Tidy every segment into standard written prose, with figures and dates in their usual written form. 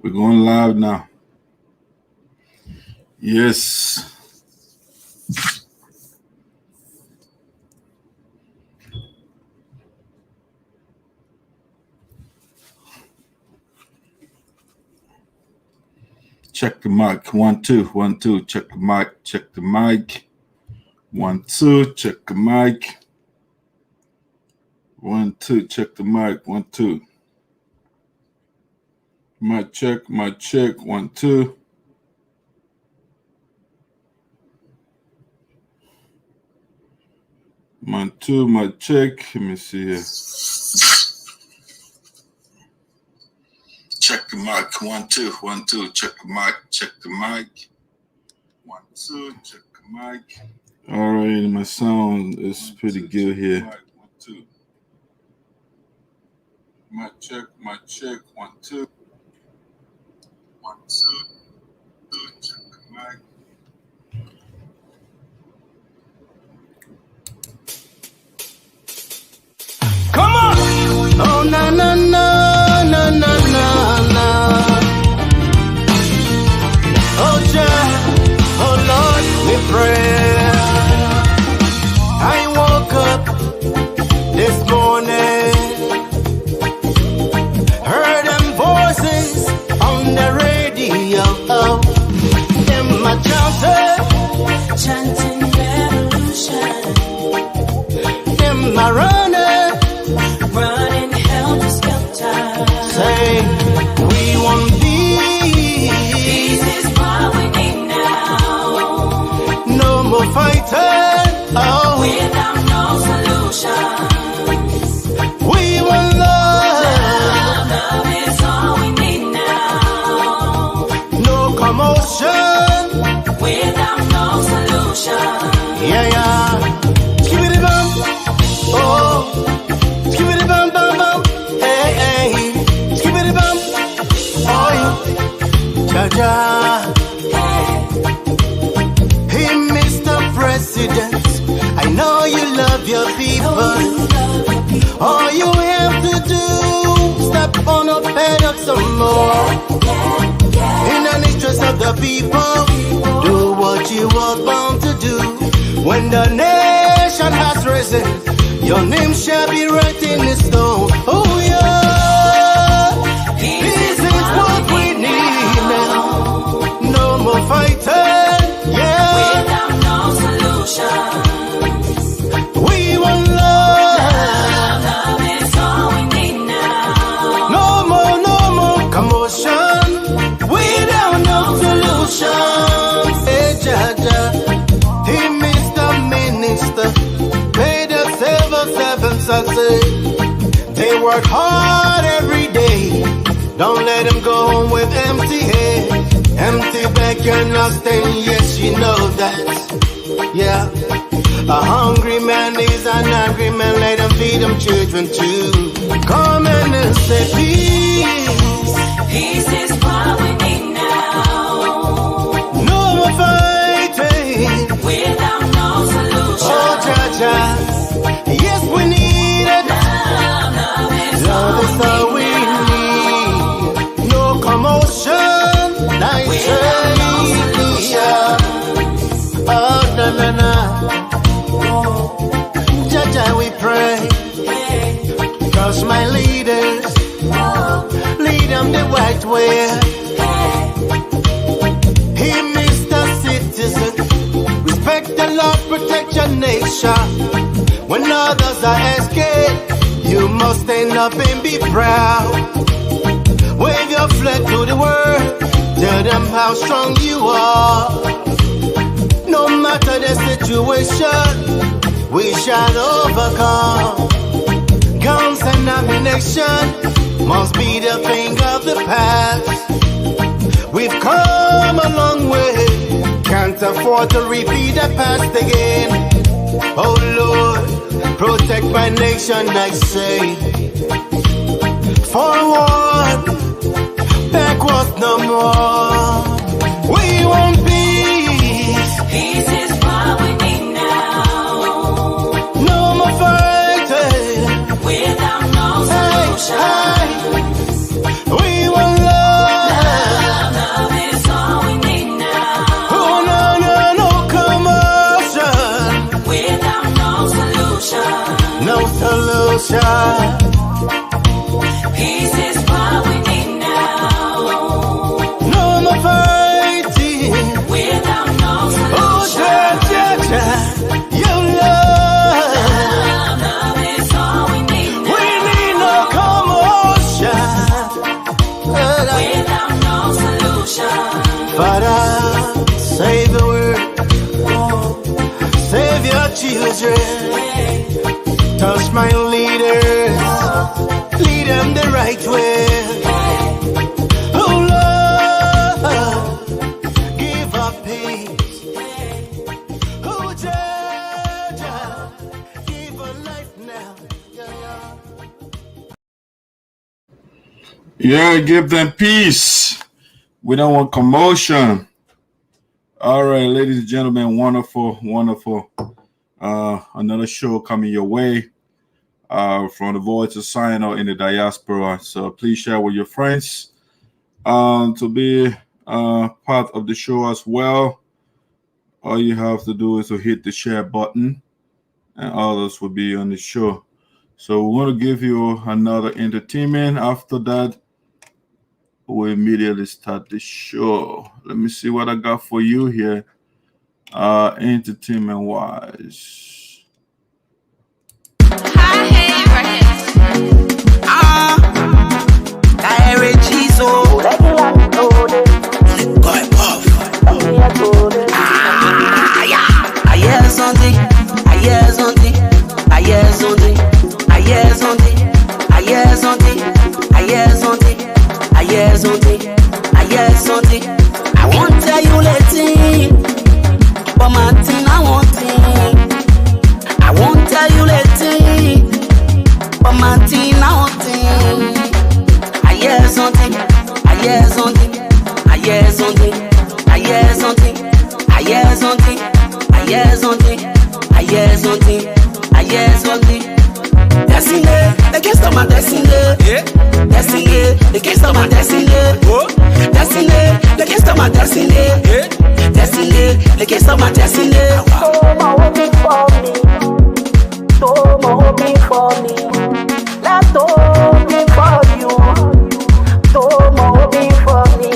We're going live now. Yes. Check the mic. 1 2 1 2. Check the mic. Check the mic. 1 2. Check the mic. 1 2. Check the mic. 1 2. Mic check. Mic check. 1 2. Mic 2. Mic check. Let me see here. Check the mic. 1 2 1 2. Check the mic. Check the mic. 1 2. Check the mic. All right, my sound is pretty good here. 1 2. Mic check. Mic check. 1 2. 1 2. Check the mic. Come on! Oh na na na na na na na. Oh Jah, oh Lord, we pray. I woke up this morning, heard them voices on the radio. In my chanting revolution. In my running helter skelter. Say we want peace. Peace is what we need now. No more fighting. Oh, without no solutions. We want love. Love is all we need now. No commotion. Without no solution. Yeah, yeah. Give it a bump. Oh. Give it a bump, bump, bump. Hey, hey. Give it a bump. Oh, Jaja. Hey, Mr. President, I know you love your people. All you have to do, step on a pedal some more. In the interest of the people, do what you are bound to do. When the nation has risen, your name shall be written in stone. Oh yeah, this is what we need now. No more fighting, yeah. Without no solutions. We want love. Love is all we need now. No more commotion. Without no solutions. Hey Jaja, hey Mr. Minister, pay the civil servants I say. They work hard every day. Don't let them go home with empty head. Empty bag cannot stay. Yes, you know that. Yeah. A hungry man is an angry man. Let them feed them children too. Come and say peace. Peace is what we need now. No more fighting. Without no solution. Oh, Jaja. Yes, we need it. Love is all we need. No commotion. Nice oh, na na na. Jaja, we pray. Cause my leaders lead them the right way. Hey, Mr. Citizen, respect the law, protect your nation. When others are scared, you must stand up and be proud. Wave your flag to the world, tell them how strong you are. No matter the situation, we shall overcome. Guns and ammunition must be the thing of the past. We've come a long way, can't afford to repeat the past again. Oh Lord, protect my nation, I say. Forward, backwards no more. We want peace. Peace is what we need now. No more fighting. Without no solution. We want love. Father, save the world. Save your children. Touch my leaders. Lead them the right way. Oh Lord, give up peace. Oh Jah, give a life now. Yeah, give them peace. We don't want commotion. All right, ladies and gentlemen, wonderful. Another show coming your way from the Voice of SINOE in the diaspora. So please share with your friends to be part of the show as well. All you have to do is to hit the share button, and others will be on the show. So we want to give you another entertainment. After that, we'll immediately start the show. Let me see what I got for you here, entertainment wise. I won't tell you later, but my thing I want it. I won't tell you later, but my thing I want it. I hear something, I hear something, I hear something, I hear something, I hear something, I hear something, I hear something, I hear something. Destiny, they can't stop my destiny. Destiny, they can't stop my destiny. Destiny, they can't stop my destiny. Destiny, they can't stop my destiny. So my hoping for me. So my hoping for me. That's hoping for you. So my hoping for me.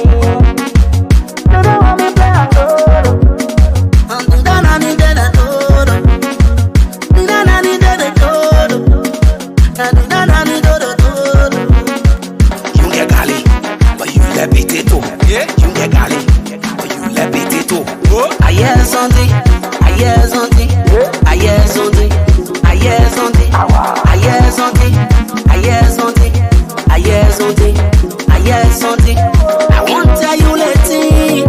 You don't want me play a role. I'm done, I'm dead, I'm you get gali, but you let potato. You get gali, but you let potato. I hear something, I hear something, I hear something, I hear something, I hear something, I hear something, I hear something, I hear something. I won't tell you later,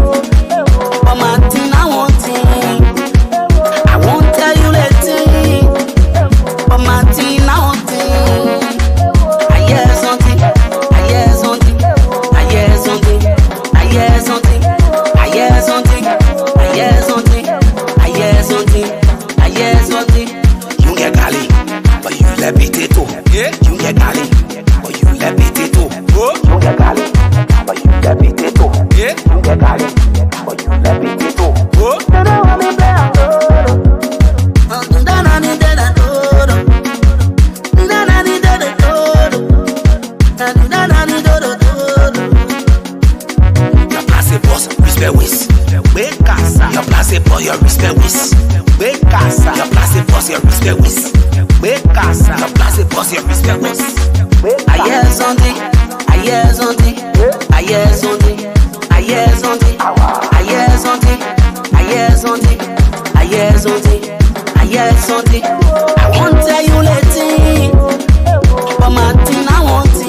but my thing I want it. I won't tell you later, but my thing I want it. I hear something, I hear something, I hear something, I hear something, I hear something, I hear something, I hear something, I hear something. You get gali, but you let potato. You get gali, but you let potato. You get gali, but you let potato. You get gali, but you let potato. You don't want me play a role. I'm done, I'm dead, I'm respect with. Your place for your respect with. Your place for your respect with. Your place for your respect with. I hear something, I hear something, I hear something, I hear something, I hear something, I hear something, I hear something, I hear something. I won't tell you later, but my thing I want it.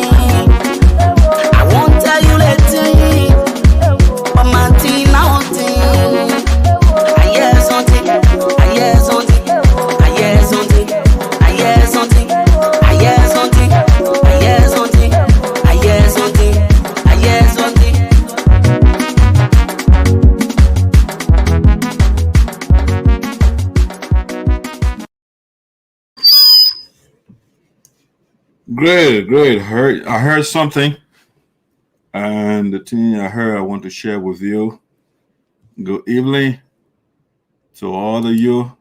I won't tell you later, but my thing I want it. I hear something, I hear something, I hear something, I hear something, I hear something, I hear something, I hear something, I hear something. Great. I heard something, and the thing I heard I want to share with you. Good evening to all of you.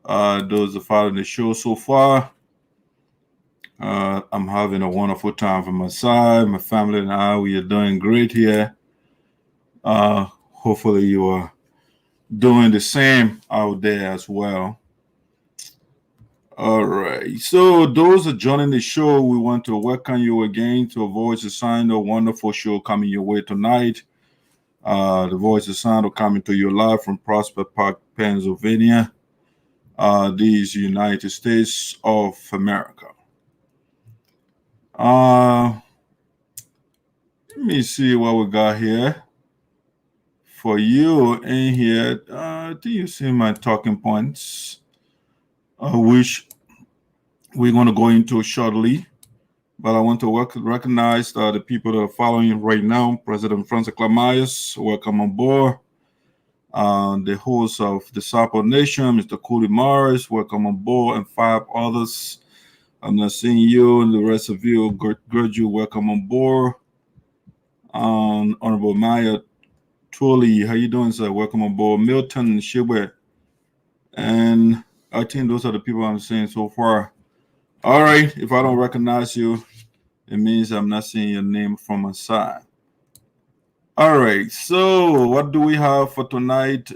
Those that following the show so far. I'm having a wonderful time from my side. My family and I, we are doing great here. Hopefully you are doing the same out there as well. All right. So those are joining the show, we want to welcome you again to a Voice of SINOE, wonderful show coming your way tonight. The Voice of Sound coming to you live from Prospect Park, Pennsylvania, these United States of America. Let me see what we got here for you in here. Do you see my talking points, which we're going to go into shortly? But I want to recognize the people that are following right now. President Francis Clamayas, welcome on board. The host of the Sapo Nation, Mr. Cooley Morris, welcome on board, and 5 others. I'm not seeing you, and the rest of you, Gerju, welcome on board. Honorable Maya Tully, how you doing, sir? Welcome on board. Milton Shiwe, and I think those are the people I'm seeing so far. All right, if I don't recognize you, it means I'm not seeing your name from my side. All right, so what do we have for tonight?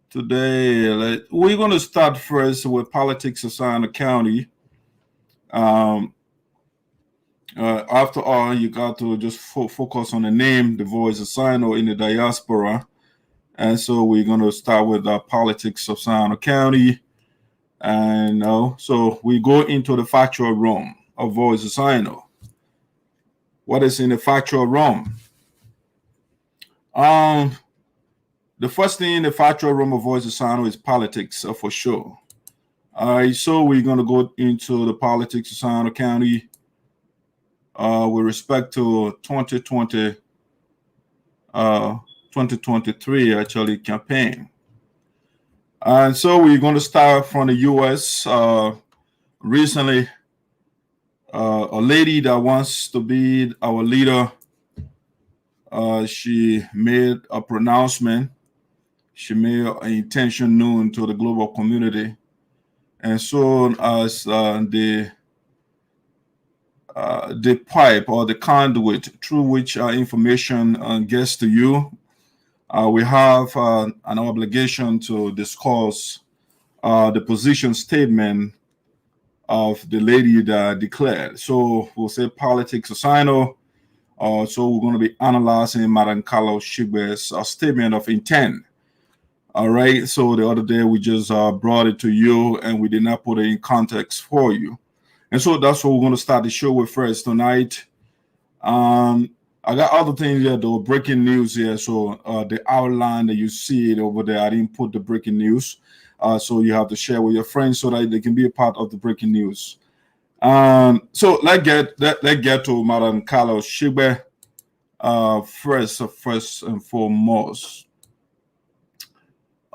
Today, we're going to start first with politics of SINOE County. After all, you got to just focus on the name, the Voice of SINOE in the diaspora. And so we're going to start with the politics of SINOE County. And so we go into the factual realm of Voice of SINOE. What is in the factual realm? The first thing in the factual realm of Voice of SINOE is politics, for sure. All right, so we're going to go into the politics of SINOE County with respect to 2023 actually campaign. And so we're going to start from the U.S. Recently, a lady that wants to be our leader, she made a pronouncement. She made an intention known to the global community. And soon as the pipe or the conduit through which information gets to you, we have an obligation to discuss the position statement of the lady that declared. So we'll say politics of SINOE. So we're going to be analyzing Madam Carlos Shekpe's statement of intent. All right. So the other day we just brought it to you and we did not put it in context for you. And so that's what we're going to start the show with first tonight. I got other things here, though, breaking news here. So the outline that you see it over there, I didn't put the breaking news. So you have to share with your friends so that they can be a part of the breaking news. So let's get to Madam Carlos Shekpe first and foremost.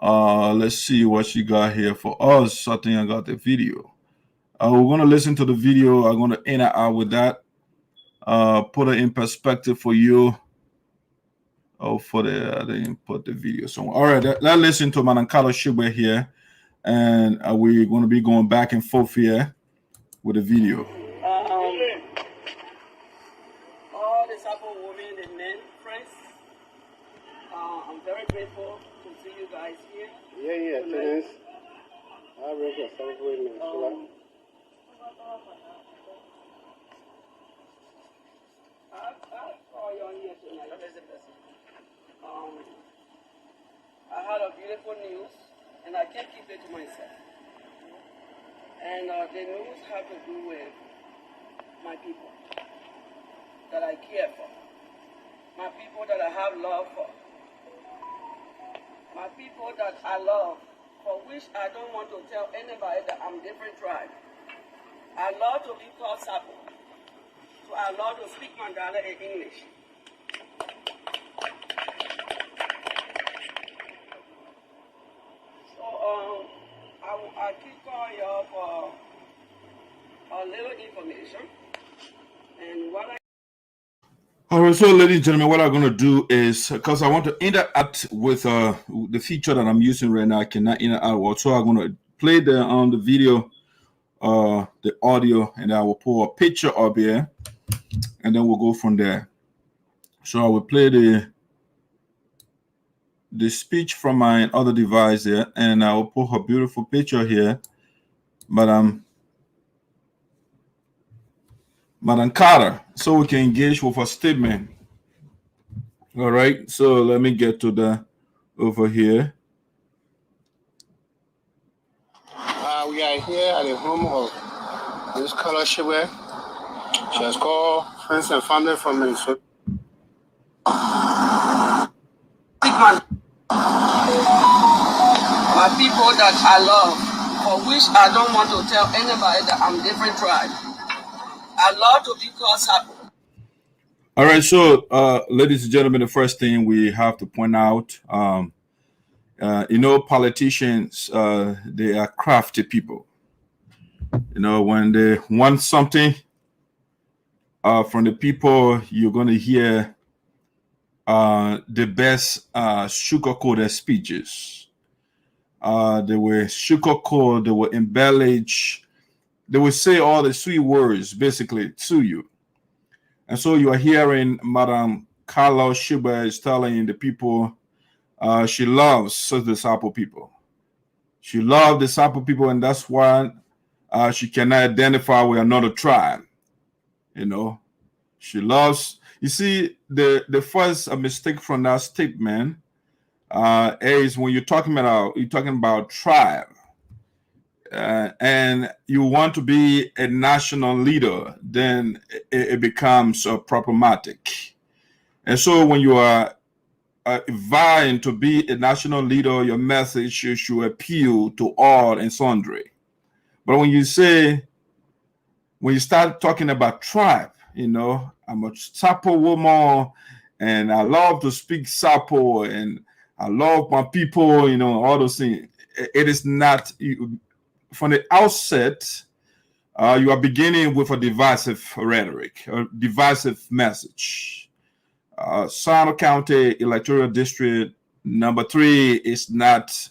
Let's see what she got here for us. I think I got the video. We're going to listen to the video. I'm going to end it out with that. Put it in perspective for you. I didn't put the video somewhere. All right, let's listen to Madam Carlos Shekpe here. And we're going to be going back and forth here with the video. All the Sapo women and men, friends, I'm very grateful to see you guys here. Yeah, thanks. I really celebrate I had a beautiful news, and I can't keep it to myself. And the news had to do with my people that I care for, my people that I have love for, my people that I love, for which I don't want to tell anybody that I'm different tribe. I love to be called Sapo, so I love to speak Mandala in English. I keep calling y'all for a little information. And what All right, so ladies and gentlemen, what I'm going to do is, because I want to interact with the feature that I'm using right now, I cannot interact. So I'm going to play the video, the audio, and I will pull a picture up here, and then we'll go from there. So I will play the speech from my other device here, and I will put her beautiful picture here. Madam Carter, so we can engage with her statement. All right, so let me get to the over here. We are here at the home of this CARLOR SHEKPEH'S. She has called friends and family from Minnesota. My people that I love, for which I don't want to tell anybody that I'm different tribe. I love to be called Sapo. All right, so ladies and gentlemen, the first thing we have to point out, politicians, they are crafty people. When they want something from the people, you're going to hear the best sugar-coated speeches. They will sugarcoat, they will embellish, they will say all the sweet words basically to you. And so you are hearing Madam CARLOR SHEKPEH'S telling the people she loves the Sapo people. She loves the Sapo people, and that's why she cannot identify with another tribe. She loves. You see, the first mistake from that statement is when you're talking about tribe, and you want to be a national leader, then it becomes problematic. And so when you are vying to be a national leader, your message should appeal to all and sundry. But when you start talking about tribe, I'm a Sapo woman, and I love to speak Sapo, and I love my people, all those things. It is not, from the outset, you are beginning with a divisive rhetoric, a divisive message. SINOE County Electoral District number 3 is not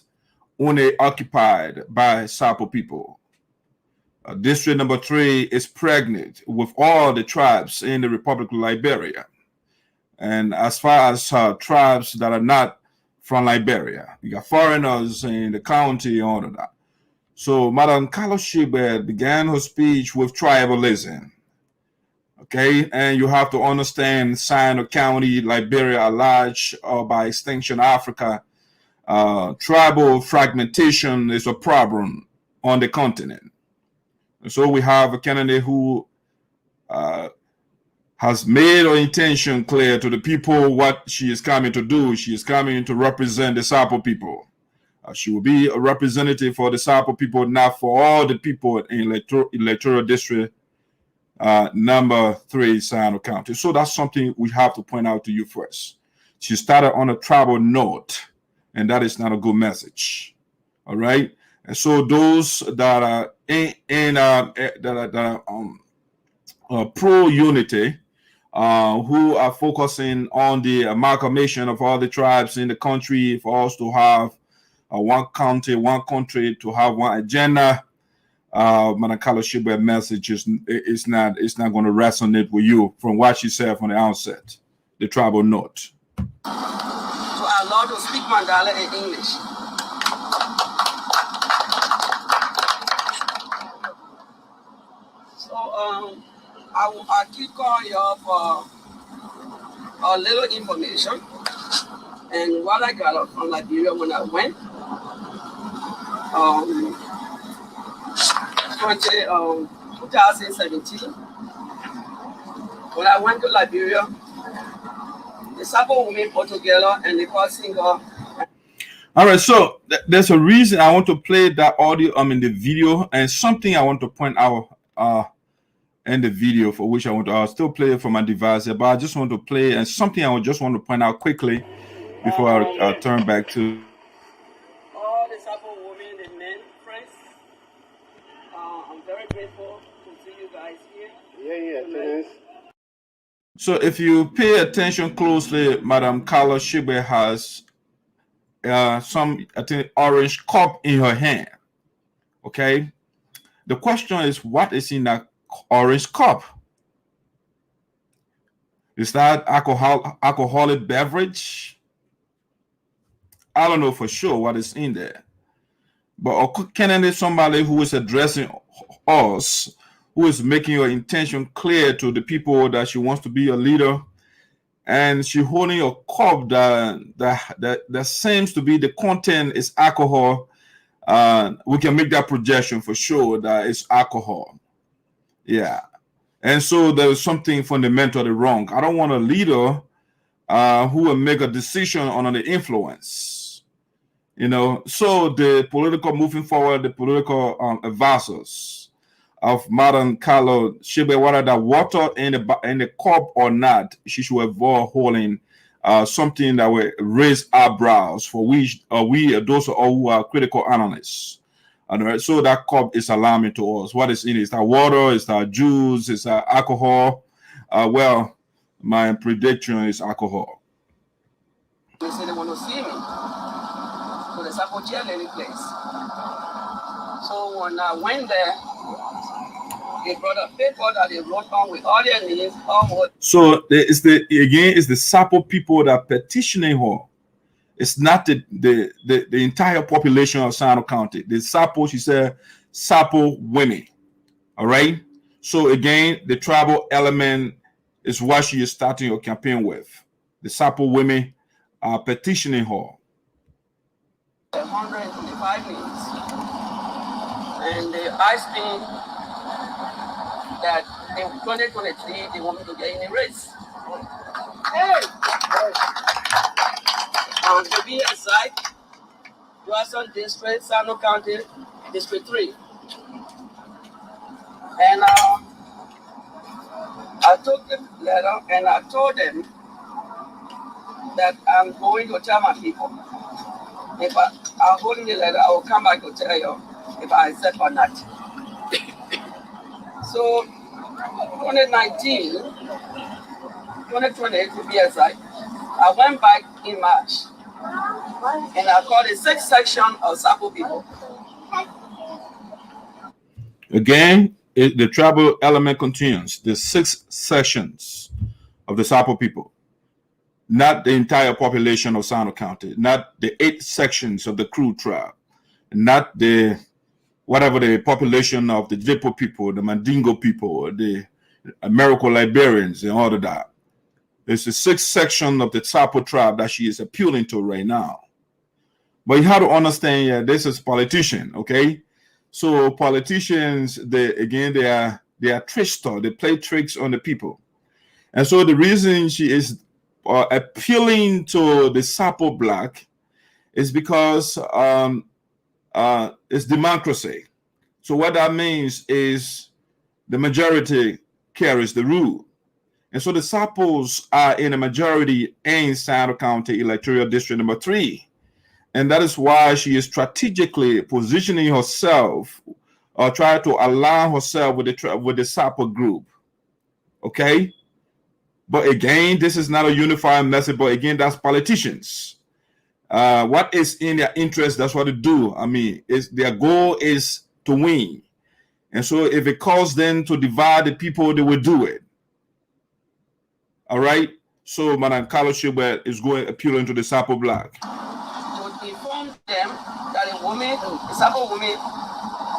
only occupied by Sapo people. District number 3 is pregnant with all the tribes in the Republic of Liberia. And as far as tribes that are not from Liberia, you got foreigners in the county and all of that. So Madam CARLOR SHEKPEH'S began her speech with tribalism. Okay, and you have to understand SINOE County, Liberia at large, or by extension Africa, tribal fragmentation is a problem on the continent. And so we have a candidate who has made her intention clear to the people what she is coming to do. She is coming to represent the Sapo people. She will be a representative for the Sapo people, not for all the people in electoral district number 3, SINOE County. So that's something we have to point out to you first. She started on a tribal note, and that is not a good message. All right. And so those that are pro-unity, who are focusing on the amalgamation of all the tribes in the country, for us to have one county, one country, to have one agenda, Madam CARLOR SHEKPEH'S message is not going to resonate with you from what she said from the outset, the tribal note. So I love to speak Mandala in English. So I keep calling you for a little information and what I got from Liberia when I went. 2017, when I went to Liberia, the Sapo women put together and they call single. All right, so there's a reason I want to play that audio in the video, and something I want to point out in the video, for which I'll still play it from my device, but I just want to play, and something I just want to point out quickly before I turn back to all the Sapo women and men friends. I'm very grateful to see you guys here. Yeah, thanks. So if you pay attention closely, Madam CARLOR SHEKPEH'S has some, I think, orange cup in her hand. Okay, the question is, what is in that orange cup? Is that alcoholic beverage? I don't know for sure what is in there, but can it be somebody who is addressing us, who is making your intention clear to the people that she wants to be a leader, and she holding a cup that seems to be the content is alcohol, we can make that projection for sure that it's alcohol. Yeah. And so there is something fundamentally wrong. I don't want a leader who will make a decision under the influence. You know, so the political moving forward, the political advisors of Madam CARLOR SHEKPEH'S, whether that water in the cup or not, she should avoid holding something that will raise eyebrows for which those who are critical analysts. And so that cup is alarming to us. What is in it? Is that water? Is that juice? Is that alcohol? Well, my prediction is alcohol. They say they want to see me. So they start jail any place. So when I went there, they brought a paper that they wrote on with all their names. So it's the Sapo people that petitioning her. It's not the entire population of Sino County. The Sapo, she said, Sapo women. All right. So again, the tribal element is what she is starting her campaign with. The Sapo women are petitioning her. 125 names. And they asked me that in 2023 they want me to get in a race. Hey! To be exact, Johnson District, Sino County, District 3. And I took the letter and I told them that I'm going to tell my people. If I'm holding the letter, I will come back to tell you if I accept or not. So, 2019, 2020 to be exact, I went back in March and I called the 6th section of Sapo people. Again, the tribal element continues. The 6 sections of the Sapo people, not the entire population of Sino County, not the 8 sections of the Crew tribe, not the whatever the population of the Jipo people, the Mandingo people, the American Liberians, and all of that. It's the 6th section of the Sapo tribe that she is appealing to right now. But you have to understand, yeah, this is politician, okay? So politicians, they are trickster. They play tricks on the people. And so the reason she is appealing to the Sapo black is because it's democracy. So what that means is the majority carries the rule. And so the Sapos are in a majority in Sino County Electoral District number 3. And that is why she is strategically positioning herself or trying to align herself with the Sapo group. Okay? But again, this is not a unifying message, but again, that's politicians. What is in their interest, that's what they do. I mean, their goal is to win. And so if it calls them to divide the people, they will do it. All right? So Madam CARLOR SHEKPEH'S is going appealing to the Sapo black. To inform them that the Sapo woman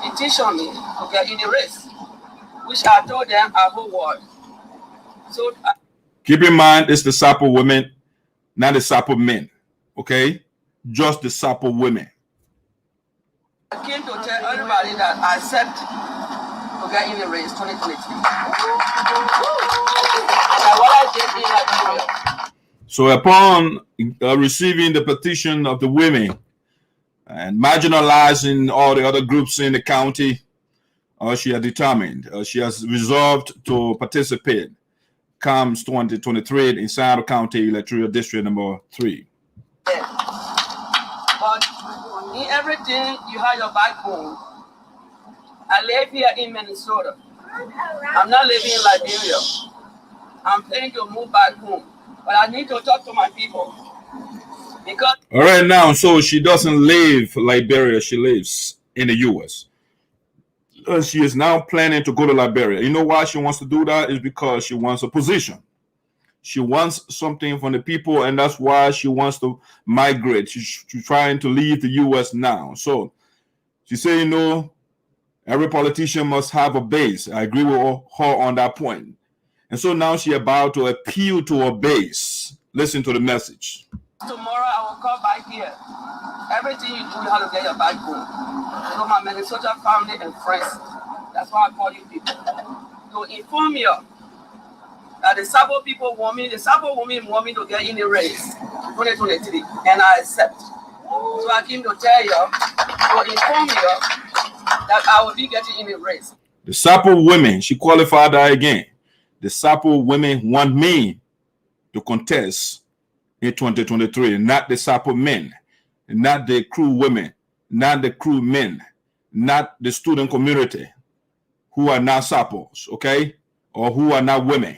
petitioned me to get in the race, which I told them I whole word. So keep in mind, it's the Sapo women, not the Sapo men. Okay? Just the Sapo women. I came to tell everybody that I accept to get in the race 2023. And what I did in Nigeria. So upon receiving the petition of the women and marginalizing all the other groups in the county, she has determined, she has resolved to participate comes 2023 in Sino County Electoral District number 3. But in everything, you have your backbone. I live here in Minnesota. I'm not living in Liberia. I'm planning to move back home. But I need to talk to my people. Because all right, now, so she doesn't live Liberia. She lives in the U.S. She is now planning to go to Liberia. You know why she wants to do that? Is because she wants a position. She wants something from the people, and that's why she wants to migrate. She's trying to leave the U.S. now. So she said, you know, every politician must have a base. I agree with her on that point. And so now she about to appeal to her base. Listen to the message. Tomorrow I will come back here. Everything you do, you have to get your backbone. You know, my Minnesota family and friends. That's why I call you people. To inform you that the Sabo people want me, the Sabo women want me to get in the race 2023, and I accept. So I came to tell you, to inform you that I will be getting in the race. The Sapo women, she qualified that again. The Sapo women want me to contest in 2023, not the Sapo men, not the crew women, not the crew men, not the student community who are not Sapos, okay? Or who are not women.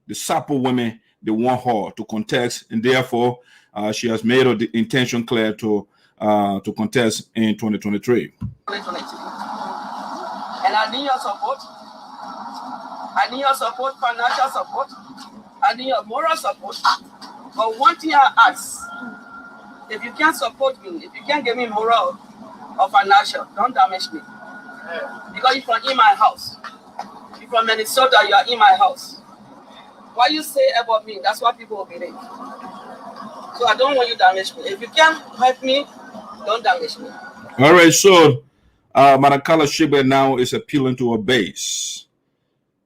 The Sapo women, they want her to contest, and therefore she has made her intention clear to contest in 2023. 2023. And I need your support. I need your support, financial support. I need your moral support. But one thing I ask, if you can't support me, if you can't give me moral or financial, don't damage me. Because you're from in my house. You're from Minnesota, you are in my house. What you say about me, that's what people will believe. So I don't want you to damage me. If you can't help me, don't damage me. All right, so Madam Carla Shekpeh now is appealing to her base.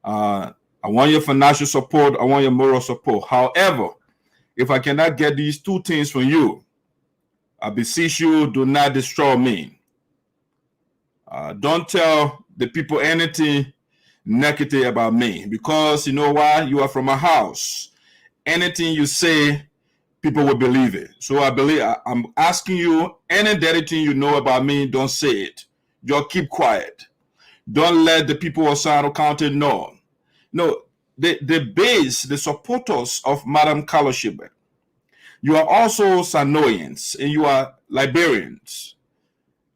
I want your financial support. I want your moral support. However, if I cannot get these two things from you, I beseech you, do not destroy me. Don't tell the people anything negative about me, because you know why? You are from a house. Anything you say, people will believe it. So I'm asking you, any dirty thing you know about me, don't say it. Just keep quiet. Don't let the people of SARGBEH County know. No, the base, the supporters of Madam Carla Shekpeh, you are also SINOEans and you are Liberians.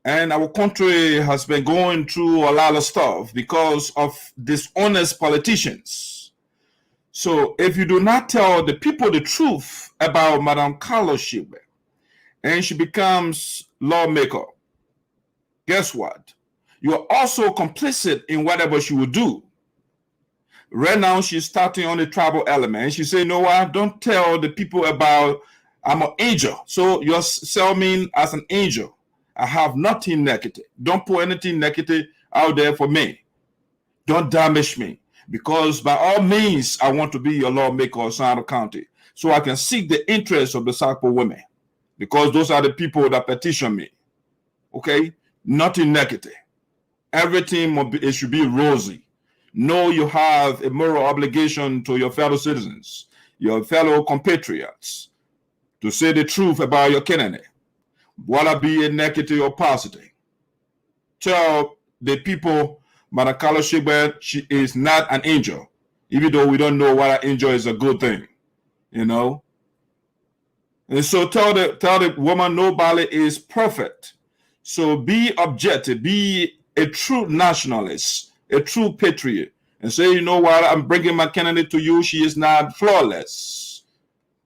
And our country has been going through a lot of stuff because of dishonest politicians. So if you do not tell the people the truth about Madam Carla Shekpeh and she becomes lawmaker, guess what? You are also complicit in whatever she will do. Right now, she's starting on the tribal element. She said, no, I don't tell the people about I'm an angel. So you're selling me as an angel. I have nothing negative. Don't put anything negative out there for me. Don't damage me. Because by all means, I want to be your lawmaker of SARGBEH County. So I can seek the interests of the SARGBEH women. Because those are the people that petition me. Okay? Nothing negative. Everything, it should be rosy. No, you have a moral obligation to your fellow citizens, your fellow compatriots, to say the truth about your candidate, whether be it negative or positive. Tell the people, Madam Carla Shekpeh, she is not an angel, even though we don't know whether an angel is a good thing, you know. And so tell the woman nobody is perfect. So be objective, be a true nationalist, a true patriot, and say, you know what, I'm bringing my candidate to you. She is not flawless.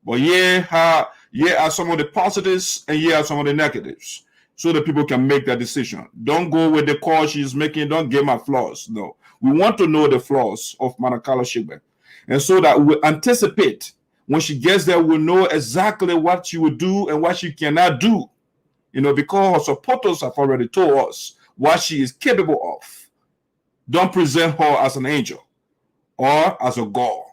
But here are some of the positives and here are some of the negatives, so that people can make that decision. Don't go with the call she's making. Don't give my flaws. No, we want to know the flaws of Madam Carla Shekpeh. And so that we anticipate when she gets there, we'll know exactly what she will do and what she cannot do. You know, because her supporters have already told us what she is capable of. Don't present her as an angel or as a god.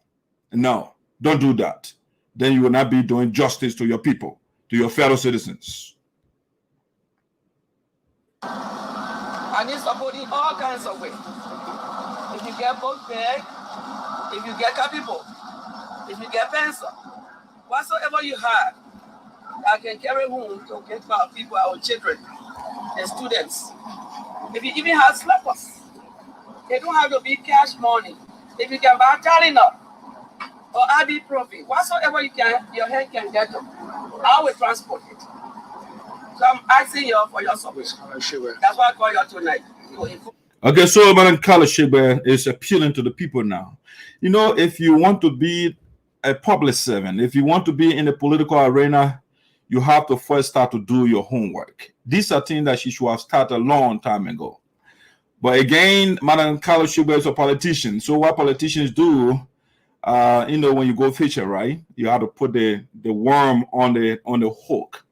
No, don't do that. Then you will not be doing justice to your people, to your fellow citizens. I need support in all kinds of ways. If you get book bag, if you get capital, if you get pencil, whatsoever you have, I can carry home to get for our people, our children, and students. If you even have slippers, they don't have to be cash money. If you can buy Tylenol or ibuprofen, whatsoever you can, your hand can get them, I will transport it. So I'm asking you for your support. That's why I call you tonight. Okay, so Madam Carla Shekpeh is appealing to the people now. You know, if you want to be a public servant, if you want to be in the political arena, you have to first start to do your homework. These are things that she should have started a long time ago. But again, Madam Carla Shekpeh is a politician. So what politicians do, you know, when you go fishing, right? You have to put the worm on the hook,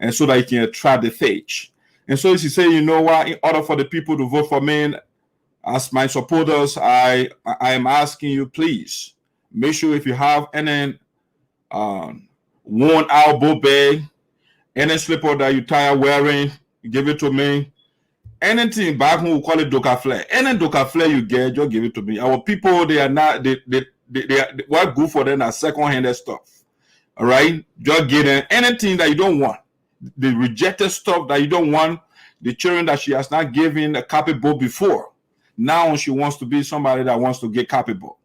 and so that you can attract the fish. And so she said, you know what? In order for the people to vote for me, as my supporters, I am asking you, please make sure if you have any worn out boat bag, any slipper that you tired wearing, give it to me. Anything back home, we call it doka flare. Any doka flare you get, just give it to me. Our people, they are not, they what good for them are second-handed stuff. All right? Just get them anything that you don't want. The rejected stuff that you don't want, the children that she has not given a copybook before. Now she wants to be somebody that wants to get copybook.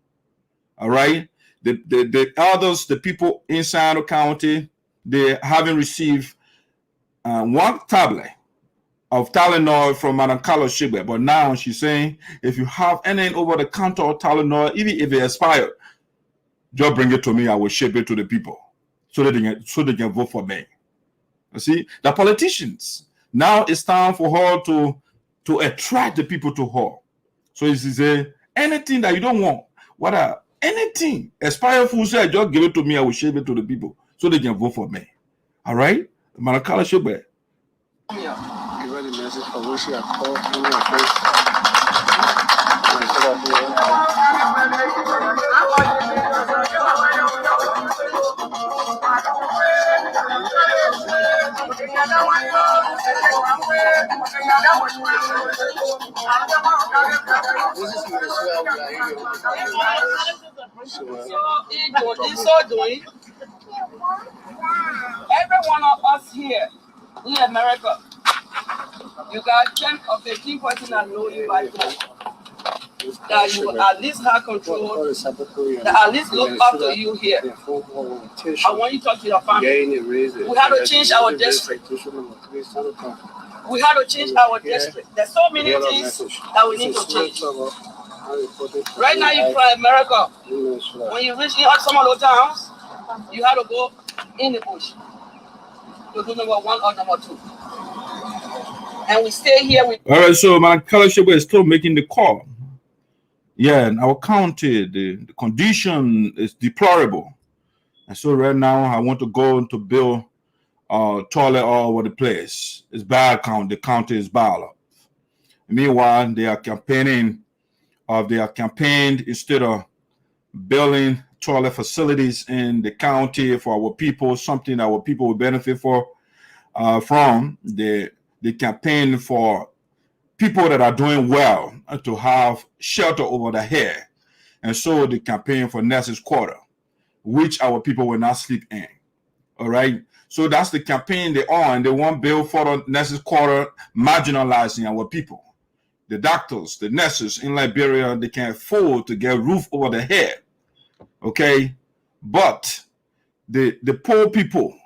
All right? The others, the people inside the county, they haven't received one tablet of Tylenol from Madam Carlos Shekpeh, but now she's saying if you have any over-the-counter Tylenol, even if it expired, just bring it to me. I will ship it to the people so that they can vote for me. You see, the politicians, now it's time for her to attract the people to her. So she say anything that you don't want, whatever, anything expired food, say just give it to me. I will ship it to the people so they can vote for me. All right, Madam Carlos Shekpeh. The message for which you are called every one of us here in America, you got 10 or 15 persons that know you by phone, that you at least have control, that at least look up to you here. I want you to talk to your family. We have to change our district. We have to change our district. There's so many things that we need to change. Right now, you try America. When you reach some of those towns, you have to go in the bush to do number 1 or number 2. And we stay here with. All right, so my Carlos Shekpeh is still making the call. Yeah, in our county, the condition is deplorable. And so right now, I want to go to build toilet all over the place. It's bad county. The county is bad. Meanwhile, they are campaigning. They are campaigned instead of building toilet facilities in the county for our people, something our people will benefit from. The campaign for people that are doing well to have shelter over their head. And so the campaign for nurses' quarter, which our people will not sleep in. All right. So that's the campaign they're on. They want bill for the nurses' quarter, marginalizing our people. The doctors, the nurses in Liberia, they can't afford to get a roof over their head. Okay. But the poor people,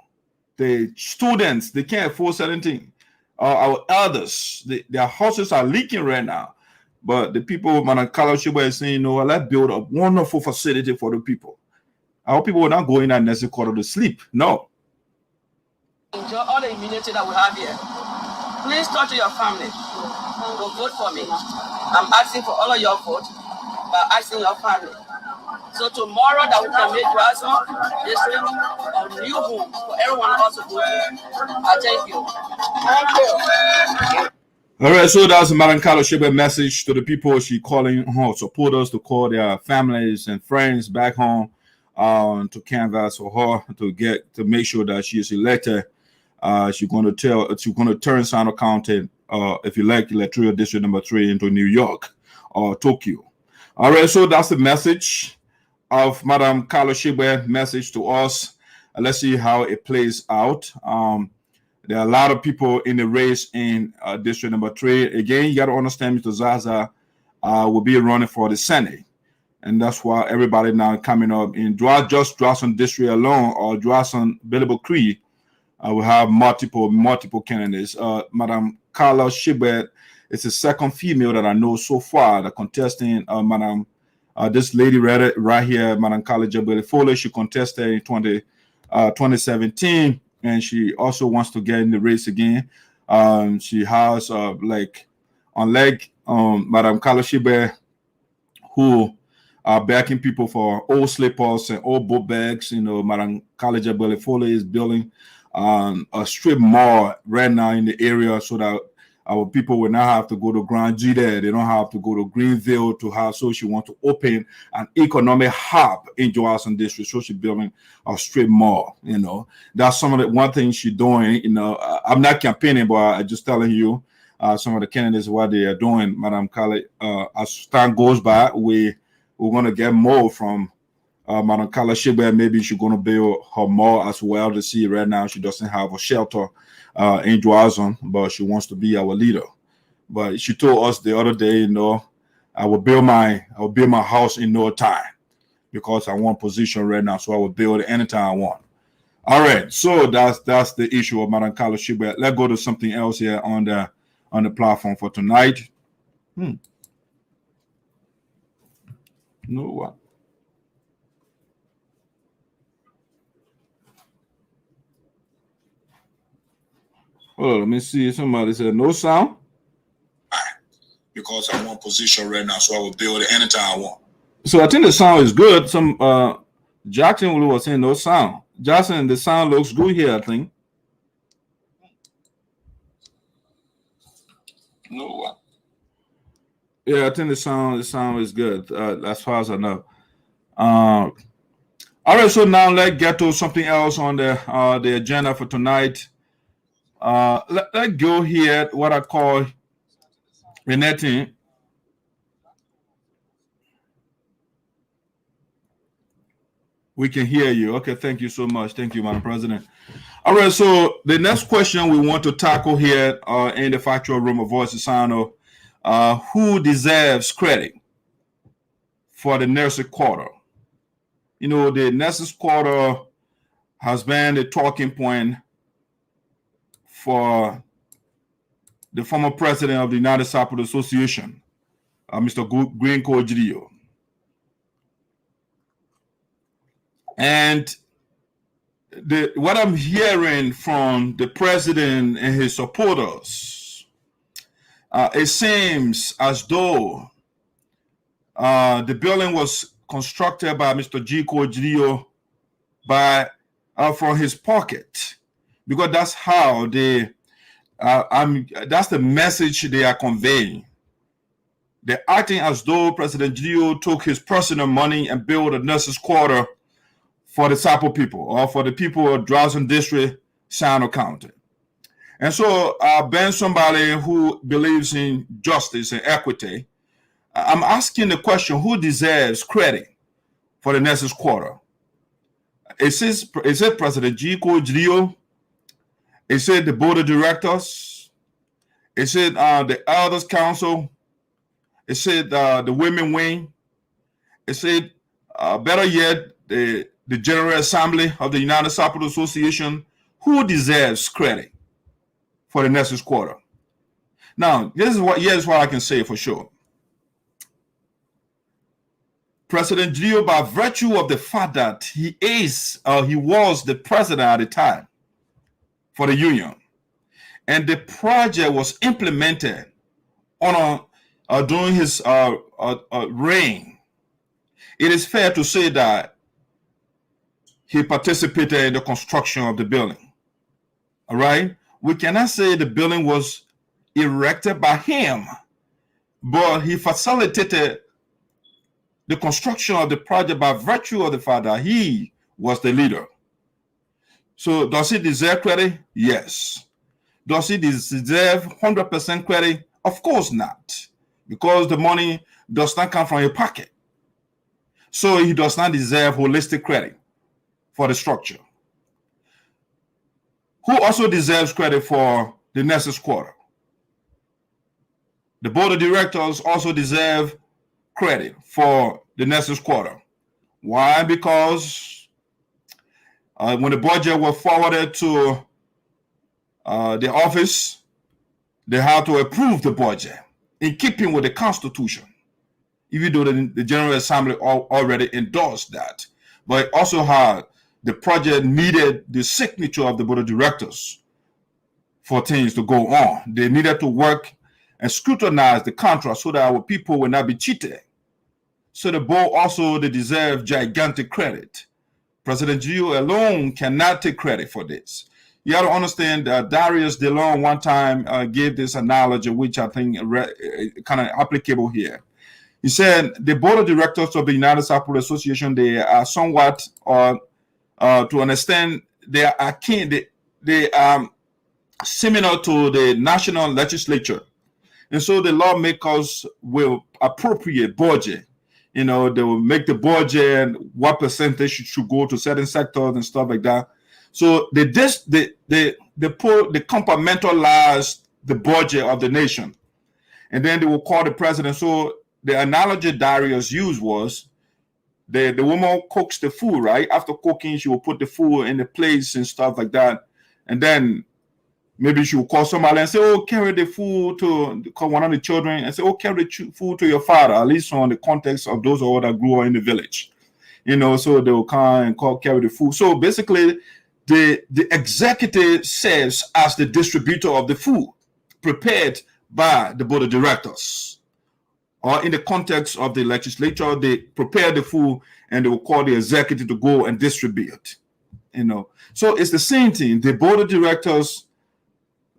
the students, they can't afford certain things. Our elders, their houses are leaking right now. But the people, Madam Carlos Shekpeh is saying, no, let's build a wonderful facility for the people. Our people will not go in that nursing quarter to sleep. No. Enjoy all the immunity that we have here. Please talk to your family. Go vote for me. I'm asking for all of your vote by asking your family. So tomorrow that we can make Johnson district a new home for everyone else to go to. I thank you. Thank you. All right, so that's Madam Carlos Shekpeh message to the people. She calling her supporters to call their families and friends back home to canvass for her to make sure that she is elected. She's going to turn Sino County, if you like, electoral district number 3 into New York or Tokyo. All right, so that's the message of Madam Carlos Shekpeh message to us. Let's see how it plays out. There are a lot of people in the race in district number 3. Again, you got to understand Mr. Zaza will be running for the Senate. And that's why everybody now coming up in just Drawson district alone or Drawson Billable Creek will have multiple candidates. Madam Carlos Shekpeh is the second female that I know so far that contesting this lady right here, Madam Carlos Shekpeh. She contested in 2017, and she also wants to get in the race again. She has unlike Madam Carlos Shekpeh, who backing people for old slippers and old book bags. You know, Madam College of Belifole is building a strip mall right now in the area so that our people will not have to go to Grand G there. They don't have to go to Greenville to have. So she wants to open an economic hub in Johnson District. So she's building a strip mall. You know, that's some of the one thing she's doing. You know, I'm not campaigning, but I'm just telling you some of the candidates what they are doing, Madam Kali. As time goes by, we're going to get more from Madam Kali Shebe. Maybe she's going to build her mall as well. To see right now, she doesn't have a shelter in Joazon, but she wants to be our leader. But she told us the other day, you know, I will build my house in no time because I want position right now, so I will build it anytime I want. All right, so that's the issue of Madam Kali Shebe. Let's go to something else here on the platform for tonight. No what? Oh, let me see. Somebody said no sound. Because I want position right now, so I will build it anytime I want. So I think the sound is good. Some Jackson was saying no sound. Jackson, the sound looks good here, I think. No what? Yeah, I think the sound is good as far as I know. All right, so now let's get to something else on the agenda for tonight. Let's go here, what I call Renetting. We can hear you. Okay, thank you so much. Thank you, Madam President. All right, so the next question we want to tackle here in the factual room of Voice of SINOE, who deserves credit for the Nurses Quarter? You know, the Nurses Quarter has been the talking point for the former president of the United Sapota Association, Mr. Green Kojidio. And what I'm hearing from the president and his supporters, it seems as though the building was constructed by Mr. G. Kojidio from his pocket, because that's how that's the message they are conveying. They're acting as though President Gio took his personal money and built a nurses' quarter for the Sapo people or for the people of Johnson District, SINOE County. And so, being somebody who believes in justice and equity, I'm asking the question: who deserves credit for the nurses' quarter? Is it President Giko Gio? Is it the board of directors? Is it the elders council? Is it the women wing? Is it better yet the General Assembly of the United Sapota Association? Who deserves credit for the nurses' quarter? Now, here's what I can say for sure. President Gio, by virtue of the fact that he was the president at the time for the union, and the project was implemented during his reign, it is fair to say that he participated in the construction of the building. All right? We cannot say the building was erected by him, but he facilitated the construction of the project by virtue of the fact that he was the leader. So does he deserve credit? Yes. Does he deserve 100% credit? Of course not, because the money does not come from your pocket. So he does not deserve holistic credit for the structure. Who also deserves credit for the nurses' quarter? The board of directors also deserve credit for the nurses' quarter. Why? Because when the budget was forwarded to the office, they had to approve the budget in keeping with the Constitution, even though the General Assembly already endorsed that. But it also had the project needed the signature of the board of directors for things to go on. They needed to work and scrutinize the contract so that our people will not be cheated. So the board also, they deserve gigantic credit. President Geo alone cannot take credit for this. You have to understand Darius DeLong one time gave this analogy, which I think kind of applicable here. He said the board of directors of the United Sapper Association, they are somewhat, to an extent, they are akin, they are similar to the national legislature. And so the lawmakers will appropriate budget. You know, they will make the budget and what percentage should go to certain sectors and stuff like that. So they compartmentalize the budget of the nation. And then they will call the president. So the analogy Darius used was the woman cooks the food, right? After cooking, she will put the food in the plates and stuff like that. And then maybe she will call somebody and say, oh, carry the food to one of the children and say, oh, carry the food to your father, at least on the context of those all that grew up in the village. You know, so they will come and carry the food. So basically, the executive serves as the distributor of the food prepared by the board of directors. Or in the context of the legislature, they prepare the food and they will call the executive to go and distribute. You know, so it's the same thing. The board of directors,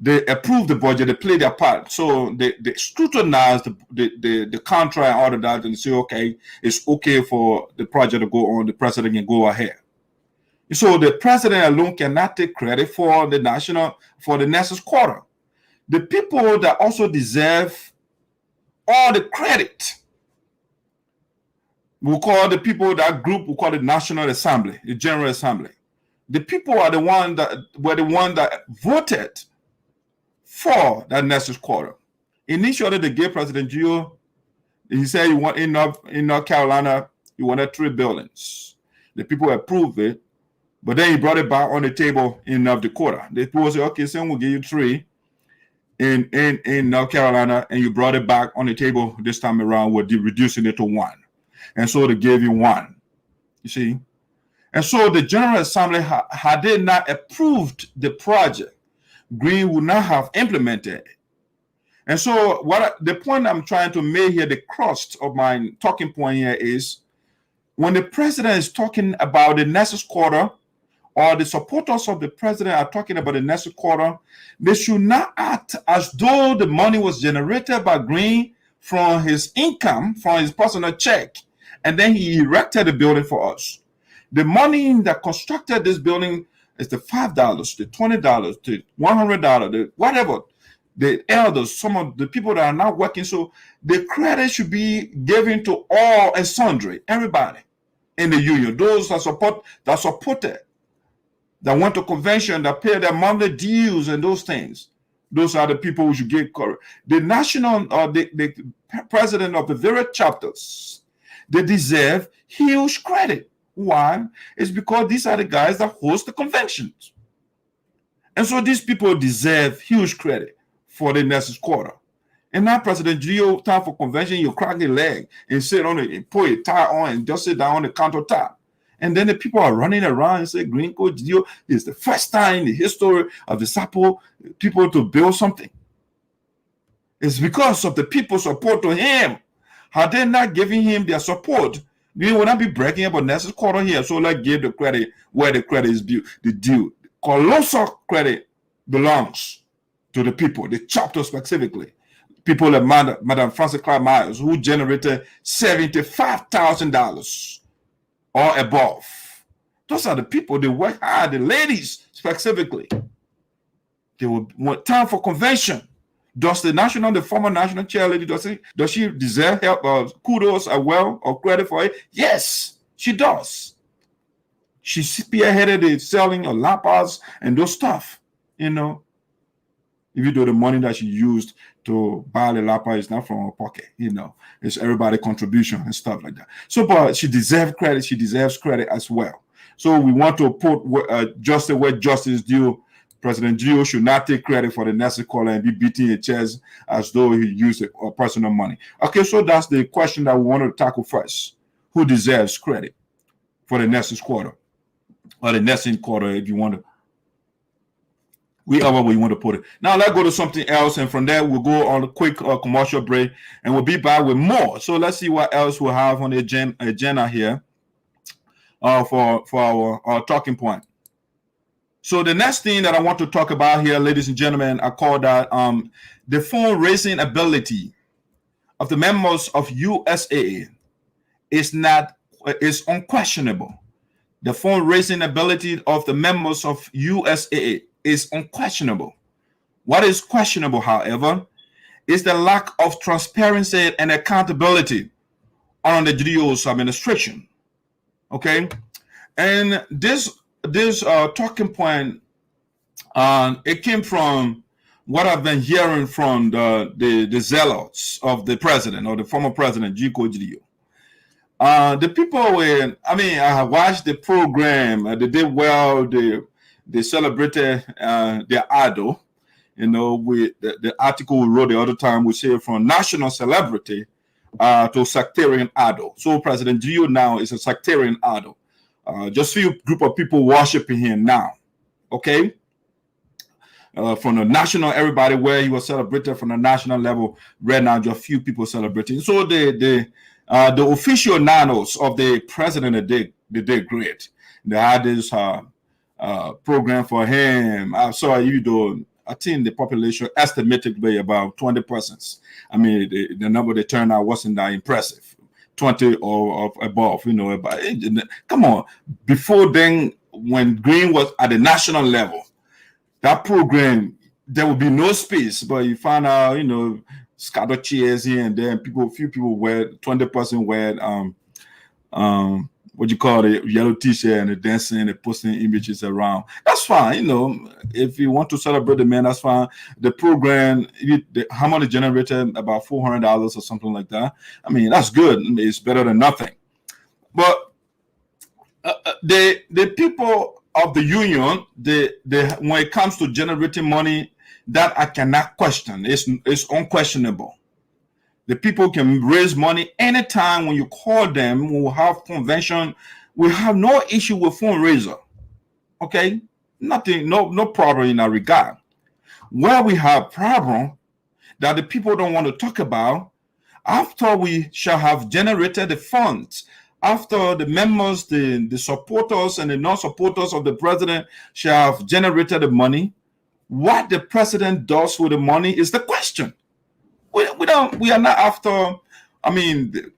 they approve the budget, they play their part. So they scrutinize the contract and all of that and say, okay, it's okay for the project to go on, the president can go ahead. So the president alone cannot take credit for the next quarter. The people that also deserve all the credit, we'll call the people, that group, we'll call it National Assembly, the General Assembly. The people are the one that voted for that next quarter. Initially, they gave President Geo, he said he want in North Carolina, he wanted 3 buildings. The people approved it, but then he brought it back on the table in North Dakota. The people said, okay, so we'll give you 3 in North Carolina, and you brought it back on the table this time around, we're reducing it to 1. And so they gave you 1, you see? And so the General Assembly, had they not approved the project, Green would not have implemented it. And so the point I'm trying to make here, the crust of my talking point here is, when the president is talking about the next quarter, or the supporters of the president are talking about the next quarter, they should not act as though the money was generated by Green from his income, from his personal check, and then he erected the building for us. The money that constructed this building is the $5, the $20, the $100, the whatever, the elders, some of the people that are not working. So the credit should be given to all and sundry, everybody in the union, those that supported, that went to convention, that pay their monthly dues and those things. Those are the people who should get credit. The national, the president of the various chapters, they deserve huge credit. Why? It's because these are the guys that host the conventions. And so these people deserve huge credit for the next quarter. And now President Geo, time for convention, you crack your leg and sit on it and put your tie on and just sit down on the countertop. And then the people are running around and say, Green Coach Geo is the first time in the history of the Sapo people to build something. It's because of the people's support to him. Had they not given him their support, we would not be breaking up a next quarter here. So let's give the credit where the credit is due. The due. Colossal credit belongs to the people, the chapter specifically. People like Madam Frances Clark Myers, who generated $75,000 or above. Those are the people, they work hard, the ladies specifically. They will want time for convention. Does the former national chair lady, does she deserve help, kudos as well, or credit for it? Yes, she does. She spearheaded the selling of lapas and those stuff, you know. Even though the money that she used to buy the lapa is not from her pocket, you know, it's everybody's contribution and stuff like that. So, but she deserves credit. She deserves credit as well. So we want to put justice where justice is due. President Geo should not take credit for the next caller and be beating his chest as though he used personal money. Okay, so that's the question that we want to tackle first. Who deserves credit for the next quarter? Or the next quarter, if you want to. Wherever we want to put it. Now let's go to something else, and from there we'll go on a quick commercial break, and we'll be back with more. So let's see what else we'll have on the agenda here for our talking point. So the next thing that I want to talk about here, ladies and gentlemen, I call that the fundraising ability of the members of USAA is unquestionable. The fundraising ability of the members of USAA is unquestionable. What is questionable, however, is the lack of transparency and accountability on the GELEO'S administration. Okay, and this talking point, it came from what I've been hearing from the zealots of the president, or the former president, GELEO. The people were, I watched the program. They did well. They celebrated their idol. With the article we wrote the other time, we say from national celebrity to sectarian idol. So President GELEO now is a sectarian idol. Just few group of people worshiping him now. Okay. From the national, everybody where he was celebrated from the national level, right now just few people celebrating. So the official nanos of the president, they did great. They had this program for him. I saw, I think the population estimated to be about 20 persons. The number they turned out wasn't that impressive. 20 or above, but come on. Before then, when Green was at the national level, that program, there would be no space, but you find out, scattered chairs here and there, few people wear 20% wear what you call it, yellow t-shirt, and they're dancing and posting images around. That's fine, if you want to celebrate the man, that's fine. The program, how much generated? About $400 or something like that. That's good. It's better than nothing. But the people of the union, when it comes to generating money, that I cannot question. It's unquestionable. The people can raise money anytime when you call them. We'll have convention. We have no issue with fundraiser. Okay? Nothing, no problem in that regard. Where we have problem that the people don't want to talk about, after we shall have generated the funds, after the members, the supporters and the non-supporters of the president shall have generated the money, what the president does with the money is the question. We are not after,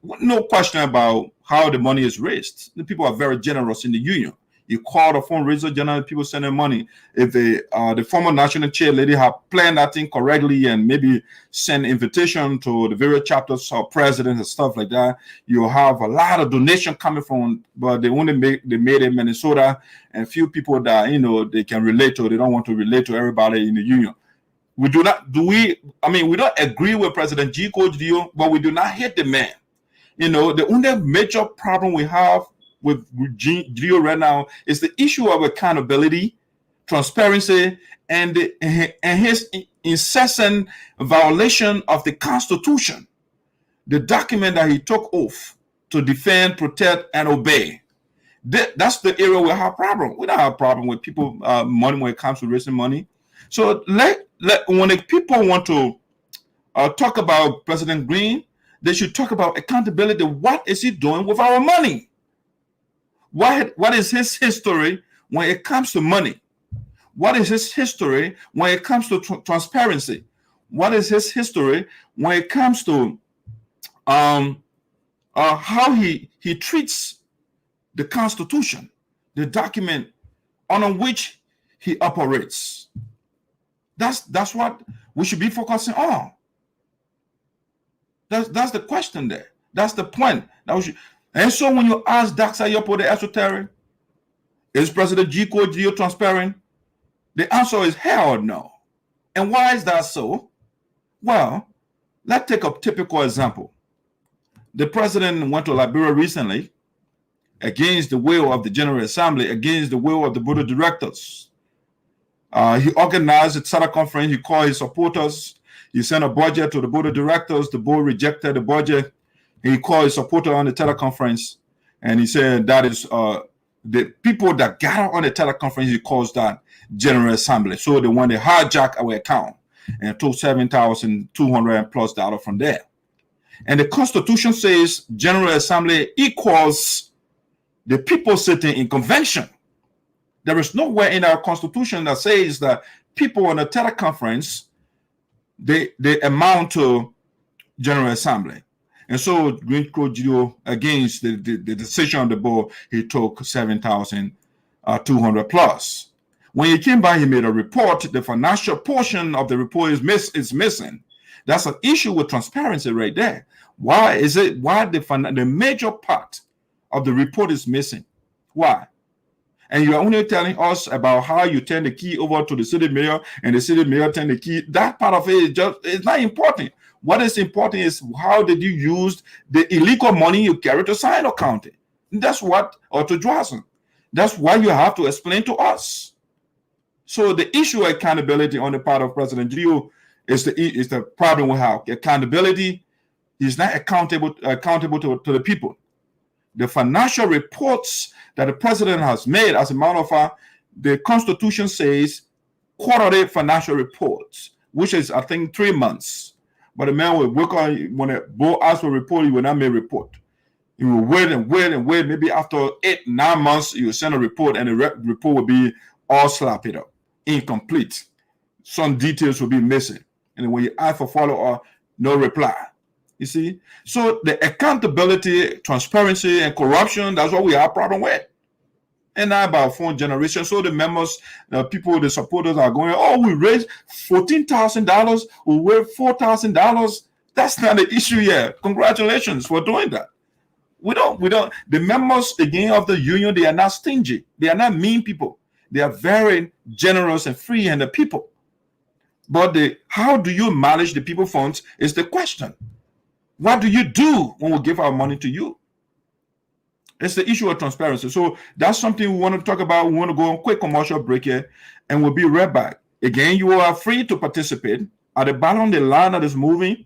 no question about how the money is raised. The people are very generous in the union. You call the fundraiser, generally people send them money. If the former national chair lady have planned that thing correctly and maybe send invitation to the various chapters or presidents and stuff like that, you have a lot of donation coming from, but they made it in Minnesota, and few people that they can relate to. They don't want to relate to everybody in the union. We do not, we don't agree with President GELEO, but we do not hate the man. The only major problem we have with GELEO right now is the issue of accountability, transparency, and his incessant violation of the Constitution, the document that he took oath to defend, protect, and obey. That's the area we have a problem. We don't have a problem with people money when it comes to raising money. So when the people want to talk about President Green, they should talk about accountability. What is he doing with our money? What is his history when it comes to money? What is his history when it comes to transparency? What is his history when it comes to how he treats the Constitution, the document on which he operates? That's what we should be focusing on. That's the question there. That's the point. And so when you ask Dr. Yopo the esoteric, is President GELEO transparent? The answer is hell no. And why is that so? Well, let's take a typical example. The president went to Liberia recently against the will of the General Assembly, against the will of the board of directors. He organized a teleconference. He called his supporters. He sent a budget to the board of directors. The board rejected the budget. He called his supporter on the teleconference, and he said that is the people that gather on the teleconference, he calls that General Assembly. So they want to hijack our account and took $7,200 plus from there. And the Constitution says General Assembly equals the people sitting in convention. There is nowhere in our Constitution that says that people on a teleconference, they amount to General Assembly. And so Green Crow GELEO, against the decision of the board, he took $7,200 plus. When he came by, he made a report. The financial portion of the report is missing. That's an issue with transparency right there. Why is it? Why the major part of the report is missing? Why? And you're only telling us about how you turn the key over to the city mayor and the city mayor turn the key. That part of it it's not important. What is important is how did you use the illegal money you carry to SINOE County? That's what, or to Johnson. That's why you have to explain to us. So the issue of accountability on the part of President GELEO is the problem we have. Accountability is not accountable to the people. The financial reports that the president has made, as a matter of fact, the Constitution says quarterly financial reports, which is, I think, 3 months. But the man will work on, when the board asks for a report, he will not make a report. He will wait and wait and wait. Maybe after 8-9 months, he will send a report, and the report will be all slapped up, incomplete. Some details will be missing. And when you ask for follow-up, no reply. You see? So the accountability, transparency, and corruption, that's what we have a problem with. And now about 4 generations. So the members, the people, the supporters are going, oh, we raised $14,000, we raised $4,000. That's not the issue yet. Congratulations for doing that. We don't. The members, again, of the union, they are not stingy. They are not mean people. They are very generous and free-handed people. But how do you manage the people funds is the question. What do you do when we give our money to you? It's the issue of transparency. So that's something we want to talk about. We want to go on a quick commercial break here, and we'll be right back. Again, you are free to participate. At the bottom, the line that is moving,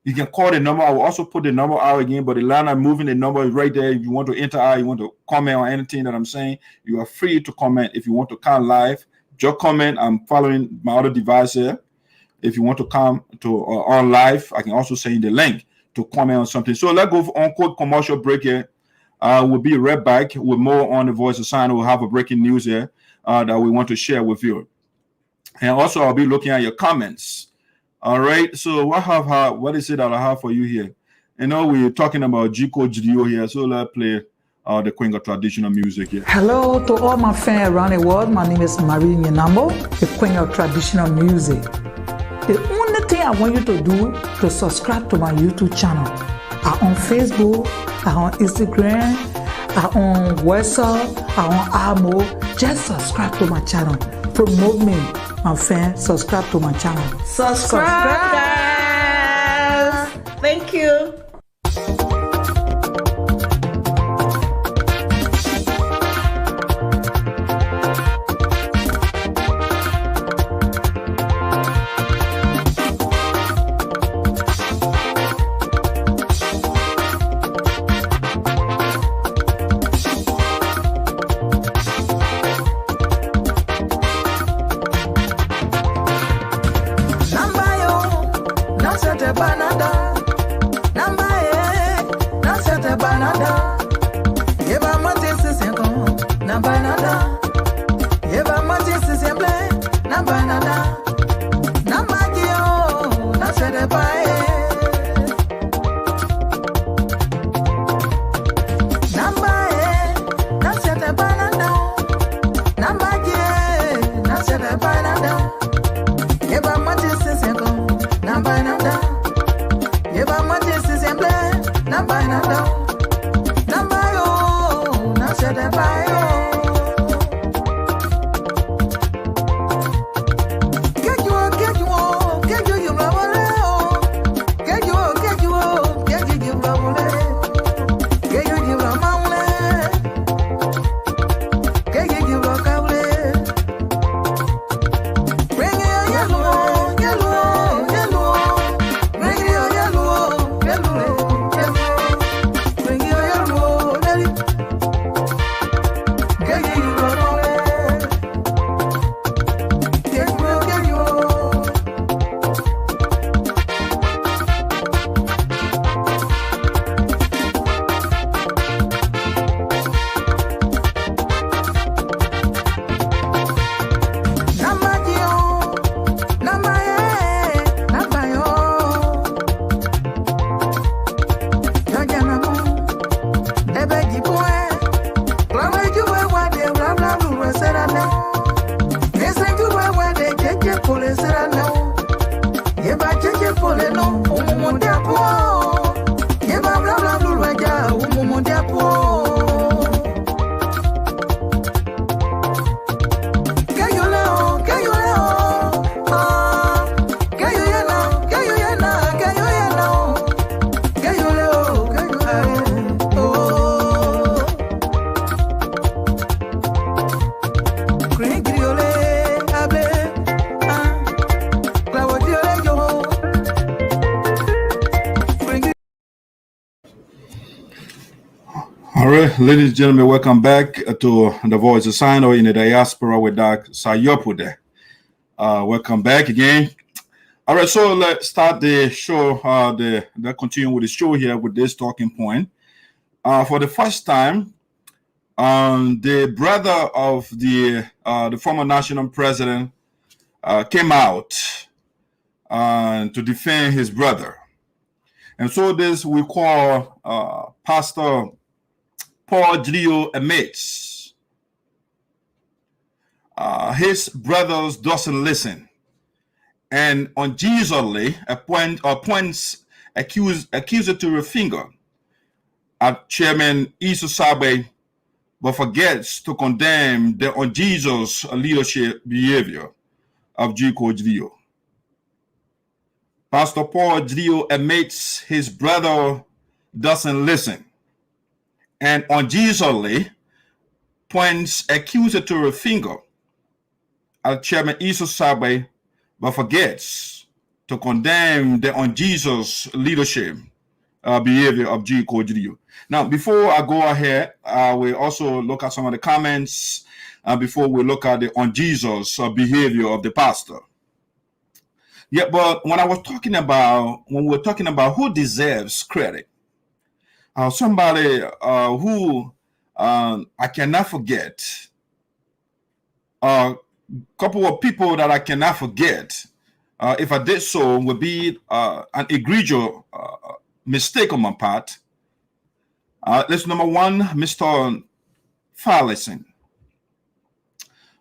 you can call the number. I will also put the number out again, but the line I'm moving, the number is right there. If you want to enter, you want to comment on anything that I'm saying, you are free to comment. If you want to come live, just comment. I'm following my other device here. If you want to come to on live, I can also send you the link to comment on something. So let's go on quick commercial break here. We'll be right back with more on the Voice of SINOE. We'll have a breaking news here that we want to share with you. And also, I'll be looking at your comments. All right. So what is it that I have for you here? You know, we're talking about GELEO here. So let's play the Queen of Traditional Music here. Hello to all my fans around the world. My name is NYANWLEH, the Queen of Traditional Music. The only thing I want you to do to subscribe to my YouTube channel. I'm on Facebook, I'm on Instagram, I'm on WhatsApp, I'm on Amo. Just subscribe to my channel. Promote me, my fans. Subscribe to my channel. Subscribe, guys. Thank you. pole serano. Yeba cheche pole no, umumunde apo. Yeba bla bla bla bla, umumunde apo. All right, ladies and gentlemen, welcome back to the Voice of SINOE in the Diaspora with Dr. Sayopude. Welcome back again. All right, so let's start the show, continue with the show here with this talking point. For the first time, the brother of the former national president came out to defend his brother. And so this we call Pastor Paul GELEO'S. His brothers doesn't listen, and unjustly points accusatory finger at Chairman ESAU, but forgets to condemn the unjust leadership behavior of GELEO. Pastor Paul GELEO admits his brother doesn't listen, and unjustly points accusatory finger at Chairman ESAU, but forgets to condemn the unjust leadership behavior of GELEO. Now, before I go ahead, we also look at some of the comments before we look at the unjust behavior of the pastor. Yeah, but when we were talking about who deserves credit, somebody who I cannot forget, a couple of people that I cannot forget, if I did so, would be an egregious mistake on my part. Let's number one, Mr. Fallison,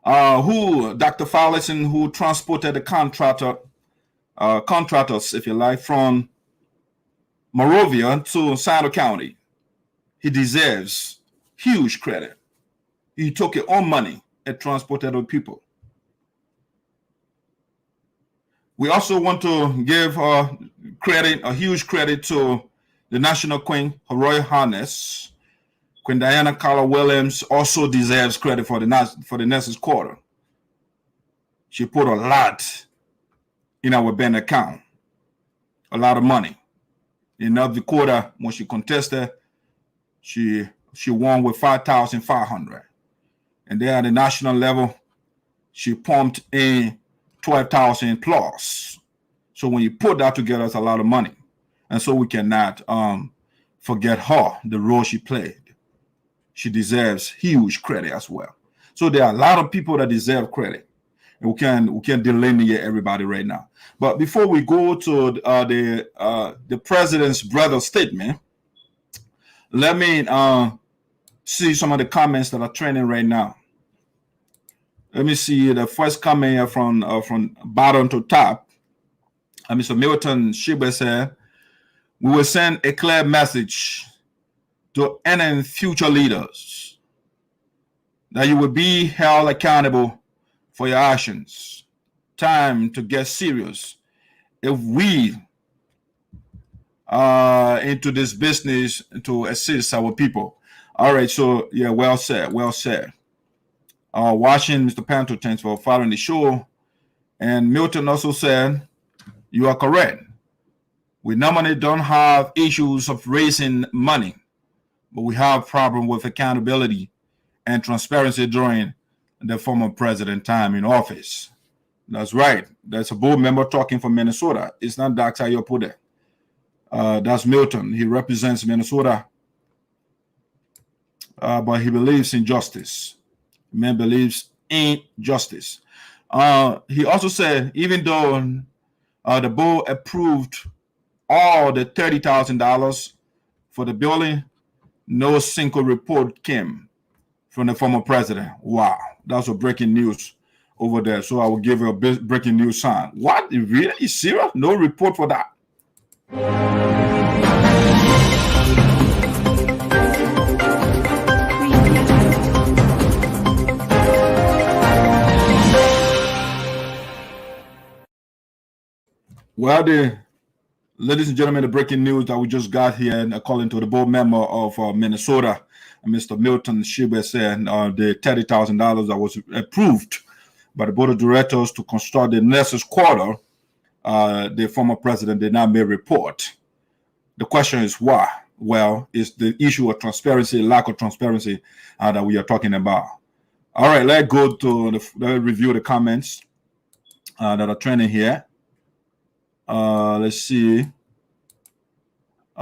Dr. Fallison, who transported the contractors, if you like, from Monrovia to Sino County. He deserves huge credit. He took his own money and transported the people. We also want to give a huge credit to the National Queen, Her Royal Highness, Queen Diana CARLOR Williams, also deserves credit for the Nurses Quarter. She put a lot in our bank account, a lot of money. In North Dakota, when she contested, she won with 5,500, and there at the national level, she pumped in 12,000 plus. So when you put that together, it's a lot of money, and so we cannot forget her, the role she played. She deserves huge credit as well. So there are a lot of people that deserve credit, and we can delineate everybody right now. But before we go to the president's brother statement, let me see some of the comments that are trending right now. Let me see the first comment here from bottom to top. Mr. Milton Shibwe said, "We will send a clear message to any future leaders that you will be held accountable for your actions. Time to get serious. If we into this business to assist our people." All right, so yeah, well said, well said. Watching Mr. Panto, thanks for following the show. And Milton also said, "You are correct. We normally don't have issues of raising money, but we have problem with accountability and transparency during the former president time in office." That's right. That's a board member talking from Minnesota. It's not Dr. Sayopude. That's Milton. He represents Minnesota, but he believes in justice. Man believes in justice. He also said, even though the board approved all the $30,000 for the building, no single report came from the former president. Wow, that's a breaking news over there. So I will give you a breaking news sign. What? Really? Serious? No report for that? Well, ladies and gentlemen, the breaking news that we just got here, and according to the board member of Minnesota, Mr. Milton SHEKPEH'S, said the $30,000 that was approved by the board of directors to construct the Nessus quarter, the former president did not make a report. The question is why? Well, it's the issue of transparency, lack of transparency that we are talking about. All right, let's go to let's review the comments that are trending here. Let's see.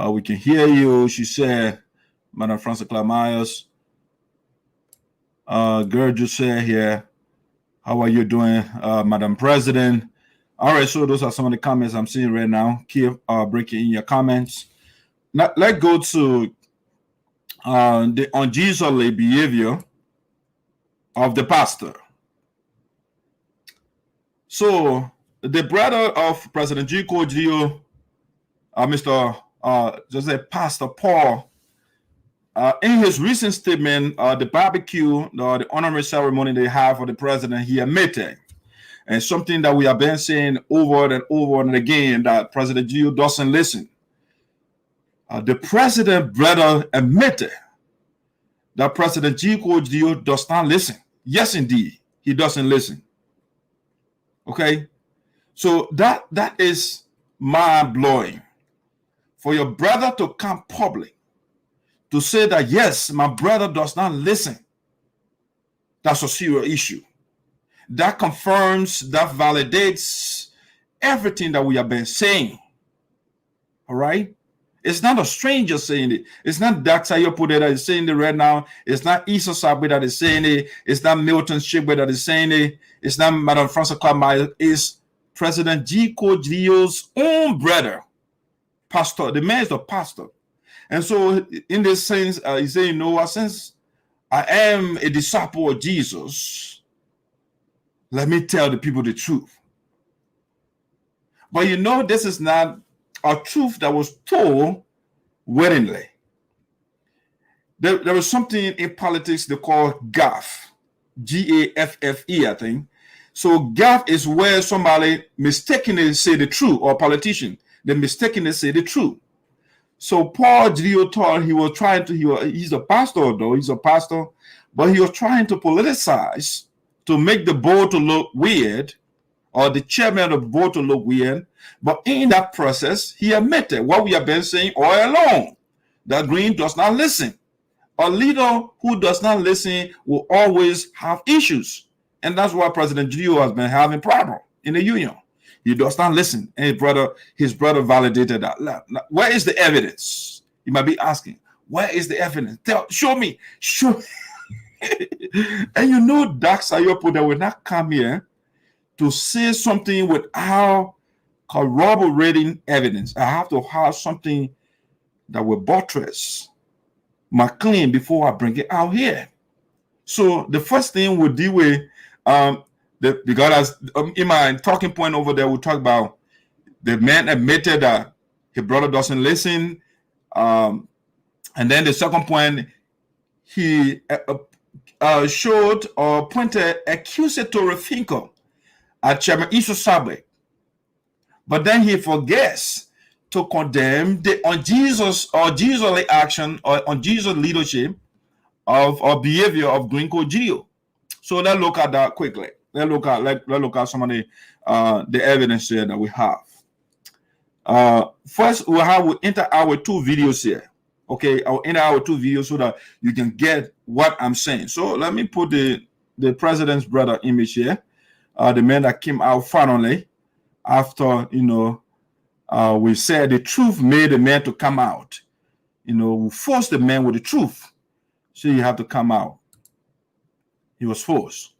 We can hear you. She said, Madam Francis Myers. Girl just said here, how are you doing, Madam President? All right, so those are some of the comments I'm seeing right now. Keep breaking in your comments. Now, let's go to the unJESUSly behavior of the pastor. So, the brother of President GBOLEY, Mr. Joseph Pastor Paul, in his recent statement, the barbecue, the honorary ceremony they have for the president, he admitted, and something that we have been saying over and over and again, that President GBOLEY doesn't listen. The president brother admitted that President GBOLEY does not listen. Yes, indeed, he doesn't listen. Okay? So that is mind-blowing. For your brother to come public to say that, yes, my brother does not listen, that's a serious issue. That confirms, that validates everything that we have been saying. All right? It's not a stranger saying it. It's not Dr. Yopude that is saying it right now. It's not ESOTERIC that is saying it. It's not Milton SHEKPEH'S that is saying it. It's not Madam Francis Myers. It's President GBOLEY's own brother, pastor. The man is a pastor. And so in this sense, he's saying, no, since I am a disciple of Jesus, let me tell the people the truth. But you know, this is not a truth that was told willingly. There was something in politics they call gaffe, G-A-F-F-E, I think. So gaffe is where somebody mistakenly say the truth, or a politician, they mistakenly say the truth. So Paul GBOLEY thought he was trying to, he's a pastor though, he's a pastor, but he was trying to politicize to make the board to look weird, or the chairman of the board to look weird. But in that process, he admitted what we have been saying all along, that Green does not listen. A leader who does not listen will always have issues. And that's why President GBOLEY has been having problems in the union. He does not listen. And his brother validated that. Now, where is the evidence? You might be asking, where is the evidence? Show me. Show me. And you know, Dr. Yopude will not come here to say something without corroborating evidence. I have to have something that will buttress my claim before I bring it out here. So the first thing we'll deal with, because in my talking point over there, we'll talk about the man admitted that his brother doesn't listen. And then the second point, he showed or pointed accusatory finger at Chairman ESOTERIC. But then he forgets to condemn the unJESUSly action or unJESUS leadership of behavior of Green GBOLEY. So let's look at that quickly. Let's look at some of the evidence here that we have. First, we'll enter our two videos here. Okay, I'll enter our two videos so that you can get what I'm saying. So let me put the president's brother image here. The man that came out finally after, we said the truth made the man to come out. We forced the man with the truth. So you have to come out. He was forced.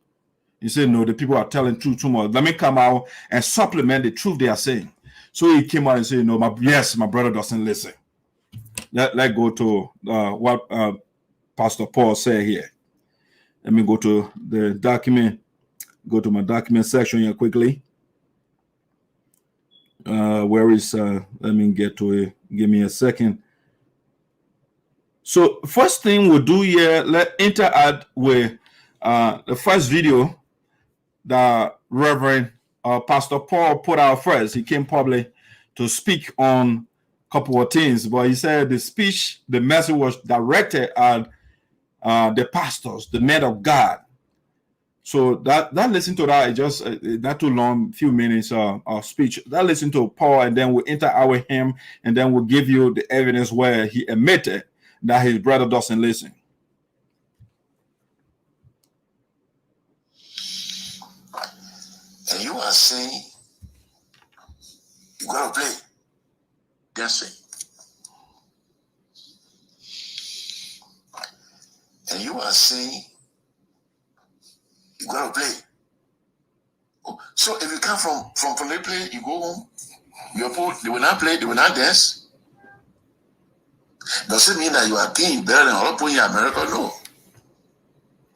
He said, no, the people are telling truth too much. Let me come out and supplement the truth they are saying. So he came out and said, no, my brother doesn't listen. Let's go to what Pastor Paul said here. Let me go to the document. go to my document section here quickly. Where is let me get to it. Give me a second. So first thing we'll do here, let's interact with the first video that Reverend Pastor Paul put out first. He came public to speak on a couple of things, but he said the message was directed at the pastors, the men of God. So that listen to that, just not too long, few minutes of speech. That listen to Paul, and then we'll interact with him, and then we'll give you the evidence where he admitted that his brother doesn't listen. And you are saying you're gonna play dancing. And you are saying you're gonna play. Oh, so if you come from the play, you go home, they will not play, they will not dance. Does it mean that you are being better than other people in America? No.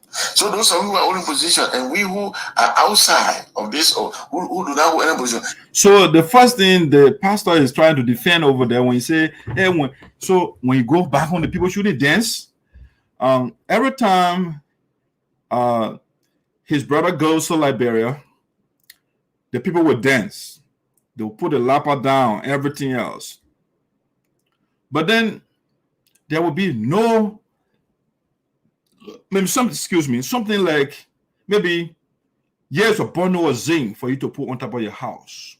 So those are who are holding position, and we who are outside of this, or who do not hold any position. So the first thing the pastor is trying to defend over there, when you say, hey, when you go back home, the people shouldn't dance. Every time his brother goes to Liberia, the people will dance. They'll put the lapa down, everything else. But then there will be no, maybe something like maybe years of bono or zinc for you to put on top of your house.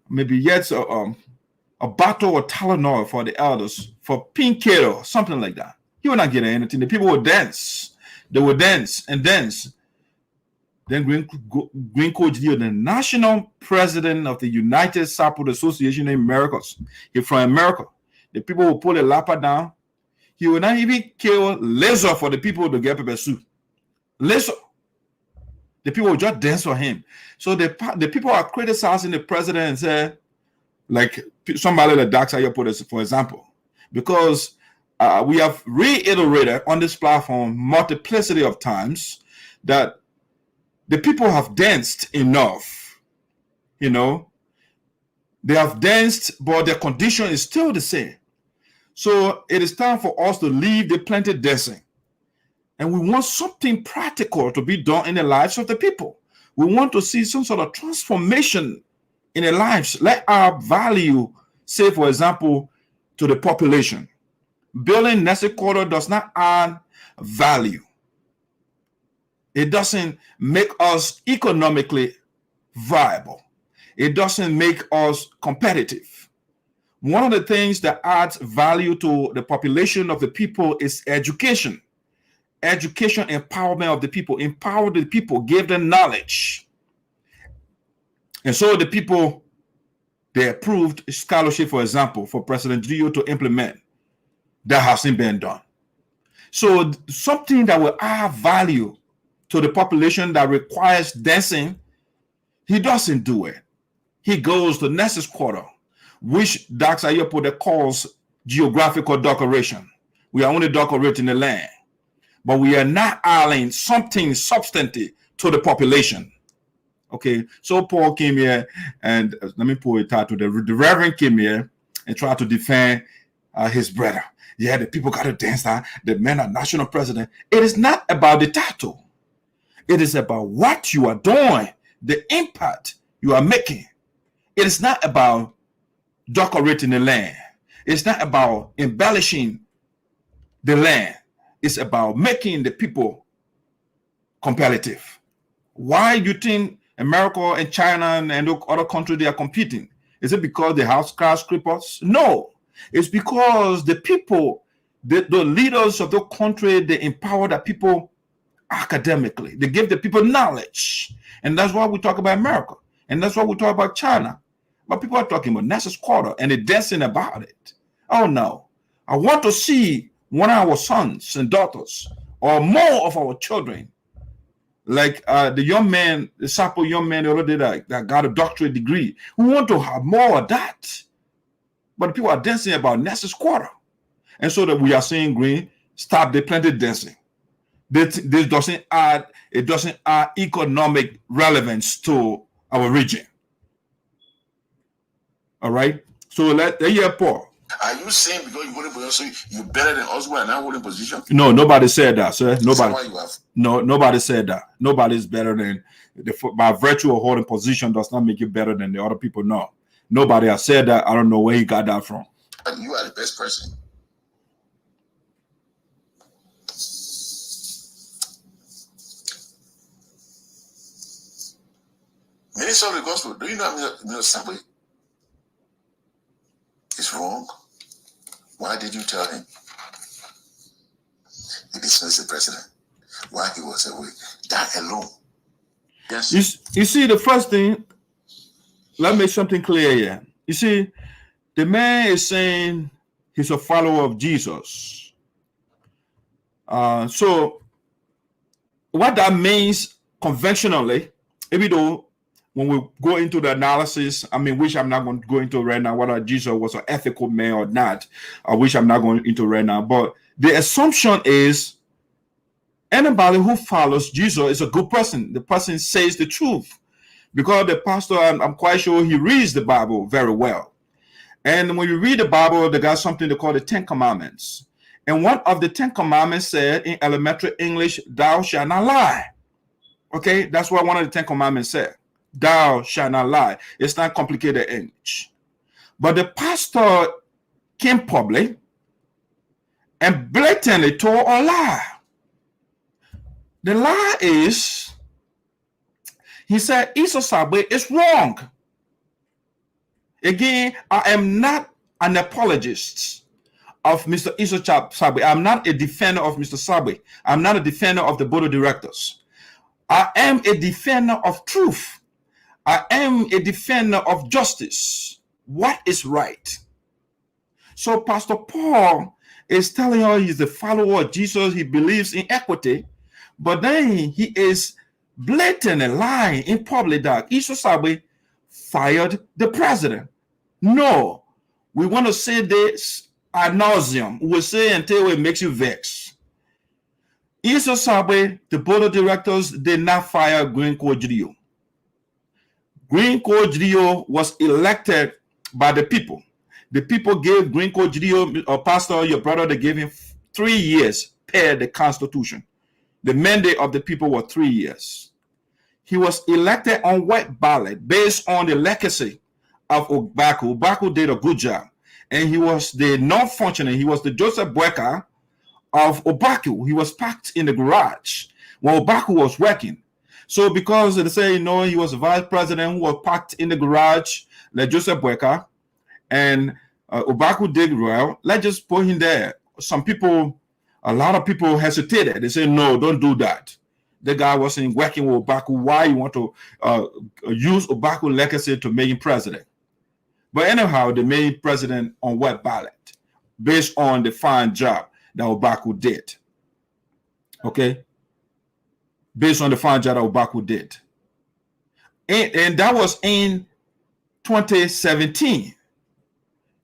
Maybe years a bottle of Tylenol for the elders, for painkiller, something like that. You will not get anything. The people will dance. They will dance and dance. Then Green Coach Dio, the national president of the United Support Association in Americas, he's from America. The people will pull a lapa down. He will not even kill laser for the people to get pepper soup. Laser. The people will just dance for him. So the people are criticizing the president and say, like somebody like Dr. put us, for example, because we have reiterated on this platform multiplicity of times that the people have danced enough. You know, they have danced, but their condition is still the same. So it is time for us to leave the plenty dancing. And we want something practical to be done in the lives of the people. We want to see some sort of transformation in their lives. Let our value, say, for example, to the population. Building Nessie Quarter does not add value. It doesn't make us economically viable. It doesn't make us competitive. One of the things that adds value to the population of the people is education. Education, empowerment of the people. Empower the people, give them knowledge. And so the people, they approved scholarship, for example, for President Gio to implement. That hasn't been done. So something that will add value to the population that requires dancing, he doesn't do it. He goes to Nessus Quarter, which Dr. Ayopoda calls geographical decoration. We are only decorating the land, but we are not adding something substantive to the population. Okay, so Paul came here, and let me pull it out to the Reverend came here and tried to defend his brother. Yeah, the people got to dance now. The men are national president. It is not about the title. It is about what you are doing, the impact you are making. It is not about decorating the land. It's not about embellishing the land. It's about making the people competitive. Why do you think America and China and other countries, they are competing? Is it because they have skyscrapers? No. It's because the people, the leaders of the country, they empower the people academically. They give the people knowledge. And that's why we talk about America. And that's why we talk about China. But people are talking about Nessus Quarter and they're dancing about it. Oh no. I want to see one of our sons and daughters or more of our children, like the young man, the Sapo young man the other day that got a doctorate degree. We want to have more of that. But people are dancing about Nessus Quarter. And so that we are saying, Green, stop the plenty dancing. This doesn't add economic relevance to our region. All right. So there you Paul. Are you saying because you holding position, you're better than us who are not holding position? No, nobody said that, sir. Nobody. You have. No, nobody said that. Nobody is better than by virtue of holding position does not make you better than the other people. No, nobody has said that. I don't know where he got that from. But you are the best person. Minister of the Gospel, do you know Sabbath? It's wrong. Why did you tell him? He dismissed the president while he was away. That alone. Yes. You see, the first thing, let me make something clear here. You see, the man is saying he's a follower of Jesus. So what that means conventionally, even though when we go into the analysis, which I'm not going to go into right now, whether Jesus was an ethical man or not, which I'm not going into right now. But the assumption is anybody who follows Jesus is a good person. The person says the truth. Because the pastor, I'm quite sure he reads the Bible very well. And when you read the Bible, they got something they call the 10 Commandments. And one of the 10 Commandments said in elementary English, thou shalt not lie. Okay, that's what one of the 10 Commandments said. Thou shalt not lie. It's not complicated English. But the pastor came public and blatantly told a lie. The lie is, he said, ESOTERIC is wrong. Again, I am not an apologist of Mr. ESOTERIC. I'm not a defender of Mr. Sargbeh. I'm not a defender of the board of directors. I am a defender of truth. I am a defender of justice. What is right? So Pastor Paul is telling her he's a follower of Jesus. He believes in equity. But then he is blatantly lying in public that ESOTERIC fired the president. No. We want to say this ad nauseum. We'll say until it makes you vex. ESOTERIC, the board of directors, did not fire Green Cordidio. Green Cordidio was elected by the people. The people gave Green Cordidio, or pastor, your brother, they gave him 3 years per the Constitution. The mandate of the people was 3 years. He was elected on white ballot based on the legacy of Obaku. Obaku did a good job. And he was the non-functioning, he was the Joseph Boyka of Obaku. He was packed in the garage when Obaku was working. So because they say, he was a vice president who was packed in the garage, like Joseph Boyka, and Obaku did well, let's just put him there. A lot of people hesitated. They say, no, don't do that. The guy wasn't working with Obaku. Why you want to use Obaku legacy to make him president? But anyhow, they made him president on white ballot based on the fine job that Obaku did. Okay? Based on the fine job that Obaku did. And that was in 2017.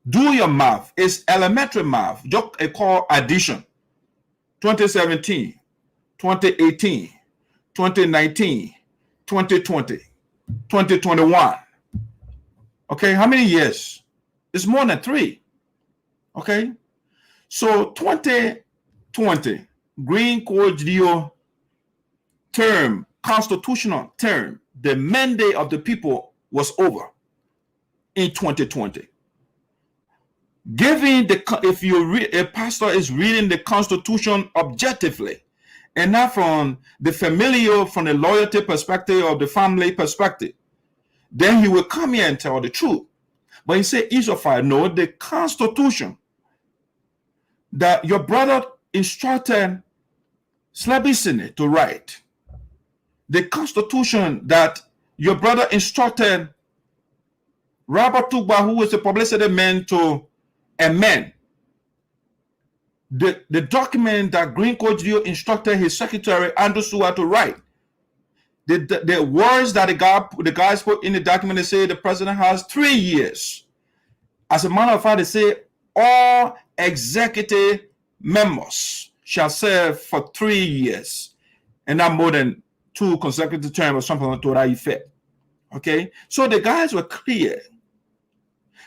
Do your math. It's elementary math. Just a call addition. 2017, 2018, 2019, 2020, 2021. Okay, how many years? It's more than 3. Okay, so 2020, Green Cordidio term, constitutional term, the mandate of the people was over in 2020. If you read, a pastor is reading the Constitution objectively and not from the familial, from the loyalty perspective or the family perspective, then he will come here and tell the truth. But he said, ESOTERIC, no, the Constitution that your brother instructed SHEKPEH'S to write, the Constitution that your brother instructed Robert Tugba, who was a publicity man, to amend, the document that Green Cordidio instructed his secretary Andrew Seward to write, the words that the guys put in the document, they say the president has 3 years. As a matter of fact, they say all executive members shall serve for 3 years, and not more than 2 consecutive terms or something to that effect. Okay, so the guys were clear.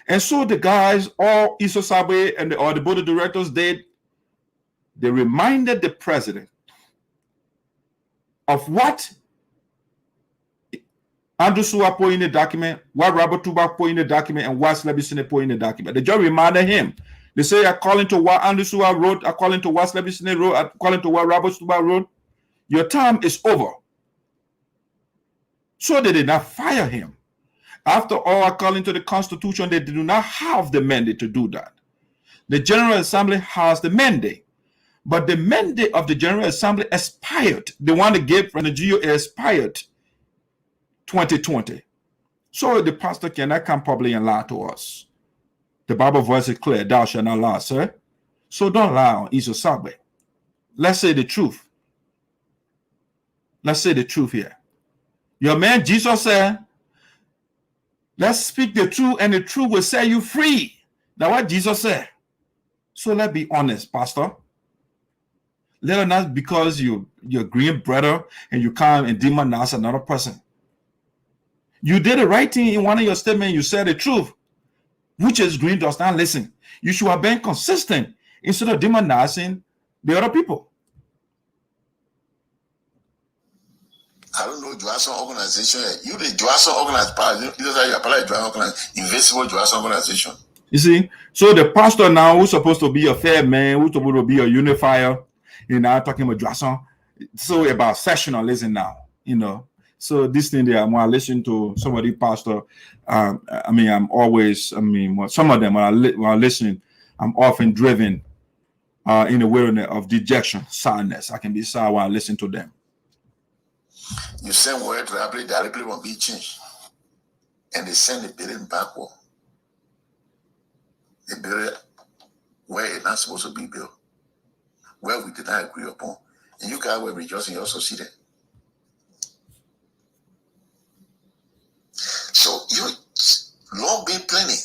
And so the guys, all ESOTERIC and the board of directors did, they reminded the president of what Andrew Sua put in the document, what Robert Tuba put in the document, and what Slebisine put in the document. They just reminded him. They say, according to what Andrew Sua wrote, according to what Slebisine wrote, according to what Robert Tuba wrote, your term is over. So they did not fire him. After all, according to the Constitution, they do not have the mandate to do that. The General Assembly has the mandate. But the mandate of the General Assembly expired. The one they gave from the GEO'S expired 2020. So the pastor cannot come publicly and lie to us. The Bible verse is clear, thou shalt not lie, sir. So don't lie on ESOTERIC. Let's say the truth. Let's say the truth here. Your man Jesus said, let's speak the truth and the truth will set you free. That's what Jesus said. So let's be honest, pastor. Let us not, because you're green brother and you come and demonize another person. You did the right thing in one of your statements. You said the truth, which is green does not listen. You should have been consistent instead of demonizing the other people. I don't know Johnson organization. You the Johnson organization. You know you apply Johnson invisible Johnson organization. You see, so the pastor now who's supposed to be a fair man, who's supposed to be a unifier, you know, talking about Johnson. So about sectionalism now, you know. So this thing there, when I listen to somebody pastor, some of them when I listen, I'm often driven in the wilderness of dejection, sadness. I can be sad when I listen to them. You send word directly won't be changed, and they send the building backward. They build it where it's not supposed to be built, where we did not agree upon, and you guys were rejoicing. You also see that. So you Lord be planning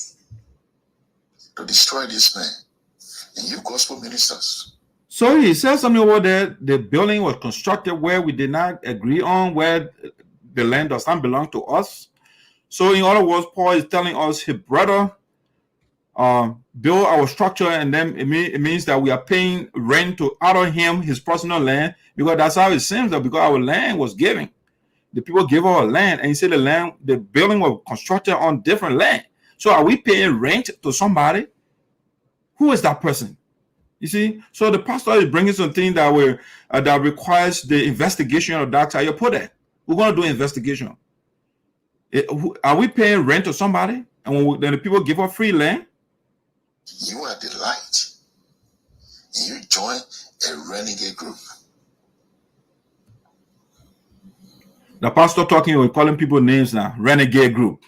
to destroy this man, and you gospel ministers. So he says something over there. The building was constructed where we did not agree on, where the land does not belong to us. So in other words, Paul is telling us his brother build our structure, and then it means that we are paying rent to out of him his personal land, because that's how it seems that because our land was given. The people gave our land, and he said the building was constructed on different land. So are we paying rent to somebody? Who is that person? You see, so the pastor is bringing something that that requires the investigation of that. How you put it? We're going to do investigation. Are we paying rent to somebody, and then the people give us free land? You are the light, and you join a renegade group. The pastor talking, we're calling people names now. Renegade group.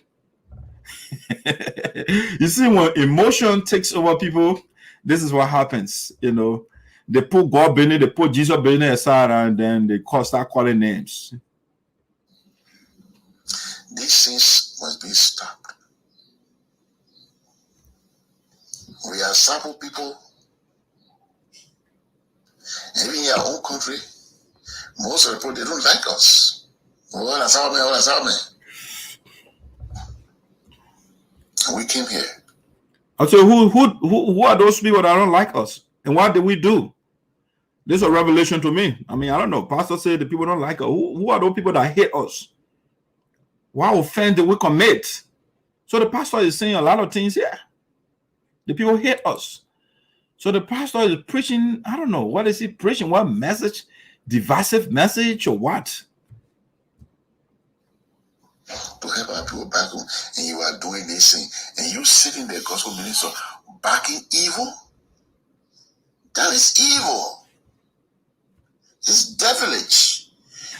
You see, when emotion takes over people, this is what happens. You know, they put God beneath, they put Jesus beneath aside, and then they start calling names. These things must be stopped. We are sample people. Even in our own country, most of the people, they don't like us. And we came here. So who are those people that don't like us? And what did we do? This is a revelation to me. I mean, I don't know. Pastor said the people don't like us. Who are those people that hate us? What offense did we commit? So the pastor is saying a lot of things here. The people hate us. So the pastor is preaching, I don't know, what is he preaching? What message? Divisive message or what? To help our people back home, and you are doing this thing, and you sitting there, gospel minister, backing evil. That is evil. It's devilish.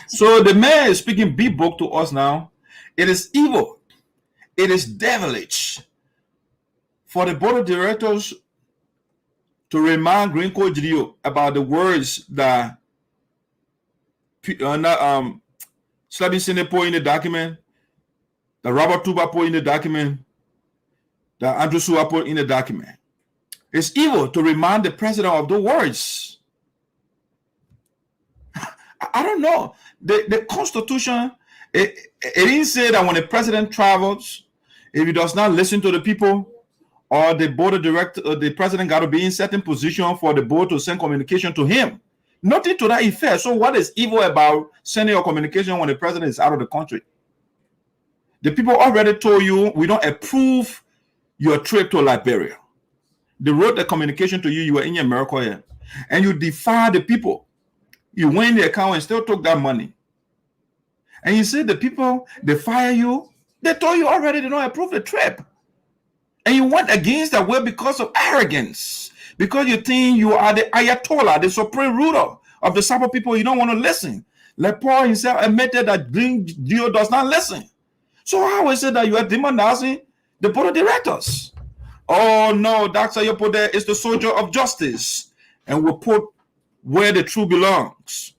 So the man is speaking big book to us now. It is evil. It is devilish. For the board of directors to remind Green Code GDO about the words that Slebisine put in the document, that Robert Tuba put in the document, that Andrew Sua put in the document. It's evil to remind the president of the words. I don't know. The Constitution, it didn't say that when the president travels, if he does not listen to the people, or the board of directors, the president got to be in certain position for the board to send communication to him. Nothing to that effect. So what is evil about sending your communication when the president is out of the country? The people already told you, we don't approve your trip to Liberia. They wrote the communication to you, you were in America here, and you defy the people. You went in the account and still took that money. And you see the people, they fire you. They told you already they don't approve the trip. And you went against that way because of arrogance. Because you think you are the Ayatollah, the supreme ruler of the Sabo people. You don't want to listen. Like Paul himself admitted that Green Dio does not listen. So how is it that you are demonizing the board of directors? Oh no, Dr. Yopode is the soldier of justice and will put where the truth belongs.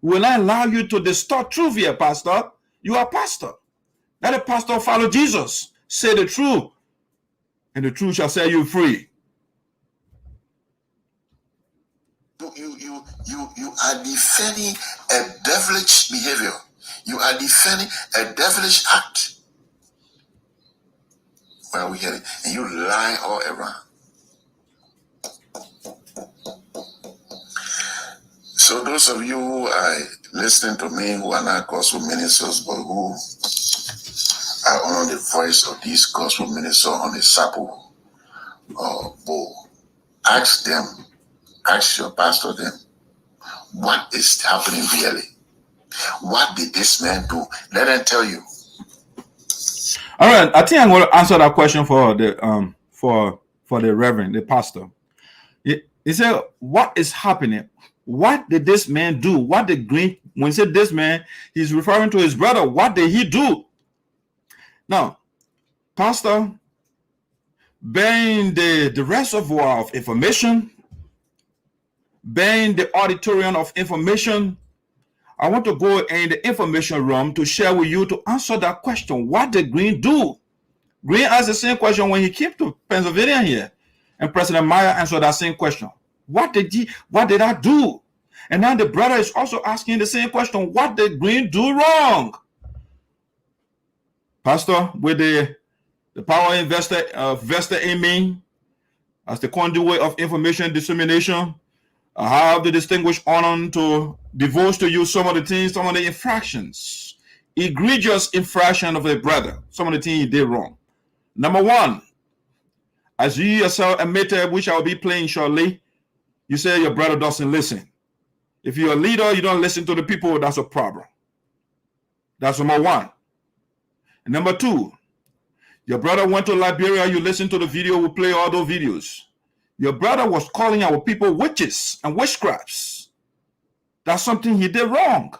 Will I allow you to distort truth here, Pastor? You are pastor. Let a pastor follow Jesus. Say the truth, and the truth shall set you free. You are defending a devilish behavior. You are defending a devilish act. Where we get it, and you lie all around. So those of you who are listening to me who are not gospel ministers, but who are on the voice of these gospel ministers on the Sapo bowl, ask them, ask your pastor them, what is happening really? What did this man do? Let them tell you. All right, I think I'm going to answer that question for the for the reverend, the pastor. He said, "What is happening? What did this man do? What did Green? When he said this man, he's referring to his brother. What did he do?" Now, pastor, being the reservoir of information, being the auditorium of information, I want to go in the information room to share with you to answer that question. What did Green do? Green asked the same question when he came to Pennsylvania here. And President Meyer answered that same question. What did I do? And now the brother is also asking the same question. What did Green do wrong? Pastor, with the power investor aiming as the conduit of information dissemination, I have the distinguished honor to divulge to you some of the things, some of the infractions, egregious infraction of a brother, some of the things he did wrong. Number one, as you yourself admitted, which I will be playing shortly, you say your brother doesn't listen. If you're a leader, you don't listen to the people, that's a problem. That's number one. And number two, your brother went to Liberia, you listen to the video, we play all those videos. Your brother was calling our people witches and witchcrafts. That's something he did wrong.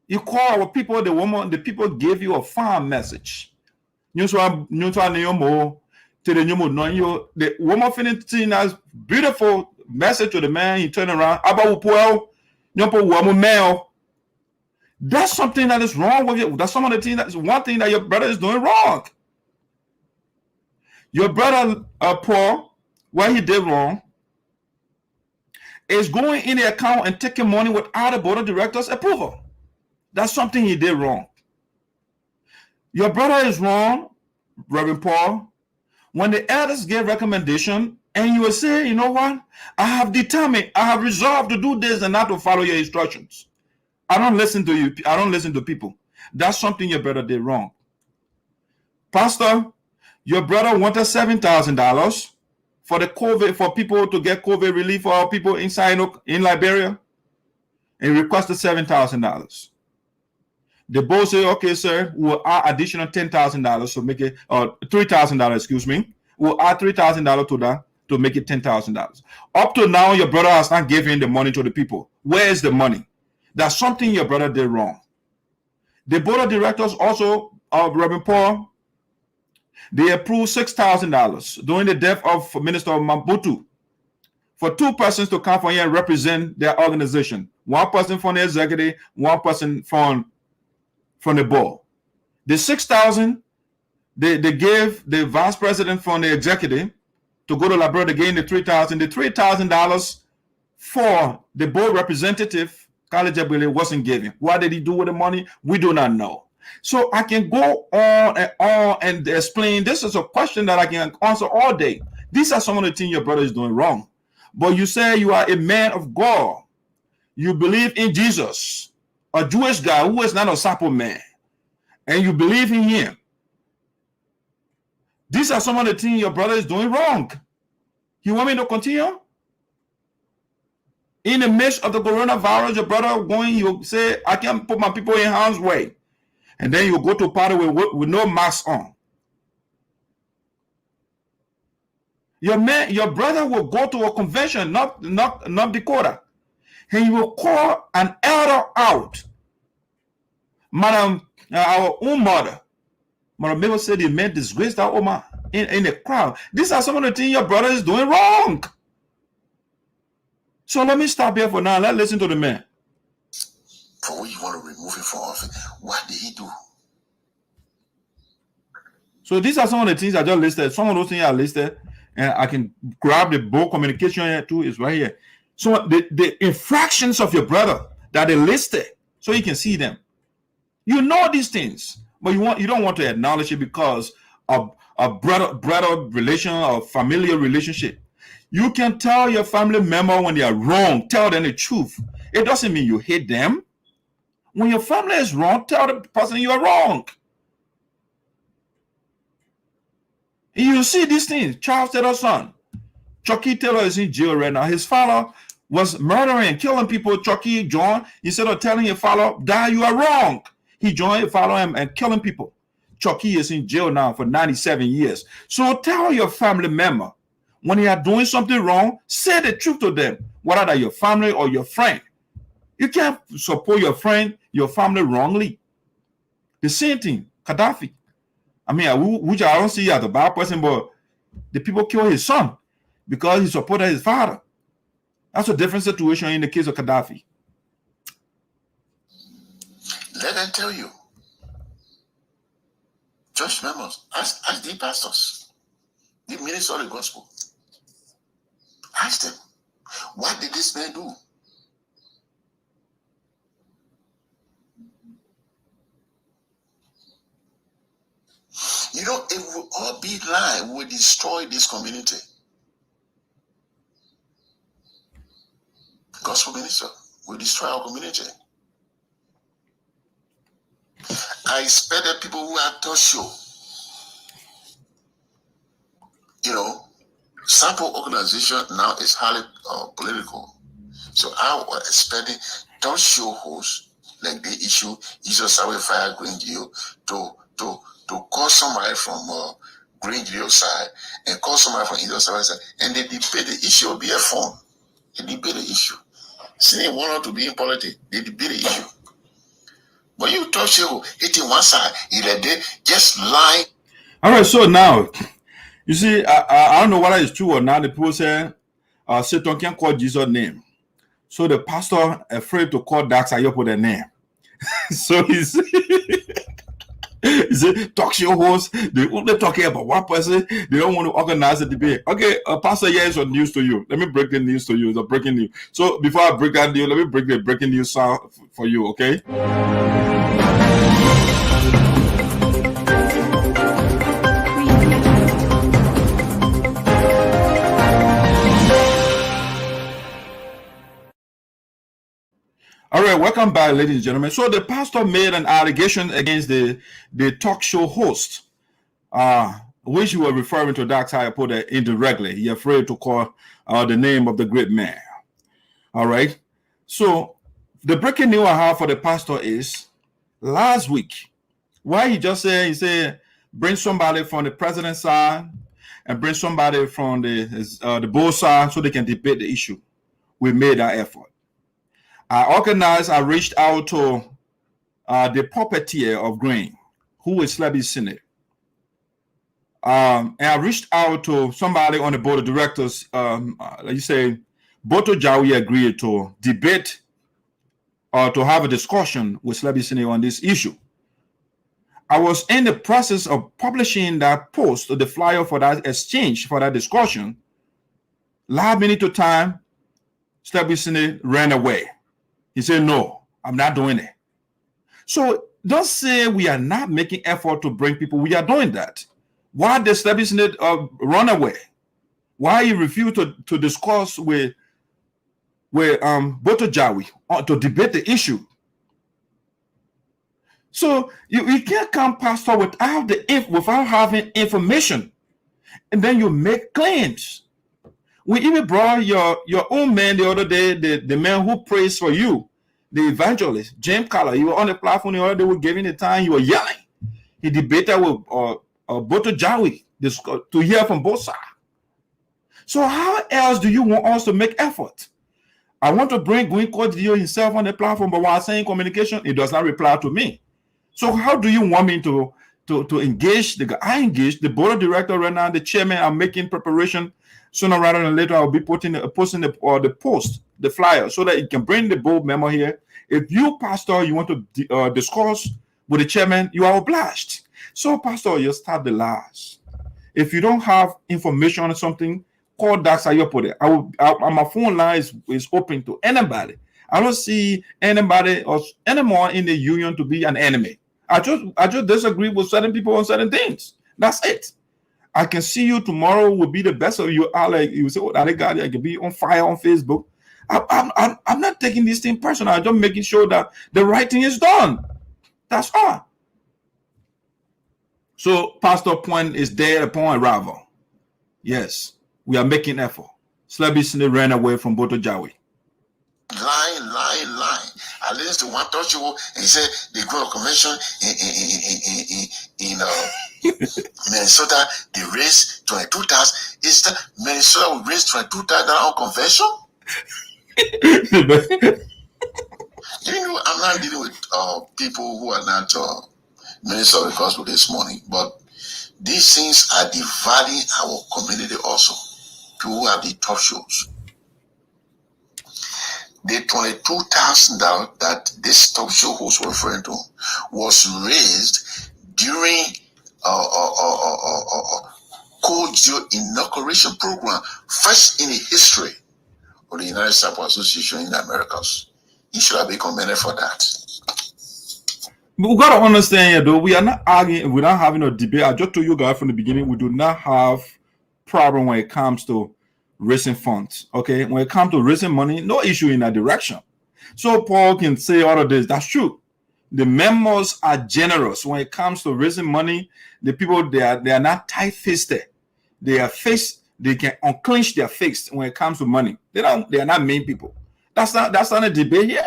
You call our people, the people gave you a fine message. The woman finishing that beautiful message to the man, he turned around. That's something that is wrong with you. That's some of the things, that's one thing that your brother is doing wrong. Your brother, Paul, what he did wrong is going in the account and taking money without the board of directors' approval. That's something he did wrong. Your brother is wrong, Reverend Paul, when the elders gave recommendation and you will say, you know what? I have determined, I have resolved to do this and not to follow your instructions. I don't listen to you. I don't listen to people. That's something your brother did wrong. Pastor, your brother wanted $7,000 for the COVID, for people to get COVID relief for our people inside in Liberia, and requested $7,000. The boss said, "Okay, sir, we'll add additional $10,000 to make it, or $3,000, excuse me. We'll add $3,000 to that to make it $10,000. Up to now, your brother has not given the money to the people. Where is the money? That's something your brother did wrong. The board of directors also, Reverend Paul, they approved $6,000 during the death of Minister Mambutu for two persons to come from here and represent their organization. One person from the executive, one person from the board. The $6,000, they gave the vice president from the executive to go to Liberia. They gave the $3,000. The $3,000 for the board representative, Carlor GBOLEY, wasn't given. What did he do with the money? We do not know. So I can go on and explain. This is a question that I can answer all day. These are some of the things your brother is doing wrong. But you say you are a man of God. You believe in Jesus, a Jewish guy who is not a simple man, and you believe in him. These are some of the things your brother is doing wrong. You want me to continue? In the midst of the coronavirus, your brother going, you say, I can't put my people in harm's way. And then you go to a party with no mask on. Your brother will go to a convention, not Dakota, and he will call an elder out. Madam, our own mother. Madam Mabel said the man disgraced that woman in the crowd. These are some of the things your brother is doing wrong. So let me stop here for now. Let's listen to the man. For what you want to remove him from office, what did he do? So these are some of the things I just listed. Some of those things I listed, and I can grab the board communication here too. Is right here. So the infractions of your brother that they listed, so you can see them. You know these things, but you don't want to acknowledge it because of a brother relation or familiar relationship. You can tell your family member when they are wrong. Tell them the truth. It doesn't mean you hate them. When your family is wrong, tell the person you are wrong. And you see these things. Charles Taylor's son, Chucky Taylor, is in jail right now. His father was murdering, killing people. Chucky joined. Instead of telling your father, die, you are wrong. He joined your father and killing people. Chucky is in jail now for 97 years. So tell your family member, when they are doing something wrong, say the truth to them, whether they're your family or your friend. You can't support your friend, your family wrongly. The same thing, Gaddafi. I mean, which I don't see as a bad person, but the people killed his son because he supported his father. That's a different situation in the case of Gaddafi. Let them tell you. Church members, ask the pastors, the ministers of the gospel. Ask them, what did this man do? You know, it will all be lie. We will destroy this community. Gospel minister will destroy our community. I expect the people who are talk show, you know, sample organization now is highly political. So I was expecting talk show hosts like the issue ESOTERIC fire Green Geo to call somebody from Green Geo side and call somebody from ESOTERIC side, and they debate the issue will be a phone. They debate the issue. Saying one or to be in politics, they debate the issue. But you talk show hitting one side, just lie. All right, so now you see, I don't know whether it's true or not. The people say Satan can't call Jesus' name. So the pastor afraid to call Dax Ayopo their name. So he said, talk show hosts, they only talking about one person. They don't want to organize a debate. Okay, Pastor, here is some news to you. Let me break the news to you. It's a breaking news. So before I break that news, let me break the breaking news sound for you, okay? All right, welcome back, ladies and gentlemen. So the pastor made an allegation against the talk show host, which you were referring to Dax Ayopo indirectly. He afraid to call the name of the great man. All right. So the breaking news I have for the pastor is last week, why he said, bring somebody from the president's side and bring somebody from the board side so they can debate the issue. We made that effort. I reached out to the puppeteer of Green, who is SHEKPEH'S Senate. And I reached out to somebody on the board of directors. You say, Boto Jawi agreed to debate or to have a discussion with SHEKPEH'S Senate on this issue. I was in the process of publishing that post, the flyer for that exchange, for that discussion. Last minute of time, Slabby Senate ran away. He said, no, I'm not doing it. So don't say we are not making effort to bring people. We are doing that. Why did Slabby Senate run away? Why he refused to discuss with Boto Jawi to debate the issue? So you can't come, Pastor, without having information, and then you make claims. We even brought your own man the other day, the man who prays for you, the evangelist, James CARLOR. You were on the platform the other day, we were giving the time, you were yelling. He debated with Boto Jawi to hear from both sides. So how else do you want us to make effort? I want to bring Gwyn Cordio himself on the platform, but while saying communication, he does not reply to me. So how do you want me to engage the guy? I engage the board of director right now, the chairman. I'm making preparation. Sooner rather than later, I'll be posting the flyer, so that you can bring the board memo here. If you, Pastor, you want to discuss with the chairman, you are obliged. So, Pastor, you start the last. If you don't have information on something, call Dr. Yopode. My phone line is open to anybody. I don't see anybody or anymore in the union to be an enemy. I just disagree with certain people on certain things. That's it. I can see you tomorrow will be the best of you. You say, oh, that guy, I can be on fire on Facebook. I'm not taking this thing personal. I'm just making sure that the right thing is done. That's all. So, Pastor point is there upon arrival. Yes, we are making effort. Slabby Senate ran away from Boto Jawi. Lying. I listened to one talk show and he said they go to convention in Minnesota. They raised 22,000. Is that Minnesota will raise 22,000 on convention? You know, I'm not dealing with people who are not Minnesota Gospel this morning, but these things are dividing our community also. People who have the talk shows. The $22,000 that this talk show host was referring to was raised during Kojo inauguration program, first in the history of the United States Association in the Americas. He should have been commended for that. But we got to understand here, though, we are not arguing, we're not having a debate. I just told you guys from the beginning, we do not have problem when it comes to raising funds. Okay, when it comes to raising money, no issue in that direction. So Paul can say all of this. That's true. The members are generous when it comes to raising money. The people, they are not tight-fisted. They can unclench their fist when it comes to money. They are not mean people. That's not a debate here.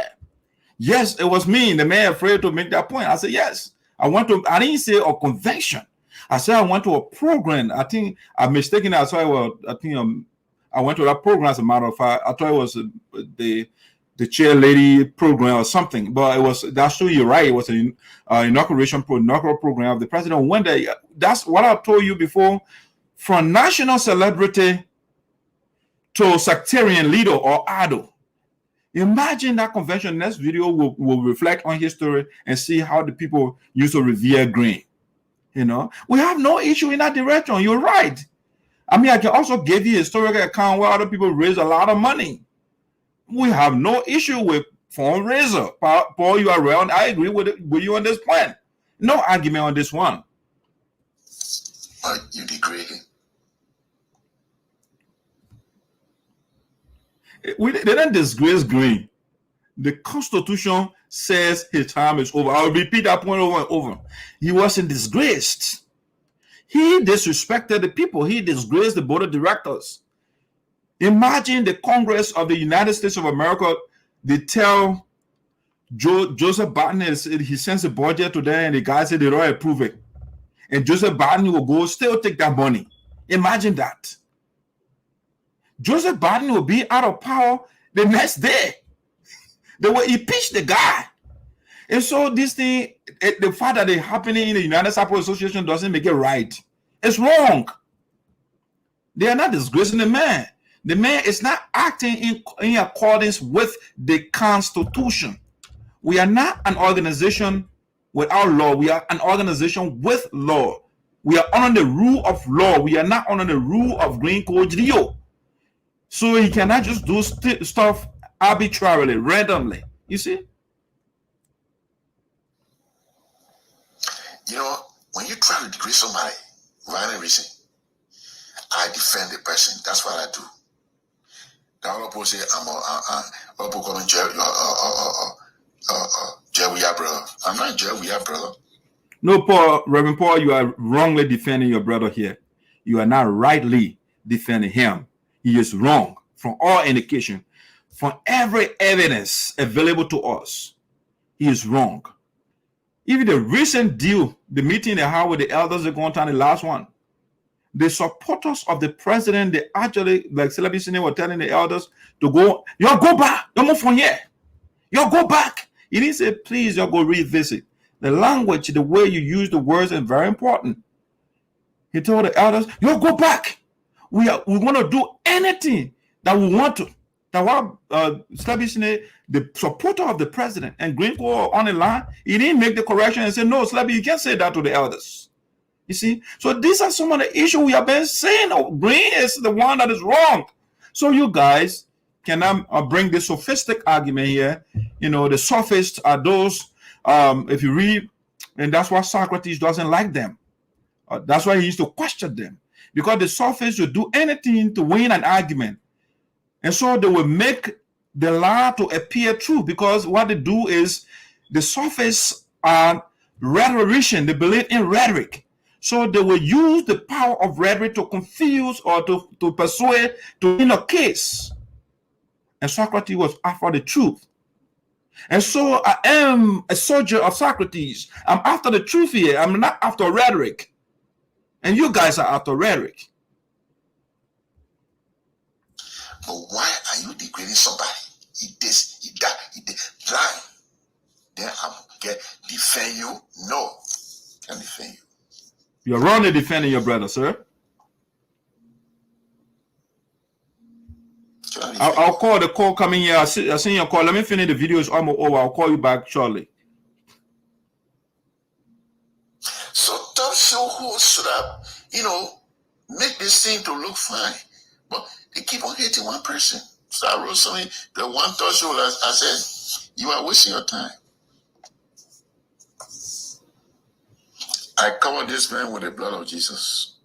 Yes, it was me, the man, afraid to make that point. I said, yes, I didn't say a convention. I said I went to a program. I think I'm mistaken. I went to that program, as a matter of fact. I thought it was the chair lady program or something, but that's true. You're right. It was an inaugural program of the president. Went there. That's what I told you before. From national celebrity to sectarian leader or idol. Imagine that convention. Next video will reflect on history and see how the people used to revere Green. You know, we have no issue in that direction. You're right. I mean, I can also give you a historical account where other people raise a lot of money. We have no issue with fundraiser. Paul, you are around. I agree with you on this point. No argument on this one. You degrade him. They didn't disgrace Green. The Constitution says his time is over. I'll repeat that point over and over. He wasn't disgraced. He disrespected the people. He disgraced the board of directors. Imagine the Congress of the United States of America. They tell Joseph Biden, he sends a budget to them, and the guy said they don't approve it. And Joseph Biden will go still take that money. Imagine that. Joseph Biden will be out of power the next day. They will impeach the guy. And so this thing, the fact that it's happening in the United States Association doesn't make it right. It's wrong. They are not disgracing the man. The man is not acting in accordance with the Constitution. We are not an organization without law. We are an organization with law. We are under the rule of law. We are not under the rule of Green Code Rio. So he cannot just do stuff arbitrarily, randomly. You see? You know, when you try to degrade somebody without any reason, I defend the person. That's what I do. The other people say, I'm calling Jerry, brother. I'm not Jerry, brother. No, Paul, Reverend Paul, you are wrongly defending your brother here. You are not rightly defending him. He is wrong from all indication, from every evidence available to us. He is wrong. Even the recent deal, the meeting they had with the elders at Gontan, the last one, the supporters of the president, they actually, like SHEKPEH'S were telling the elders to go, y'all go back, don't move from here. Y'all go back. He didn't say, please, y'all go revisit. The language, the way you use the words is very important. He told the elders, y'all go back. We want to do anything that we want to. That what SHEKPEH'S, the supporter of the president, and Green Corps on the line, he didn't make the correction and say, no, SHEKPEH'S, you can't say that to the elders. You see? So these are some of the issues we have been saying. Oh, Green is the one that is wrong. So you guys cannot bring this sophistic argument here. You know, the sophists are those, if you read, and that's why Socrates doesn't like them. That's why he used to question them. Because the sophists will do anything to win an argument. And so they will make the lie to appear true, because what they do is the sophists are rhetoricians. They believe in rhetoric. So they will use the power of rhetoric to confuse or to persuade, to win a case. And Socrates was after the truth. And so I am a soldier of Socrates. I'm after the truth here. I'm not after rhetoric. And you guys are after rhetoric. But why are you degrading somebody? He this, he that, he did. Lie. Then I'm get defend you? No. Can defend you. You're wrongly defending your brother, sir. I'll call the call coming here. I see your call. Let me finish the video. It's almost over. I'll call you back shortly. So talk show who should have, make this thing to look fine. But they keep on hating one person. So I wrote something, the one talk show, I said, you are wasting your time. I covered this man with the blood of Jesus.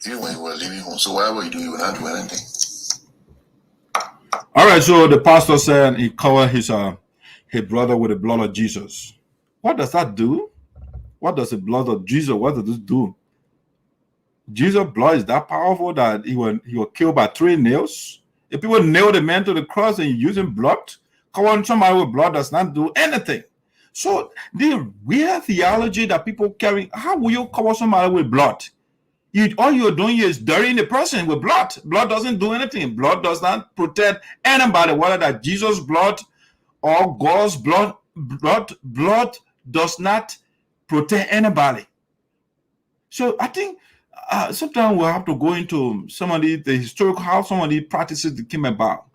Even when you were leaving home. So whatever you do, you will not do anything. All right, so the pastor said he covered his brother with the blood of Jesus. What does that do? What does the blood of Jesus, what does this do? Jesus' blood is that powerful that he was killed by 3 nails? If people nailed a man to the cross and using blood, covering somebody with blood does not do anything. So the weird theology that people carry, how will you cover somebody with blood? All you're doing is dirtying the person with blood. Blood doesn't do anything. Blood does not protect anybody, whether that Jesus' blood or God's blood. Blood does not protect anybody. So I think sometimes we'll have to go into the historical, how some of the practices that came about.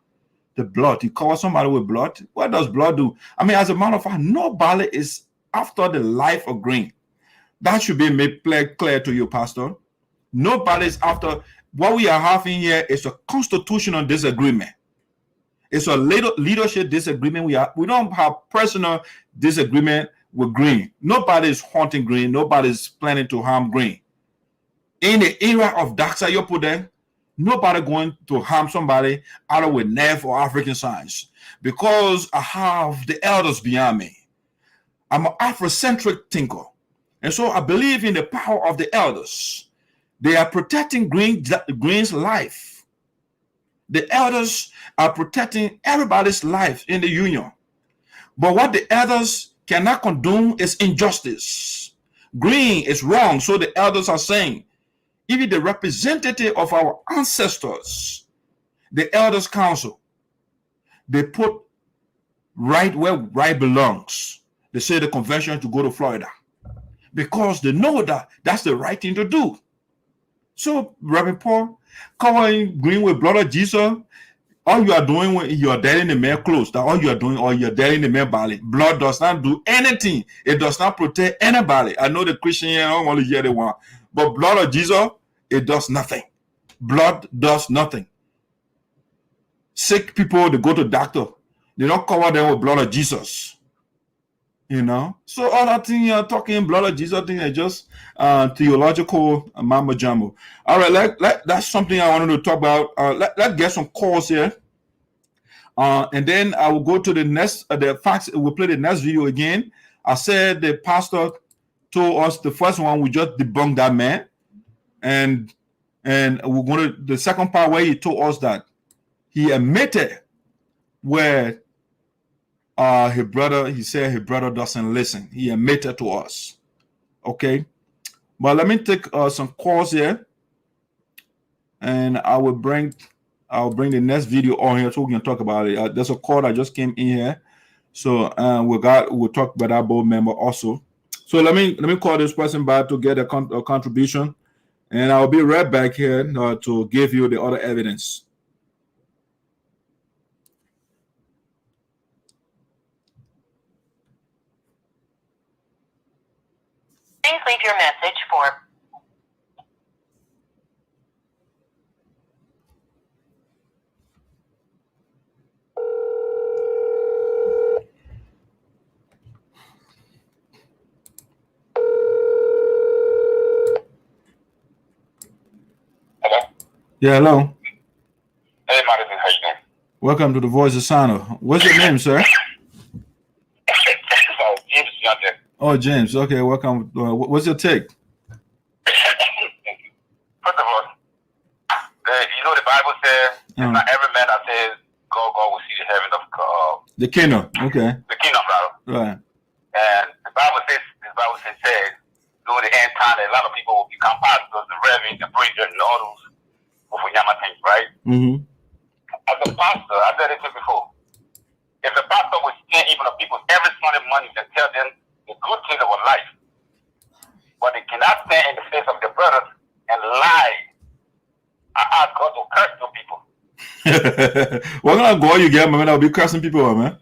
The blood, you cover somebody with blood. What does blood do? I mean, as a matter of fact, nobody is after the life of Green. That should be made clear to you, Pastor. Nobody is after. What we are having here is a constitutional disagreement. It's a leadership disagreement. We don't have personal disagreement with Green. Nobody is haunting Green. Nobody is planning to harm Green. In the era of Daxa Yopude, nobody going to harm somebody either with Nev or African science, because I have the elders behind me. I'm an Afrocentric thinker. And so I believe in the power of the elders. They are protecting Green's life. The elders are protecting everybody's life in the union. But what the elders cannot condone is injustice. Green is wrong, so the elders are saying, even the representative of our ancestors, the elders council, they put right where right belongs. They say the convention to go to Florida because they know that that's the right thing to do. So, Reverend Paul, covering Green with blood of Jesus, all you are doing when you are dead in the man clothes, that all you are doing, or you're dead in the man body. Blood does not do anything. It does not protect anybody. I know the Christian here, I don't want to hear the one. But blood of Jesus, it does nothing. Blood does nothing. Sick people, they go to doctor. They don't cover them with blood of Jesus. You know? So all that thing you're talking, blood of Jesus thing, is just theological mambo jumbo. All right, that's something I wanted to talk about. Let's get some calls here. And then I will go to the next, the facts. We'll play the next video again. I said the pastor told us the first one, we just debunked that man. And we're going to the second part where he told us that he admitted where his brother, he said his brother doesn't listen. He admitted to us. Okay. But let me take some calls here. And I'll bring the next video on here so we can talk about it. There's a call that just came in here. So we'll talk about that board member also. So let me call this person back to get a contribution. And I'll be right back here to give you the other evidence. Please leave your message for... Hello? Yeah, hello. Hey, Madison, how you doing? Welcome to the Voice of SINOE. What's your name, sir? James Johnson. Oh, James. Okay, welcome. What's your take? Thank you. First of all, you know the Bible says, it's not every man that says, God will see the heaven of God. The kingdom. Okay. The kingdom, brother. Right. And the Bible says, during the end time, a lot of people will become pastors, the reverends, the preachers, and all those Ufuyama things, right? Mm-hmm. As a pastor, I said it to you before. If the pastor would stand even the people every Sunday morning and tell them the good things of life, but they cannot stand in the face of their brothers and lie, I ask God to curse those people. What kind of God you get, man? I'll be cursing people, man.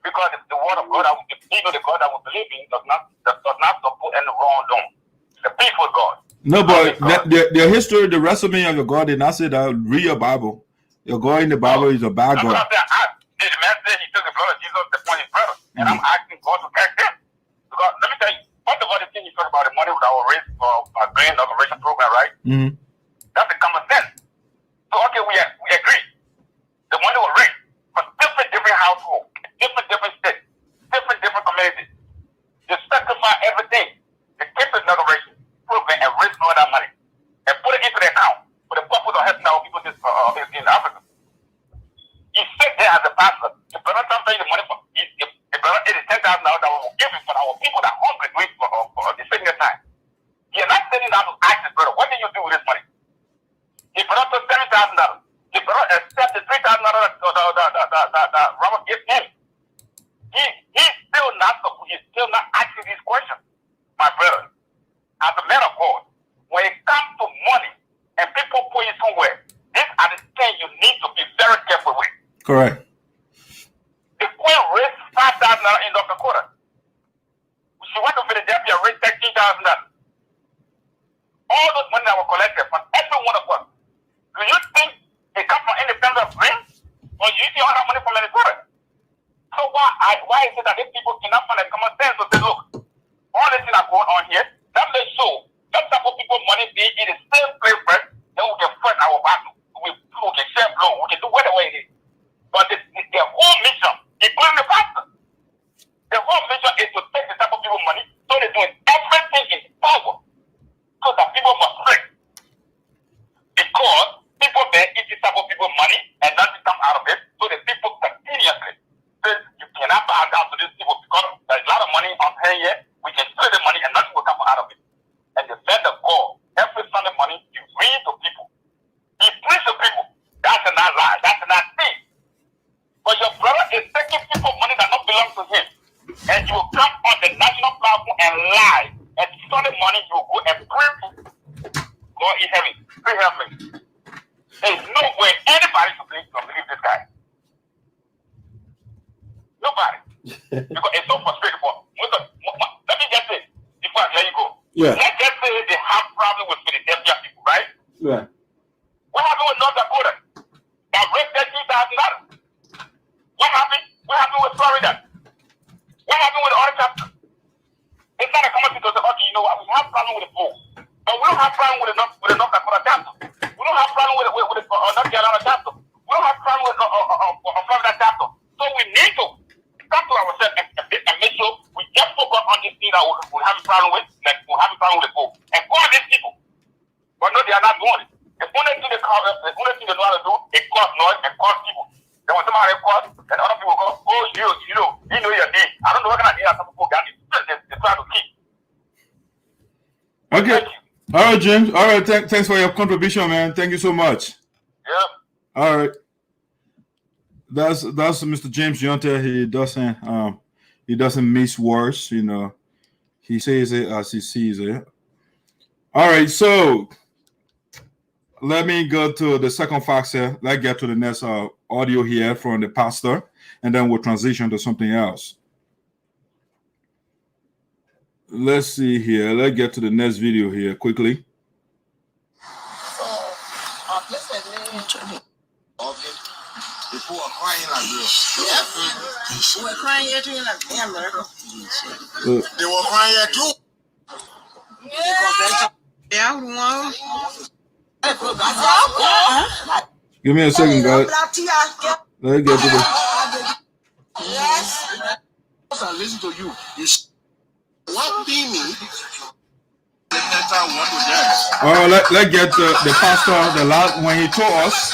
Because the word of God, the people, the God that we believe in, does not support any wrongdoing. The peaceful God. No, but the history, the resume of your God did not say that. Read your Bible. Your God in the Bible is a bad God. The man said he took the blood of Jesus upon his brother, and I'm asking God to catch him. Because let me tell you, first of all, the thing you talk about the money that was raised for a grand operation program, right? Mm-hmm. That's a common sense. So okay, we agree. The money was raised for different households, different states, different communities. You sacrifice everything to keep the inauguration program and raise all that money and put it into the account for the purpose of helping our people in Africa. You sit there as a pastor, you better not pay the money for it. It is $10,000 that we will give him for our people that are hungry doing for the sitting time. You're not sitting down to ask his brother, what did you do with this money? He better put $7,000. He better accept the $3,000 that Robert gave him. He's still not asking these questions, my brother. As a man of God, when it comes to money and people put you somewhere, these are the things you need to be very careful with. Correct. The queen raised $5,000 in North Dakota. She went to Philadelphia, raised $13,000. All those money that were collected from every one of us. Do you think it comes from independent of green? Or you see all that money from Minnesota? So why is it that these people cannot find a common sense to say, look, all this thing are going on here, that may show that type of people money be in the same place first, then we can fight our battle. We can share blow, we can do whatever it is. But the whole mission, including the pastor, the whole mission is to take the type of people money so they're doing everything in power so that people must pray. Because people there eat the type of people money and nothing comes out of it, so the people continuously say you cannot bow down to these people because there's a lot of money on here, we can steal the money and nothing will come out of it. And the man of God, every Sunday morning, he reads to people. He preaches to people. That's not lie, that's not thief. But your brother is taking people money that don't belong to him. And you will come on the national platform and lie. And Sunday morning you will go and pray. God in heaven, pray help me. There's no way anybody should believe this guy. Nobody. Because it's so frustrating for let me just say, before I let you go. Yeah. Let's just say they have problem with Philadelphia people, right? Yeah. What happened with North Dakota? That raised $13,000. know, we have problem with the pool. But we don't have problem with enough Dakota chapter. We don't have problem with North Carolina chapter. We don't have problem with Florida chapter. So we need to come to ourselves and make sure we just focus on this thing that we have a problem with, like we have a problem with the pool. And call these people. But no, they are not doing it. The only thing they know how to do is cause noise and cause people. Then when somebody calls, and other people go, oh, you know your day. I don't know what kind of day some people got it. They try to keep. Okay. All right, James. All right. Thanks for your contribution, man. Thank you so much. Yeah. All right. That's Mr. James Yonte. He doesn't miss words. You know, he says it as he sees it. All right. So let me go to the second fax here. Let's get to the next audio here from the pastor, and then we'll transition to something else. Let's see here. Let's get to the next video here quickly. People are crying like this. We were crying here too in America. They were crying here too. Give me a second, guys. Let's get to the. Yes. I listen to you. You what be me? All right, let's get the pastor, the last when he told us.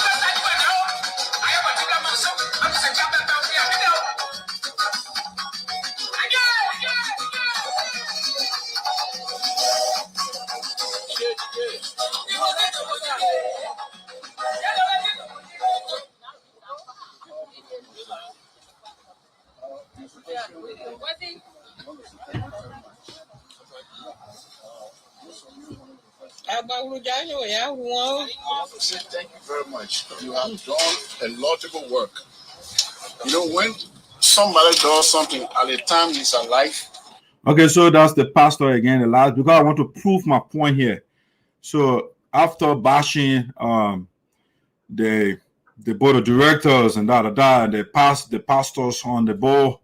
Say thank you very much. You have done a lot of good work. You know, when somebody does something at the time he's alive. Okay, so that's the pastor again, the last, because I want to prove my point here. So after bashing the board of directors and and the pastors on the board,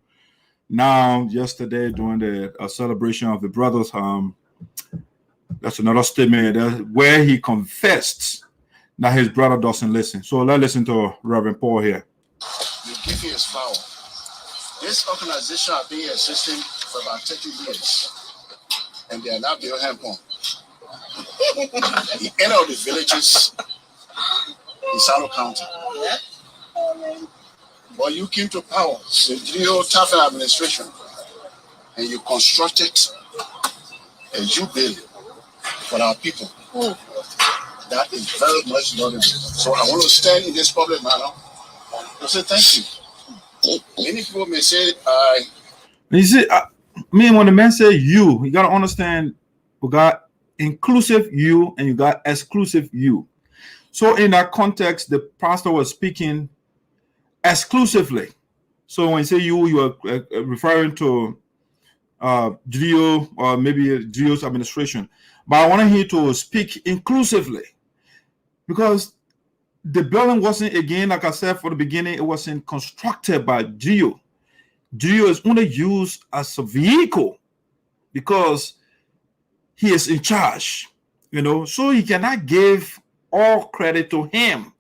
now yesterday during the celebration of the brothers, that's another statement where he confessed that his brother doesn't listen. So let's listen to Reverend Paul here. You give me his power. This organization has been existing for about 30 years, and they are now building hand pump. The end of the villages in Salo County. But you came to power, the GEO administration, and you constructed a jubilee for our people. That is very much laudable. So I want to stand in this public manner to say thank you. Many people may say, you see, when the man say you got to understand, we got inclusive you and you got exclusive you. So in that context, the pastor was speaking exclusively. So when you say you are referring to GEO or maybe GEO's administration. But I want him to speak inclusively, because the building wasn't, again, like I said for the beginning, it wasn't constructed by GEO. GEO is only used as a vehicle because he is in charge, you know, so he cannot give all credit to him.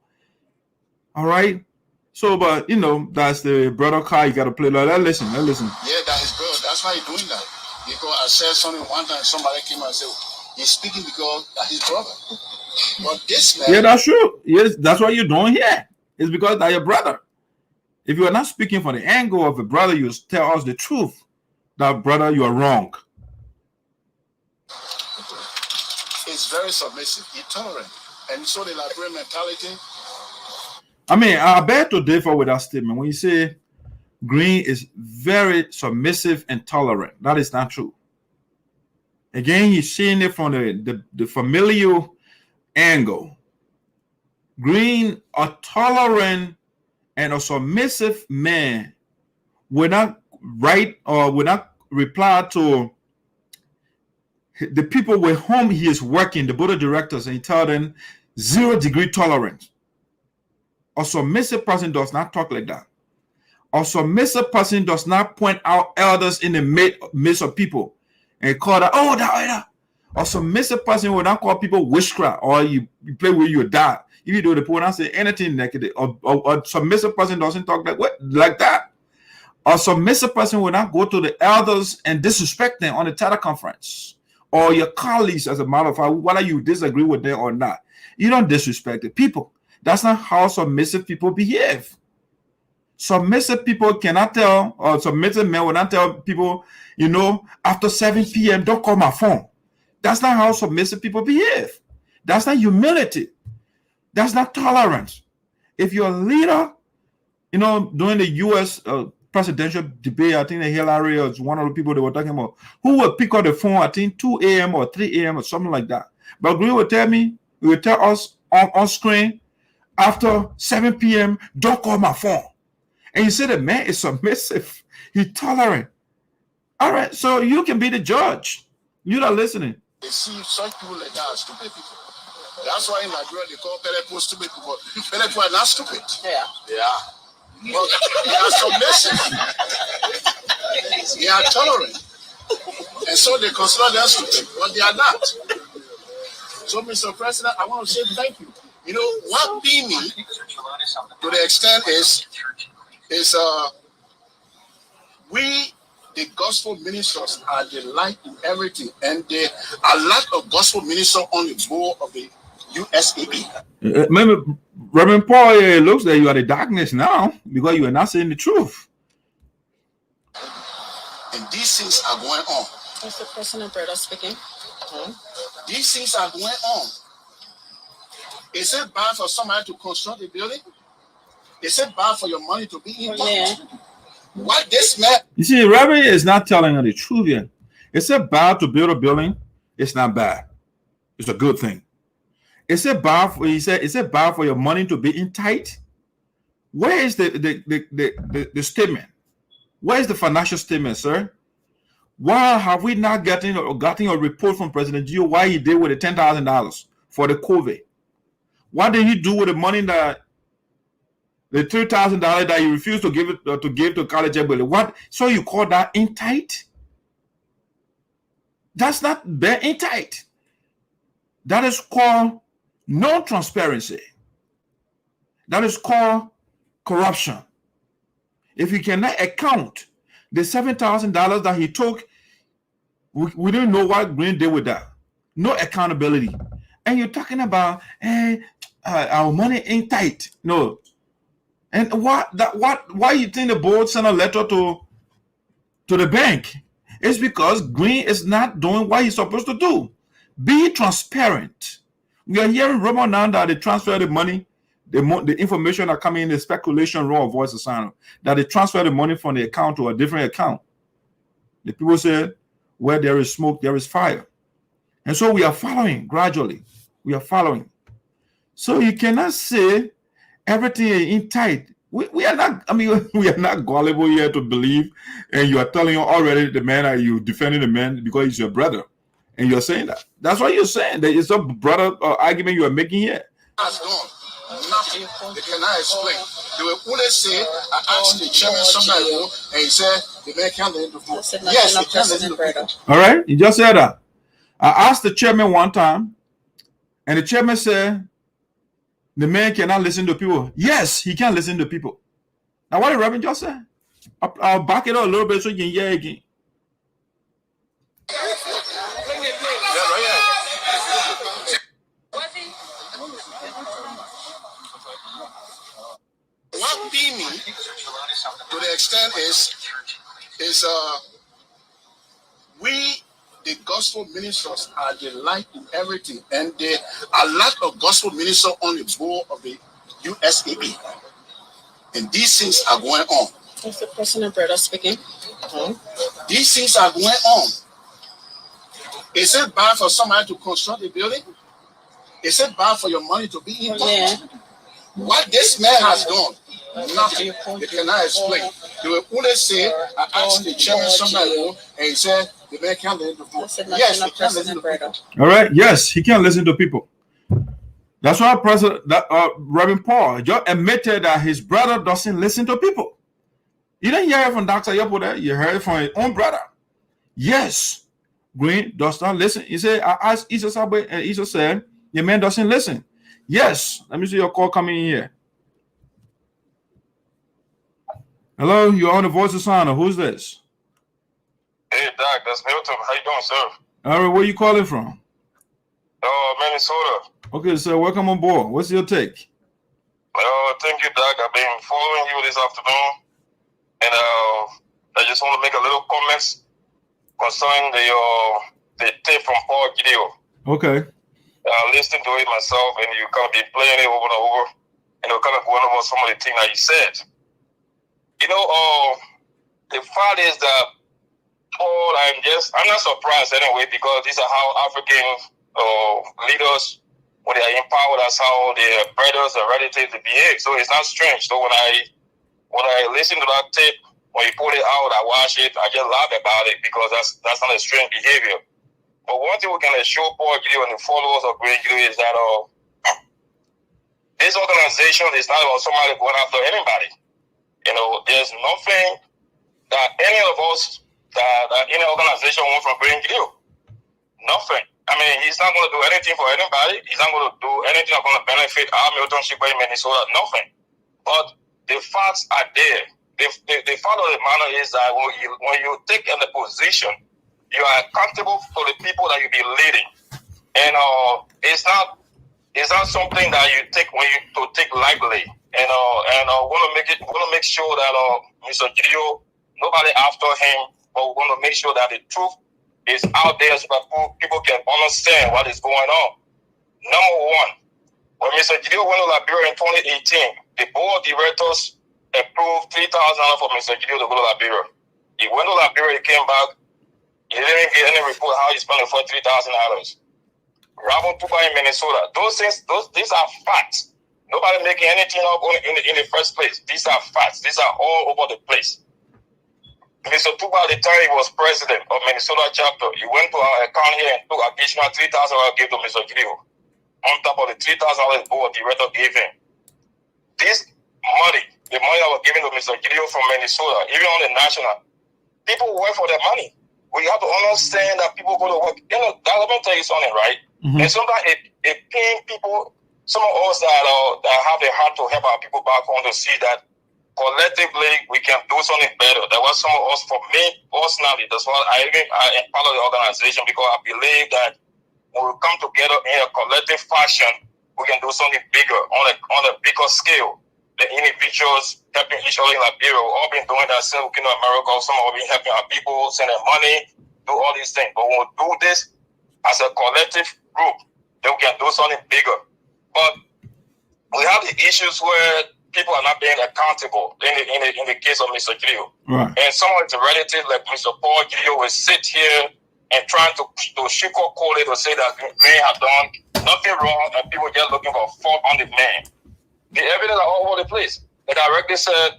All right. So, but you know, that's the brother car. You got to play like that. Listen. yeah, that is brother. That's why he's doing that. Because I said something one time, somebody came and said, he's speaking because that's his brother. But this man. Yeah, that's true. Yes, that's what you're doing here. It's because that's your brother. If you are not speaking from the angle of a brother, you tell us the truth. That brother, you are wrong. It's very submissive, intolerant. And so the Liberian mentality. I mean, I beg to differ with that statement. When you say Green is very submissive and tolerant, that is not true. Again, he's seeing it from the familial angle. Green, a tolerant and a submissive man, will not write or will not reply to the people with whom he is working, the board of directors, and he tell them 0-degree tolerance. A submissive person does not talk like that. A submissive person does not point out elders in the midst of people and call that, oh, that. Or submissive person will not call people witchcraft, or you play with your dad. If you do the poor, not say anything negative, or submissive person doesn't talk like that. A submissive person will not go to the elders and disrespect them on the teleconference, or your colleagues, as a matter of fact, whether you disagree with them or not. You don't disrespect the people. That's not how submissive people behave. Submissive people cannot tell, or submissive men will not tell people, you know, after 7 p.m., don't call my phone. That's not how submissive people behave. That's not humility. That's not tolerance. If you're a leader, you know, during the U.S. Presidential debate, I think Hillary was one of the people they were talking about, who would pick up the phone, I think 2 a.m. or 3 a.m. or something like that. But Green would tell me, he would tell us on screen, after 7 p.m., don't call my phone. And you say the man is submissive. He's tolerant. All right, so you can be the judge. You're not listening. They see such people like that as stupid people. That's why in Nigeria they call Pelepo stupid people. Pelepo are not stupid. Yeah. Well, they are submissive. They are tolerant. And so they consider them stupid, but they are not. So, Mr. President, I want to say thank you. You know, what beat me to the extent is we, the gospel ministers, are the light in everything, and there are a lot of gospel ministers on the board of the USAA. Remember, Reverend Paul, it looks like you are the darkness now because you are not saying the truth. And these things are going on. Mr. President, brother speaking. These things are going on. Is it bad for somebody to construct a building? Is it bad for your money to be in? Yeah. What this man? You see, Reverend is not telling her the truth yet. Is it bad to build a building? It's not bad. It's a good thing. Is it bad for, he said, is it bad for your money to be in tight? Where is the statement? Where is the financial statement, sir? Why have we not gotten a report from President Gio why he did with the $10,000 for the COVID? What did he do with the money that the $3,000 that he refused to give to college everybody? What? So you call that in tight? That's not bare in tight. That is called non-transparency. That is called corruption. If you cannot account the $7,000 that he took, we don't know what Green did with that. No accountability. And you're talking about our money ain't tight. No. And why you think the board sent a letter to the bank? It's because Green is not doing what he's supposed to do. Be transparent. We are hearing rumor now that they transfer the money, the information are coming in the speculation raw voice of sound, that they transfer the money from the account to a different account. The people said, where there is smoke, there is fire. And so we are following gradually. We are following. So you cannot say everything is in tight. We are not, I mean, we are not gullible here to believe, and you are telling already the man, are you defending the man because he's your brother, and you're saying that. That's what you're saying. That it's a brother argument you are making here. Has gone. Nothing. They cannot explain. They will only say, I asked the chairman somebody ago, and he said, the man can't listen to people. Yes, he can't listen to people. All right, you just said that. I asked the chairman one time, and the chairman said, the man cannot listen to people. Yes, he can listen to people. Now, what did Reverend just say? I'll back it up a little bit so you can hear again. What beat me to the extent is we, the gospel ministers, are the light in everything, and there are a lot of gospel ministers on the board of the USAA, and these things are going on. Mr. President, brother speaking. These things are going on. Is it bad for somebody to construct a building? Is it bad for your money to be in? Yeah. What this man has done, nothing. They cannot explain. They will only say, I asked the chairman somebody ago, and he said, the man can't listen to people. Yes, he can't listen to people. All right. Yes, he can't listen to people. That's why Reverend Paul just admitted that his brother doesn't listen to people. You didn't hear it from Dr. Yopo there. You heard it from his own brother. Yes, Green does not listen. He said, I asked Isa Sabe, and Isa said, your man doesn't listen. Yes. Let me see your call coming in here. Hello, you're on the Voice of Sino. Who's this? Hey, Doc, that's Milton. How you doing, sir? All right, where you calling from? Minnesota. Okay, sir, welcome on board. What's your take? Thank you, Doc. I've been following you this afternoon, and I just want to make a little comments concerning the tape from Paul Gideo. Okay. I listened to it myself, and you kind of be playing it over and over, and you're kind of going over some of the things that you said. You know, the fact is that Paul, I'm not surprised anyway, because these are how African leaders, when they are empowered, that's how their brothers or relatives behave. So it's not strange. So when I listen to that tape, when you put it out, I watch it, I just laugh about it, because that's not a strange behavior. But one thing we can assure Paul Gideo and the followers of Great Gideo is that this organization is not about somebody going after anybody. You know, there's nothing that any of us, that any organization wants from Great Gideo. Nothing. I mean, he's not going to do anything for anybody. He's not going to do anything that's going to benefit our Milton SHEKPEH'S in Minnesota. Nothing. But the facts are there. The fact of the matter is that when you take in the position, you are accountable for the people that you be leading, and it's not something that you take take lightly. And want to make sure that Mr. Gideo, nobody after him, but we want to make sure that the truth is out there so that people can understand what is going on. Number one, when Mr. Gideo went to Liberia in 2018, the board of directors approved $3,000 for Mr. Gideo to go to Liberia. He went to Liberia, he came back, he didn't get any report how he spent it for $3,000. Robert Tuba in Minnesota. These are facts. Nobody making anything up in the first place. These are facts. These are all over the place. Mr. Tuba, at the time he was president of Minnesota chapter, he went to our account here and took additional $3,000 gave to Mr. Gideo on top of the $3,000 board director gave him. This money, the money that was given to Mr. Gideo from Minnesota, even on the national, people work for their money. We have to understand that people go to work. You know, let me tell you something, right? Mm-hmm. And sometimes it pains people, some of us that have the heart to help our people back home to see that collectively we can do something better. That was some of us, for me personally, that's why I am part of the organization, because I believe that when we come together in a collective fashion, we can do something bigger on a bigger scale. The individuals helping each other in Liberia, we've all been doing that since we came to America. Some of us been helping our people, sending money, do all these things. But when we do this as a collective group, then we can do something bigger. But we have the issues where people are not being accountable in the case of Mr. Gideo. Right. And some of the relatives like Mr. Paul Gideo will sit here and trying to sugarcoat it to say that man have done nothing wrong and people just looking for a fault on the man. The evidence are all over the place. The director said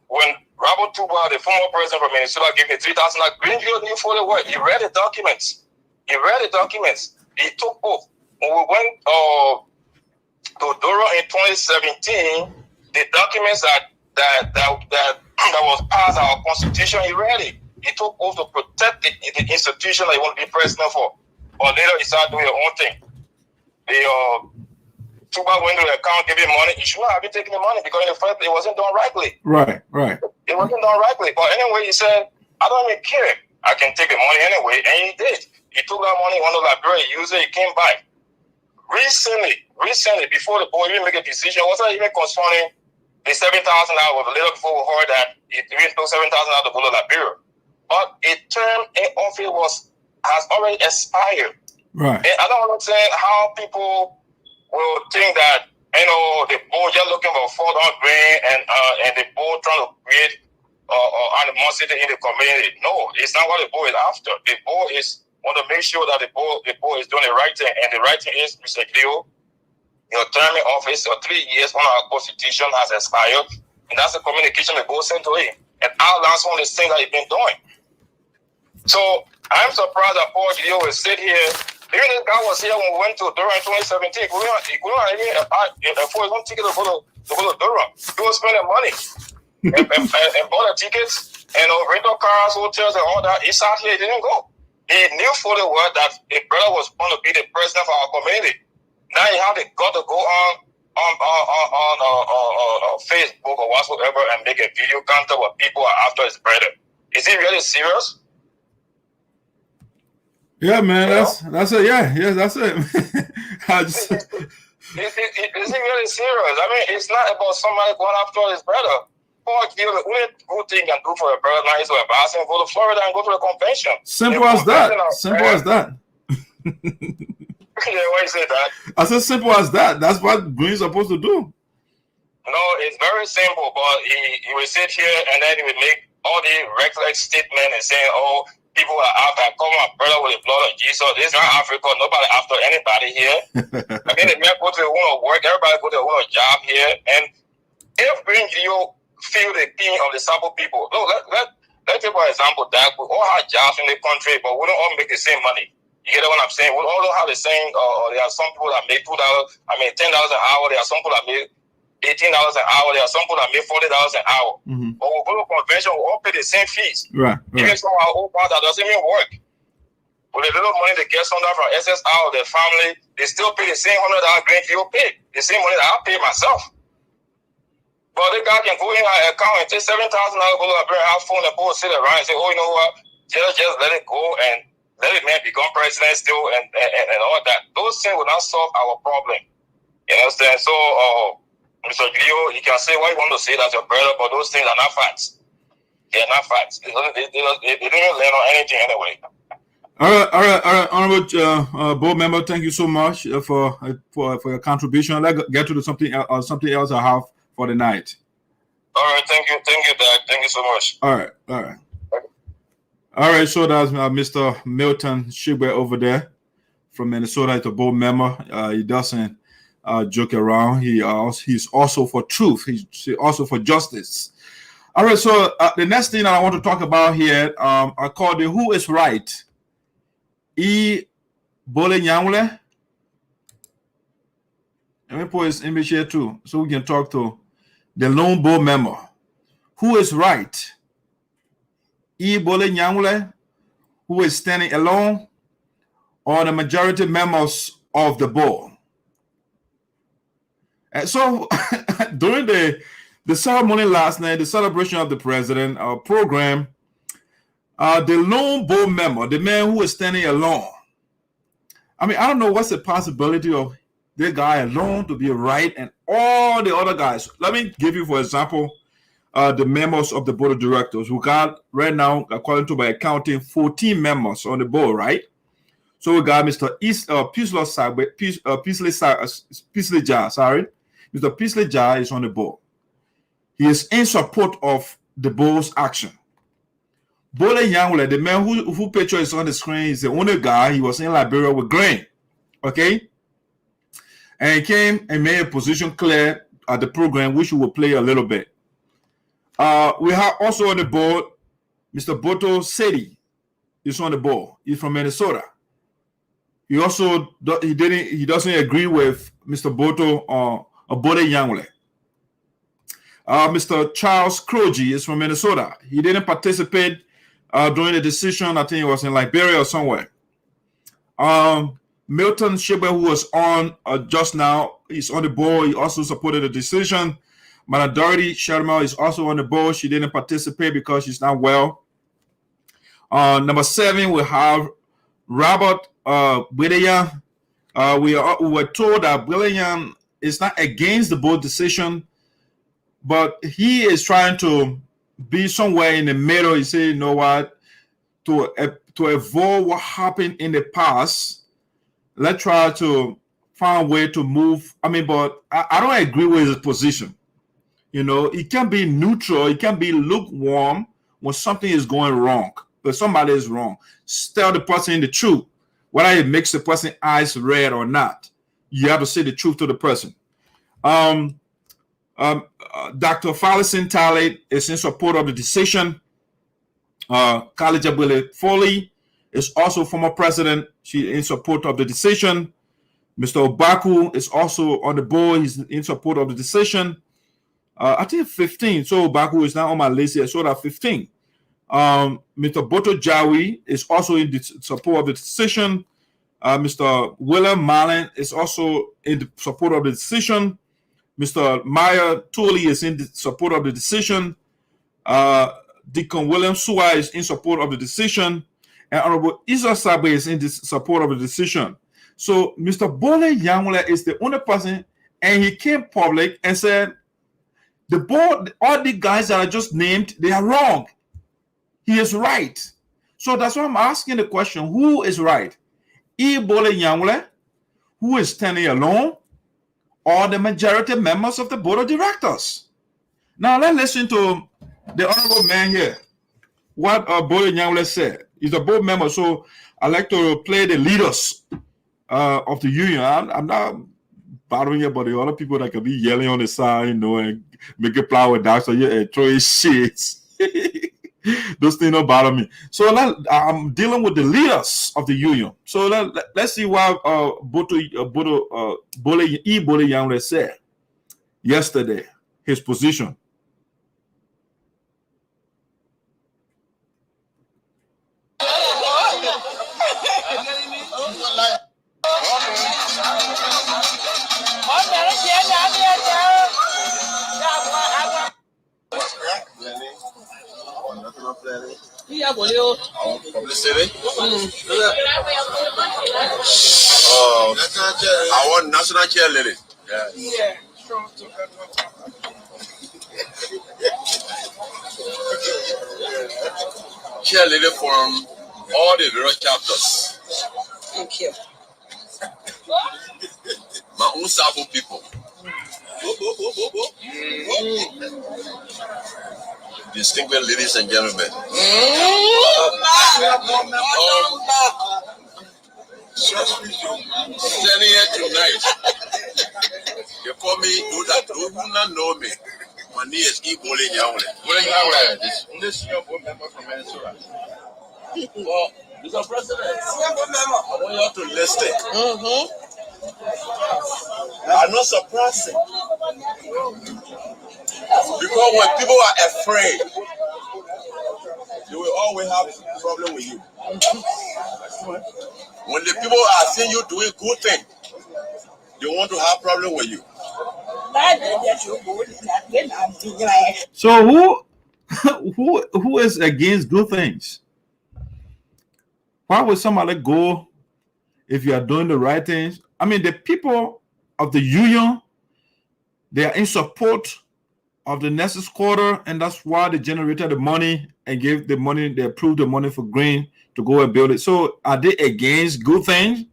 when Robert Tuba, the former president from Minnesota, gave me $3,000, Greenfield knew for the work. He read the documents. He took oath. When we went to Dora in 2017, the documents that was passed our constitution, he read it. He took oath to protect the institution that he want to be president for. But later he started doing his own thing. Tuba went to the account, gave him money. He should not have been taking the money because in the first place it wasn't done rightly. Right. It wasn't done rightly. But anyway, he said, I don't even care. I can take the money anyway. And he did. He took that money, went to Liberia, used it, he came back. Recently, before the board even make a decision, wasn't even concerning the $7,000 was a little before we heard that it even took $7,000 to go to Liberia. But a term in office has already expired. Right. And I don't understand how people will think that, you know, the board just looking for fault on grain and the board trying to create animosity in the community. No, it's not what the board is after. The board want to make sure that the board is doing the right thing, and the right thing is, Mr. Gideo, your term in office, your 3 years on our constitution has expired, and that's the communication the board sent to him. And outlines one of the things that he's been doing. So I'm surprised that Paul Gideo will sit here. Even this guy was here when we went to Durham in 2017. He couldn't even afford his own ticket to go to Durham. He was spending money and bought the tickets. and rental cars, hotels, and all that. He sat here, he didn't go. He knew fully well that a brother was going to be the president of our community. Now he had the gut to go on Facebook or whatsoever and make a video content where people are after his brother. Is he really serious? Yeah, man, that's it. Yeah, that's it. Is he really serious? I mean, it's not about somebody going after his brother. The only good thing you can do for a brother now is to advise him, go to Florida and go to the convention. Simple as that. Simple as that. Yeah, why you say that? I said simple as that. That's what Green's supposed to do. No, it's very simple, but he will sit here and then he will make all the reckless statements and saying, oh, people are after, come on, brother, with the blood of Jesus. This is not Africa. Nobody after anybody here. I mean, the men go to the one of work, everybody go to the one of job here. And if Green Geo feel the pain of the Sabo people, look, let's take for example that we all have jobs in the country, but we don't all make the same money. You get what I'm saying? We all don't have the same, there are some people that make $2, $10 an hour. There are some people that make $18 an hour. There are some people that make $40 an hour. But we go to convention, we all pay the same fees. Right. Even some of our old part that doesn't even work. With the little money they get some from SSI or their family, they still pay the same $100 Green Field pay. The same money that I pay myself. But the guy can go in our account and take $7,000, go to a very house phone and go sit around and say, oh, you know what? Just let it go and let it man become president still and all that. Those things will not solve our problem. You understand? So, Mr. Glio, you can say what you want to say that's your brother, but those things are not facts. They are not facts. They didn't land on anything anyway. All right. Honorable board member, thank you so much for your contribution. Let's get to something else I have for the night. All right, thank you, Dad. Thank you so much. All right, so that's Mr. Milton SHEKPEH'S over there from Minnesota. He's a board member. He doesn't joke around. He's also for truth. He's also for justice. All right, so the next thing that I want to talk about here, I call the Who is Right? NYANWLEH. Let me put his image here too, so we can talk to the lone board member. Who is right? NYANWLEH, who is standing alone, or the majority members of the board? And so during the ceremony last night, the celebration of the president program, the lone board member, the man who is standing alone, I mean, I don't know what's the possibility of this guy alone to be right and all the other guys. Let me give you, for example, the members of the board of directors. We got right now, according to my accounting, 14 members on the board, right? So we got Mr. Peasley Jar, sorry. Mr. Peasley Jar is on the board. He is in support of the board's action. GBOLEY NYANWLEH, the man who picture is on the screen, is the only guy. He was in Liberia with grain, okay? And he came and made a position clear at the program, which we will play a little bit. We have also on the board Mr. Boto Sedi is on the board. He's from Minnesota. He also he doesn't agree with Mr. Boto or GBOLEY NYANWLEH. Mr. Charles Kroji is from Minnesota. He didn't participate during the decision. I think it was in Liberia or somewhere. Milton SHEKPEH'S, who was on just now, is on the board. He also supported the decision. Manadori Sharma is also on the board. She didn't participate because she's not well. Number 7, we have Robert Bwedeya. We were told that Bwedeya is not against the board decision, but he is trying to be somewhere in the middle. He said, you know what, to avoid what happened in the past, let's try to find a way to move. I mean, but I don't agree with his position. You know, it can be neutral. It can be lukewarm when something is going wrong, but somebody is wrong. Tell the person the truth, whether it makes the person's eyes red or not. You have to say the truth to the person. Dr. Falison Tale is in support of the decision. Kalija Foley is also former president. She in support of the decision. Mr. Obaku is also on the board. He's in support of the decision. I think 15. So Obaku is not on my list here. So that 15. Mr. Boto Jawi is also in the support of the decision. Mr. William Marlin is also in the support of the decision. Mr. Maya Tooley is in the support of the decision. Deacon William Sua is in support of the decision. And Honorable Isa Sabe is in the support of the decision. So Mr. Bole Yanwele is the only person, and he came public and said, the board, all the guys that I just named, they are wrong. He is right. So that's why I'm asking the question, who is right? Bole Yanwele, who is standing alone, or the majority members of the board of directors? Now let's listen to the honorable man here. What Bole Yanwele said. He's a board member, so I like to play the leaders of the union. I'm not bothering about the other people that can be yelling on the side, you know, and make it plow with that, so yeah, throw shit. Those things don't bother me. So I'm dealing with the leaders of the union. So let's see what Bole Yanwele said yesterday, his position. Publicity. I want national chair lady. Yeah. Chair lady from all the various chapters. Thank you. My own Sabo people. Distinguished ladies and gentlemen. Standing here tonight. You call me, do not know me. My name is Bole Yanwele. This young member from Minnesota. Well, Mr. President, I want you to listen. I'm not surprising. Because when people are afraid, they will always have a problem with you. When the people are seeing you doing good things, they want to have problem with you. So who is against good things? Why would somebody go if you are doing the right things? I mean, the people of the union, they are in support of the Nexus quarter, and that's why they generated the money and gave the money, they approved the money for Green to go and build it. So are they against good things?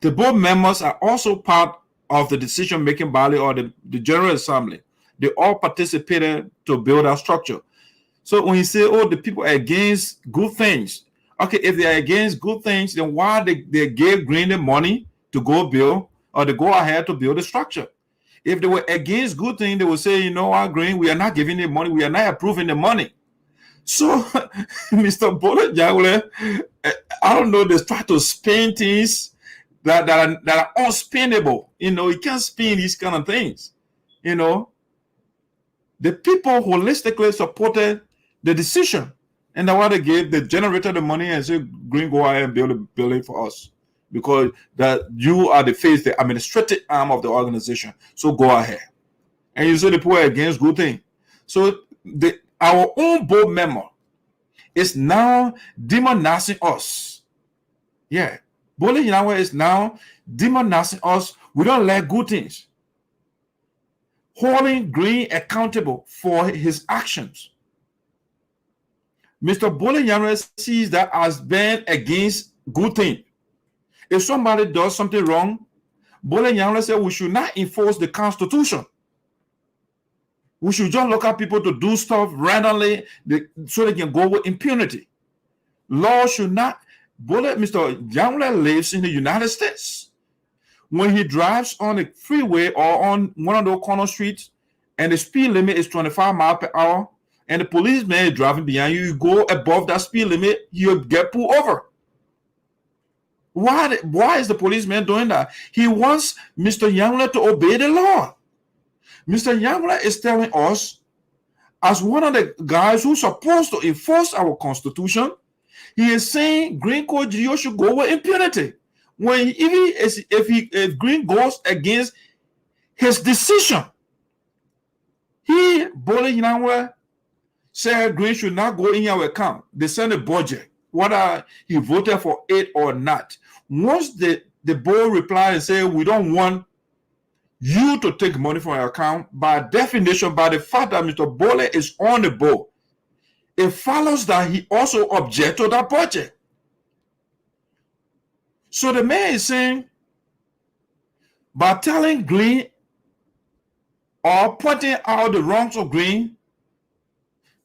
The board members are also part of the decision-making body or the General Assembly. They all participated to build our structure. So when you say, oh, the people are against good things, okay, if they are against good things, then why they gave Green the money to go build or to go ahead to build the structure? If they were against good things, they would say, you know what, Green, we are not giving the money, we are not approving the money. So, Mr. Bole Yanwele, I don't know, they try to spin things that are unspinnable. You know, you can't spin these kind of things. You know, the people holistically supported the decision, and that's why they gave, they generated the money and said, Green, go ahead and build a building for us, because that you are the face, the administrative arm of the organization. So go ahead. And you say the people are against good thing. So our own board member is now demonizing us. Yeah. Bole Yanwele is now demonizing us. We don't like good things. Holding Green accountable for his actions. Mr. Bole Yanwele sees that as being against good thing. If somebody does something wrong, Bole Yanwele said we should not enforce the Constitution. We should just look at people to do stuff randomly so they can go with impunity. Law should not. Mr. Yanwele lives in the United States. When he drives on the freeway or on one of those corner streets and the speed limit is 25 miles per hour and the policeman is driving behind you, you go above that speed limit, you'll get pulled over. Why is the policeman doing that? He wants Mr. Yanwele to obey the law. Mr. Yanwele is telling us as one of the guys who's supposed to enforce our Constitution, he is saying Green Code GEO should go with impunity. When if Green goes against his decision, GBOLEY NYANWLEH said Green should not go in our account. They sent a budget, whether he voted for it or not. Once the board replied and said, we don't want you to take money from our account, by definition, by the fact that Mr. GBOLEY is on the board, it follows that he also objects to that budget. So the man is saying, by telling Green or pointing out the wrongs of Green,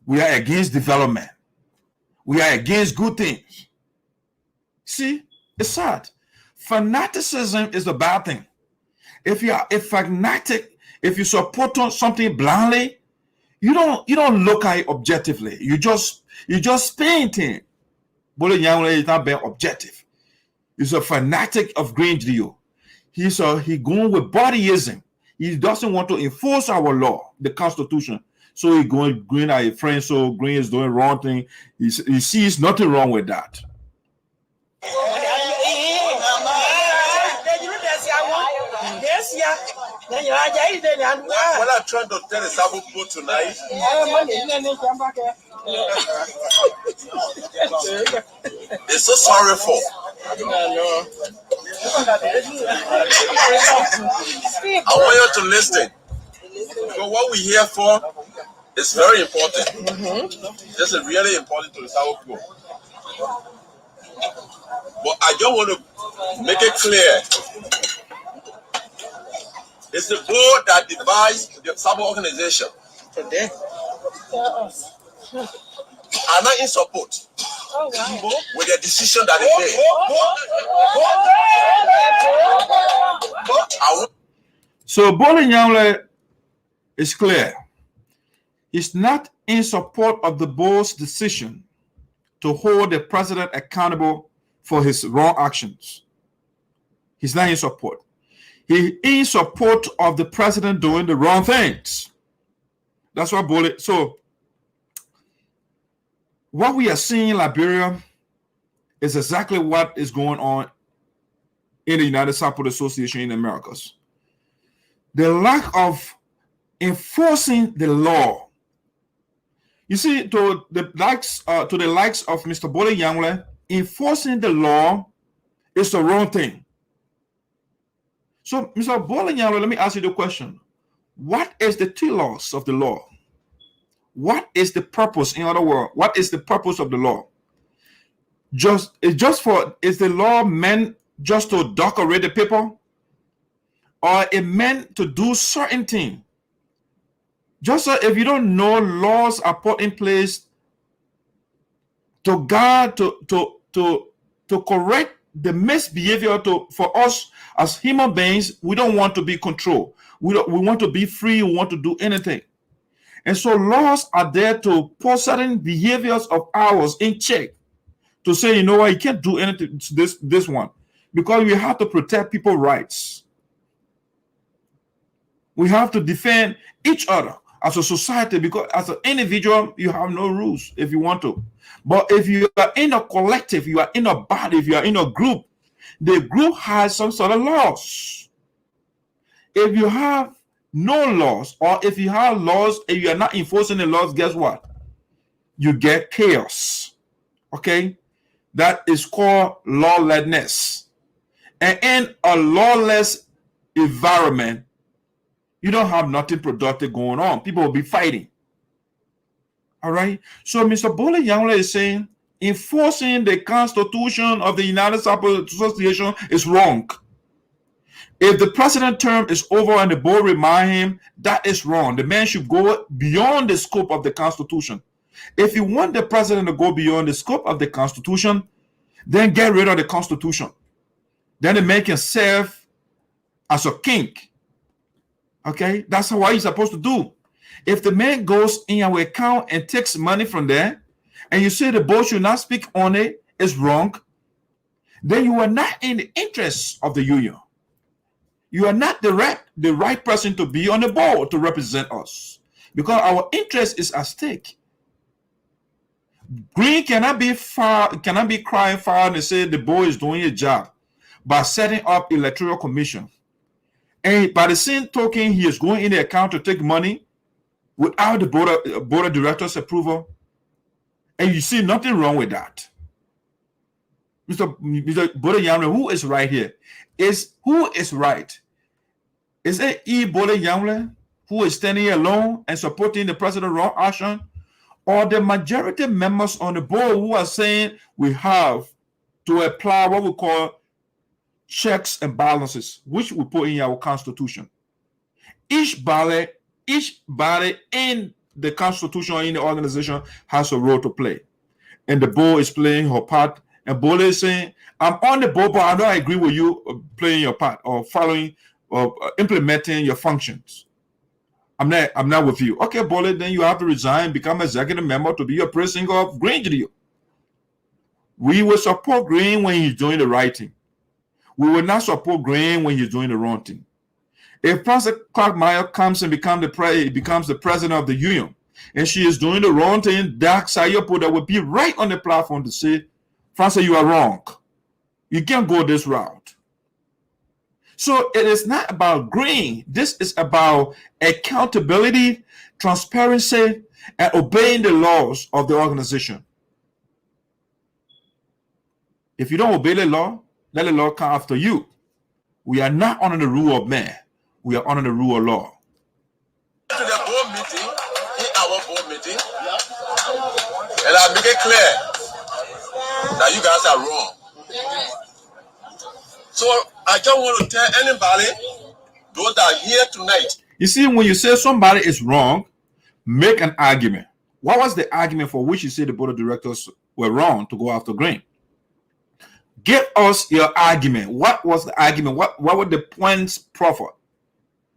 we are against development. We are against good things. See, it's sad. Fanaticism is a bad thing. If you are a fanatic, if you support something blindly, you don't look at it objectively. You just painting. GBOLEY NYANWLEH is not being objective. He's a fanatic of Green GEO. He's going with bodyism. He doesn't want to enforce our law, the Constitution. So he going Green at a friend. So Green is doing wrong thing. He sees nothing wrong with that. What I'm trying to tell the Sabo people tonight. They're so sorry for. I want you to listen. So what we're here for is very important. This is really important to the Sabo people. But I just want to make it clear. It's the board that devised the Sabo organization. Today. I'm not in support with the decision that they made. So GBOLEY NYANWLEH is clear. He's not in support of the board's decision to hold the president accountable for his wrong actions. He's not in support. He in support of the president doing the wrong things. That's what GBOLEY. So what we are seeing in Liberia is exactly what is going on in the United Support Association in the Americas. The lack of enforcing the law. You see, to the likes of Mr. GBOLEY NYANWLEH, enforcing the law is the wrong thing. So, Mr. GBOLEY NYANWLEH, let me ask you the question. What is the telos of the law? What is the purpose? In other words, what is the purpose of the law? Is the law meant just to decorate the people? Or it meant to do certain things? Just so if you don't know, laws are put in place to guard, to correct the misbehavior for us as human beings. We don't want to be controlled. We want to be free. We want to do anything. And so laws are there to put certain behaviors of ours in check, to say, you know what, you can't do anything to this one, because we have to protect people's rights. We have to defend each other as a society, because as an individual, you have no rules if you want to. But if you are in a collective, you are in a body, if you are in a group, the group has some sort of laws. If you have no laws, or if you have laws and you are not enforcing the laws, guess what? You get chaos. Okay? That is called lawlessness. And in a lawless environment, you don't have nothing productive going on. People will be fighting. All right? So Mr. GBOLEY NYANWLEH is saying enforcing the Constitution of the United Support Association is wrong. If the president term is over and the board remind him, that is wrong. The man should go beyond the scope of the Constitution. If you want the president to go beyond the scope of the Constitution, then get rid of the Constitution. Then the man can serve as a king. Okay? That's what he's supposed to do. If the man goes in our account and takes money from there, and you say the board should not speak on it, it's wrong, then you are not in the interests of the union. You are not the right person to be on the board to represent us. because our interest is at stake. Green cannot be crying foul and say the boy is doing a job by setting up electoral commission. And by the same token, he is going in the account to take money without the board of directors' approval. And you see nothing wrong with that. Mr. Bode Yanwleh, who is right here? Who is right? Is it Bode Yanwleh who is standing alone and supporting the president's wrong action? Or the majority members on the board who are saying we have to apply what we call checks and balances, which we put in our constitution. Each body in the constitution or in the organization has a role to play. And the board is playing her part. And Bole is saying, I'm on the board, but I don't agree with you playing your part or following or implementing your functions. I'm not with you. Okay, Bole, then you have to resign, become executive member to be a president of Green GDO. We will support Green when he's doing the right thing. We will not support Green when he's doing the wrong thing. If Frances Clark-Meyer comes and becomes the president of the union, and she is doing the wrong thing, Dak Sayopo would be right on the platform to say, Frances, you are wrong. You can't go this route. So it is not about Green. This is about accountability, transparency, and obeying the laws of the organization. If you don't obey the law, let the law come after you. We are not under the rule of man. We are under the rule of law. To the board meeting, in our board meeting, and I make it clear that you guys are wrong. So I just want to tell anybody, those that are here tonight. You see, when you say somebody is wrong, make an argument. What was the argument for which you say the board of directors were wrong to go after Green? Give us your argument. What was the argument? What were the points proffered?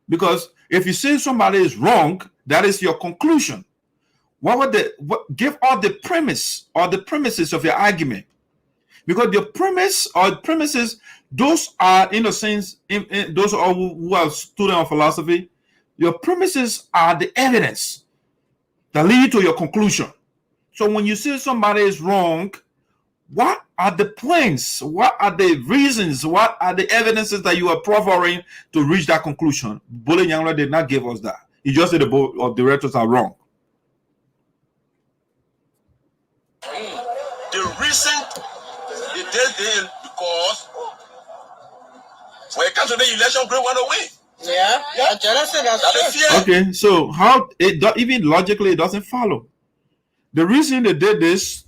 Because if you say somebody is wrong, that is your conclusion. Give all the premise or the premises of your argument. Because the premise or premises, those are, in a sense, those are who are students of philosophy. Your premises are the evidence that lead to your conclusion. So when you say somebody is wrong, what are the points? What are the reasons? What are the evidences that you are proffering to reach that conclusion? Bole Yanwleh did not give us that. He just said the board of directors are wrong. The reason they did it because when it comes to the election, Green went away. Yeah. That's true. Okay, so how even logically it doesn't follow. The reason they did this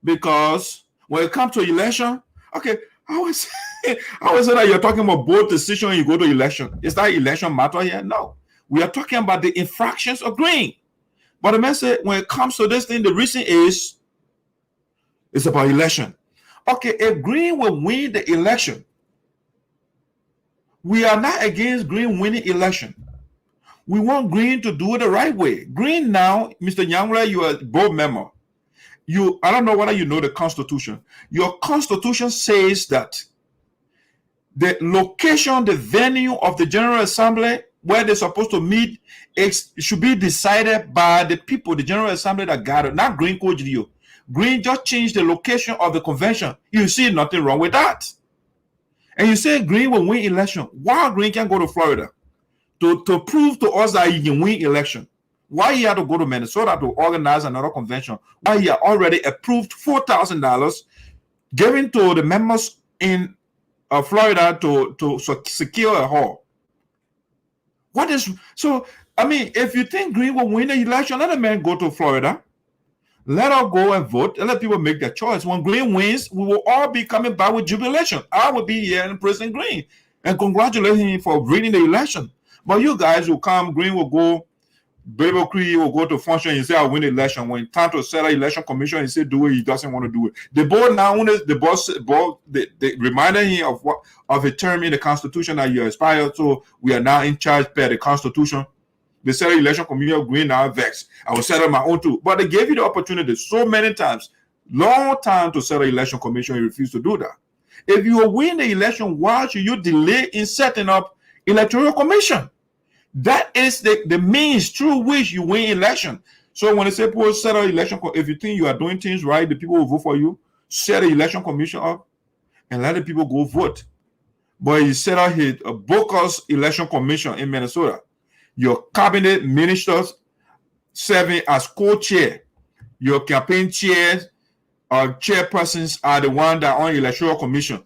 because when it comes to election, okay, how is it that you're talking about board decision and you go to election? Is that election matter here? No. We are talking about the infractions of Green. But the message when it comes to this thing, the reason is it's about election. Okay, if Green will win the election, we are not against Green winning election. We want Green to do it the right way. Green now, Mr. Yanwleh, you are a board member. I don't know whether you know the Constitution. Your Constitution says that the location, the venue of the General Assembly where they're supposed to meet, it should be decided by the people, the General Assembly that gathered, not Green Code GDO. Green just changed the location of the convention. You see nothing wrong with that. And you say Green will win election. Why Green can go to Florida to prove to us that he can win election? Why he had to go to Minnesota to organize another convention? Why he had already approved $4,000 given to the members in Florida to secure a hall? What is so? I mean, if you think Green will win the election, let the man go to Florida. Let her go and vote and let people make their choice. When Green wins, we will all be coming back with jubilation. I will be here in President Green and congratulate him for winning the election. But you guys will come, Green will go, Baby Cree will go to function and say, I'll win the election. When time to set an election commission, he said, do it, he doesn't want to do it. The board now, they reminded him of a term in the Constitution that you expired, so we are now in charge per the Constitution. They set an election commission, Green now vexed. I will set up my own too. But they gave you the opportunity so many times, long time to set an election commission, you refuse to do that. If you win the election, why should you delay in setting up electoral commission? That is the means through which you win election. So when they say people set an election, if you think you are doing things right, the people will vote for you. Set the election commission up and let the people go vote. But you set out a bogus election commission in Minnesota. Your cabinet ministers serving as co-chair. Your campaign chairs or chairpersons are the one that are on electoral commission.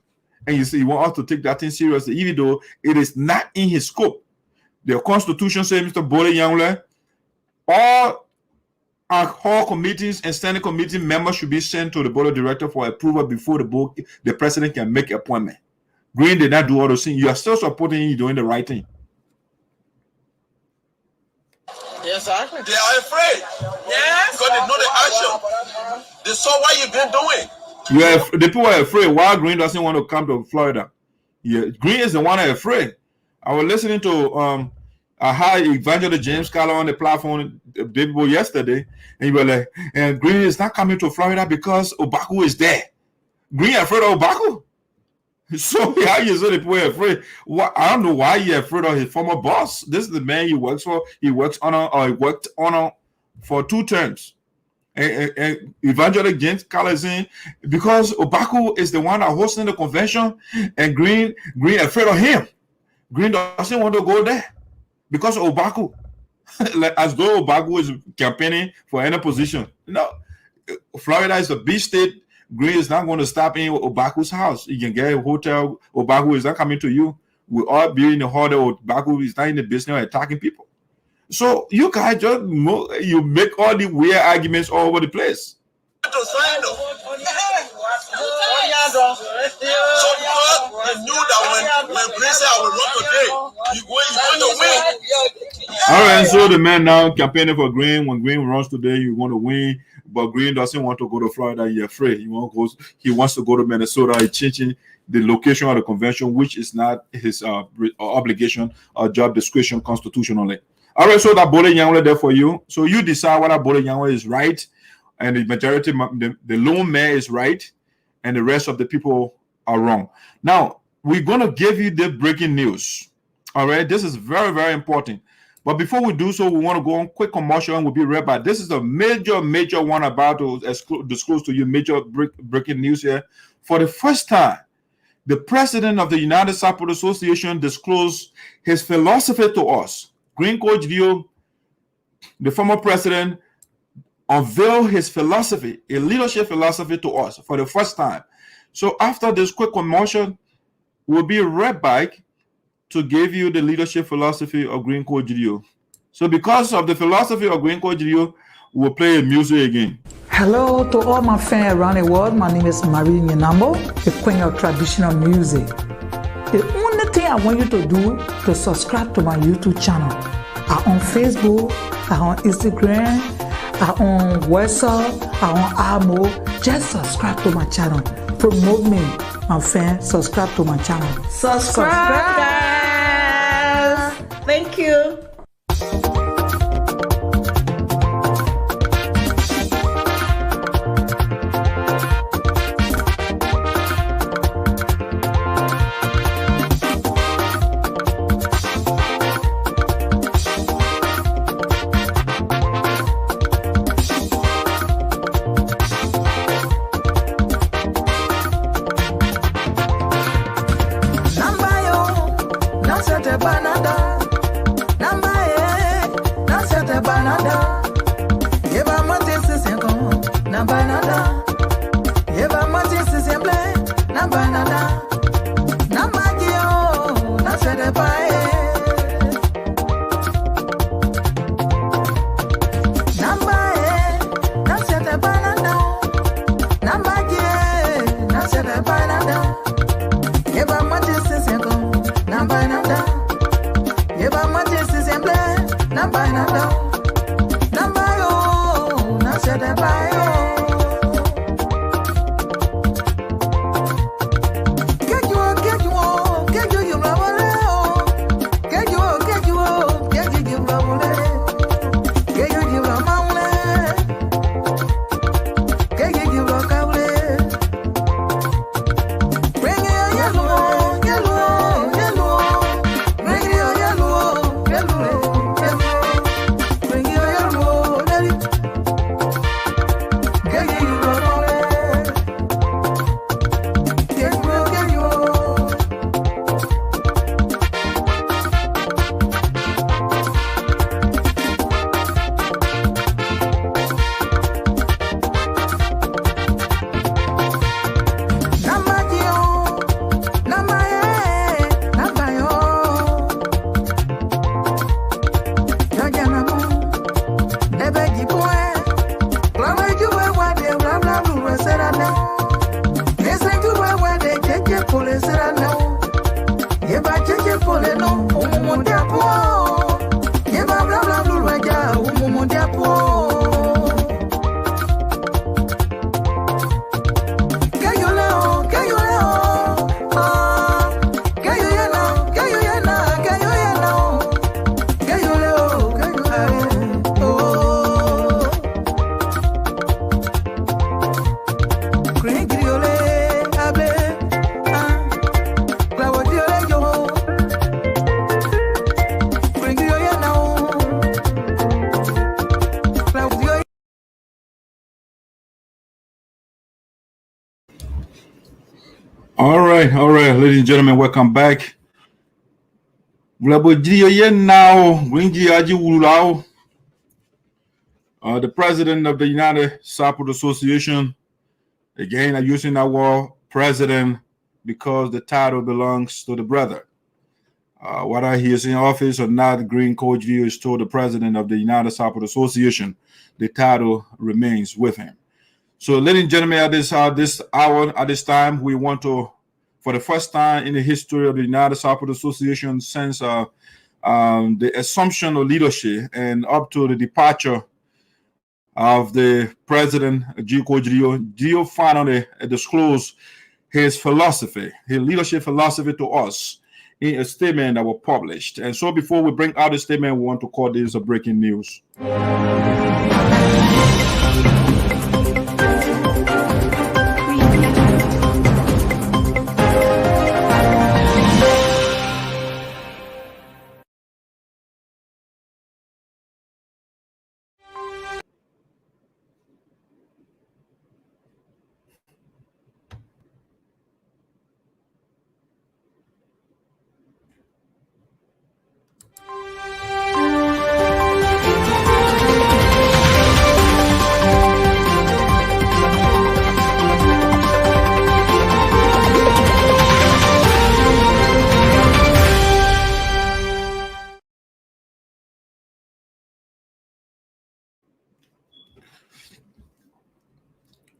And you say you want us to take that thing seriously, even though it is not in his scope. The Constitution says, Mr. GBOLEY, all our committees and standing committee members should be sent to the board of directors for approval before the president can make appointment. Green did not do all those things. You are still supporting him doing the right thing. Yes, exactly. They are afraid. Yes. Because they know the action. They saw what you've been doing. The people are afraid. Why Green doesn't want to come to Florida? Yeah, Green is the one that's afraid. I was listening to I had Evangelist James CARLOR on the platform yesterday, and he was like, and Green is not coming to Florida because Obaku is there. Green afraid of Obaku? So how you say the people are afraid? I don't know why you're afraid of his former boss. This is the man he works for. He worked on for 2 terms. And Evangelist James CARLOR is saying because Obaku is the one that hosting the convention, and Green afraid of him. Green doesn't want to go there because of Obaku. Like, as though Obaku is campaigning for any position. No, Florida is a big state. Green is not going to stop in Obaku's house. You can get a hotel. Obaku is not coming to you. We all be in the hotel. Obaku is not in the business of attacking people. So you guys just you make all the weird arguments all over the place. So because you knew that when Green said I will run today, you're going to win. All right, so the man now campaigning for Green. When Green runs today, you want to win. But Green doesn't want to go to Florida. He's afraid. He wants to go to Minnesota. He's changing the location of the convention, which is not his obligation or job description constitutionally. All right, so that GBOLEY there for you. So you decide whether GBOLEY is right, and the majority, the lone mayor is right, and the rest of the people are wrong. Now, we're going to give you the breaking news. All right, this is very, very important. But before we do so, we want to go on quick commercial and we'll be right back. This is a major one about to disclose to you, major breaking news here. For the first time, the president of the United Support Association disclosed his philosophy to us. Green Coach Dio, the former president, unveiled his philosophy, a leadership philosophy to us for the first time. So after this quick commercial, we'll be right back to give you the leadership philosophy of Green Coach Dio. So because of the philosophy of Green Coach Dio, we'll play music again. Hello to all my fans around the world. My name is NYANWLEH, the queen of traditional music. The only thing I want you to do to subscribe to my YouTube channel. I'm on Facebook, I'm on Instagram, I'm on WhatsApp, I'm on Amo. Just subscribe to my channel. Promote me, my fans. Subscribe to my channel. Subscribe, guys. Thank you. Yellow. All right, ladies and gentlemen, welcome back. The president of the United Support Association, again, I'm using that word president because the title belongs to the brother. Whether he is in office or not, Green Coach View is still the president of the United Support Association. The title remains with him. So, ladies and gentlemen, at this hour, at this time, we want to, for the first time in the history of the United Support Association since the assumption of leadership and up to the departure of the president, Gio finally disclosed his philosophy, his leadership philosophy to us in a statement that was published. And so before we bring out the statement, we want to call this a breaking news.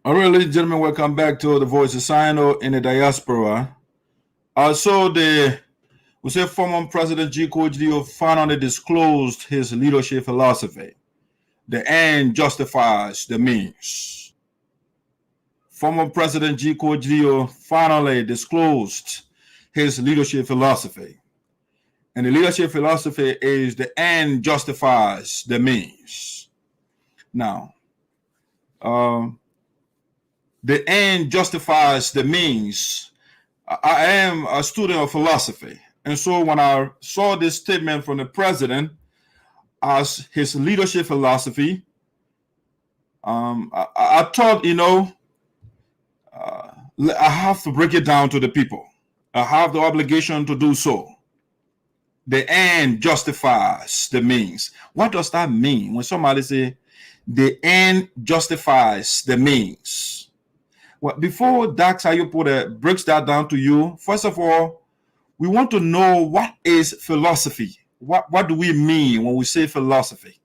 All right, ladies and gentlemen, welcome back to the Voice of SINOE in the Diaspora. We say former President G. Coach Dio finally disclosed his leadership philosophy. The end justifies the means. Former President G. Coach Dio finally disclosed his leadership philosophy. And the leadership philosophy is the end justifies the means. Now, the end justifies the means. I am a student of philosophy. And so when I saw this statement from the president as his leadership philosophy, I thought, I have to break it down to the people. I have the obligation to do so. The end justifies the means. What does that mean? When somebody say the end justifies the means. Well, before Dax Ayopode breaks that down to you, first of all, we want to know what is philosophy. What do we mean when we say philosophy?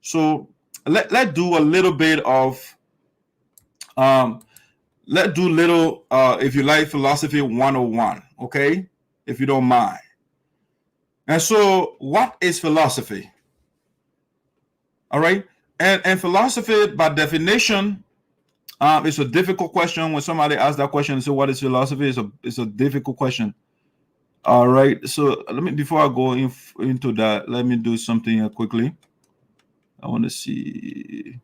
So let's do a little bit of if you like, philosophy 101, okay? If you don't mind. And so what is philosophy? All right. And philosophy, by definition, it's a difficult question. When somebody asks that question, so what is philosophy? It's a difficult question. All right. So before I go into that, let me do something here quickly. I want to see.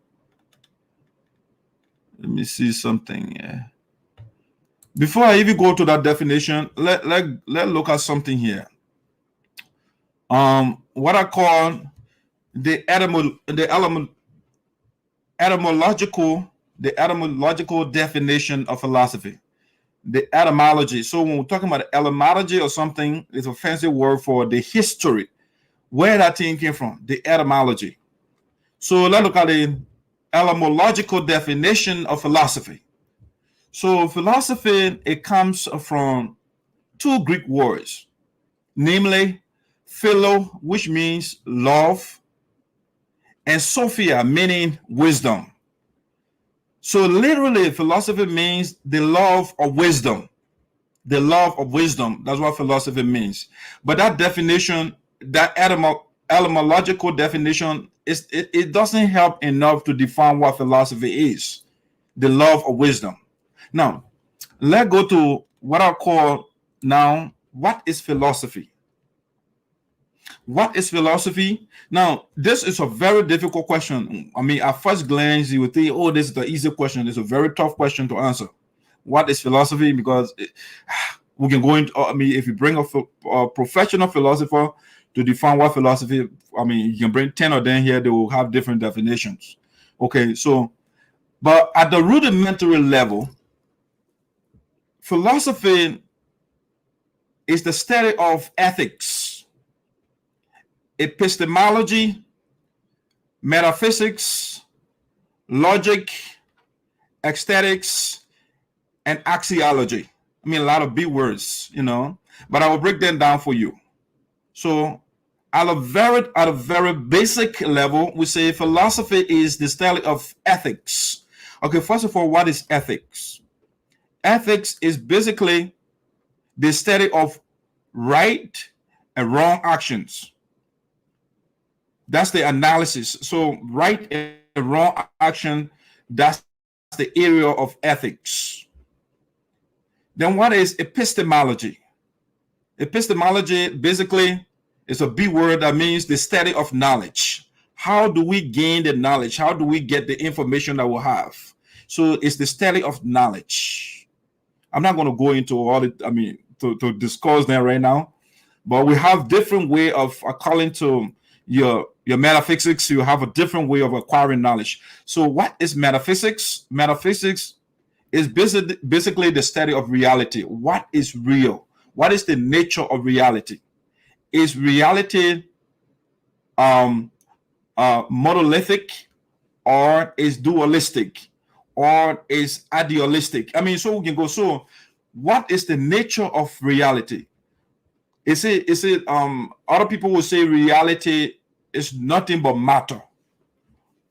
Let me see something here. Before I even go to that definition, let look at something here. What I call the etymological definition of philosophy, the etymology. So when we're talking about etymology or something, it's a fancy word for the history, where that thing came from, the etymology. So let's look at the etymological definition of philosophy. So philosophy, it comes from two Greek words, namely philo, which means love, and sophia, meaning wisdom. So literally, philosophy means the love of wisdom. the love of wisdom. That's what philosophy means. But that definition, that etymological definition, it doesn't help enough to define what philosophy is. The love of wisdom. Now, let's go to what I call now, what is philosophy? What is philosophy? Now, this is a very difficult question. I mean, at first glance, you would think, oh, this is the easy question. It's a very tough question to answer. What is philosophy? Because we can go into, I mean, if you bring a professional philosopher to define what philosophy, I mean, you can bring 10 of them here, they will have different definitions. Okay, so, but at the rudimentary level, philosophy is the study of ethics, epistemology, metaphysics, logic, aesthetics, and axiology. I mean, a lot of big words, you know, but I will break them down for you. So at a very basic level, we say philosophy is the study of ethics. Okay, first of all, what is ethics? Ethics is basically the study of right and wrong actions. That's the analysis. So right and wrong action, that's the area of ethics. Then what is epistemology? Epistemology basically is a big word that means the study of knowledge. How do we gain the knowledge? How do we get the information that we have? So it's the study of knowledge. I'm not going to go into all it, I mean, to discuss that right now, but we have different way of, according to your metaphysics, you have a different way of acquiring knowledge. So what is metaphysics? Metaphysics is basically the study of reality. What is real? What is the nature of reality? Is reality monolithic, or is dualistic, or is idealistic? I mean, so we can go, so what is the nature of reality? Is it other people will say reality is nothing but matter.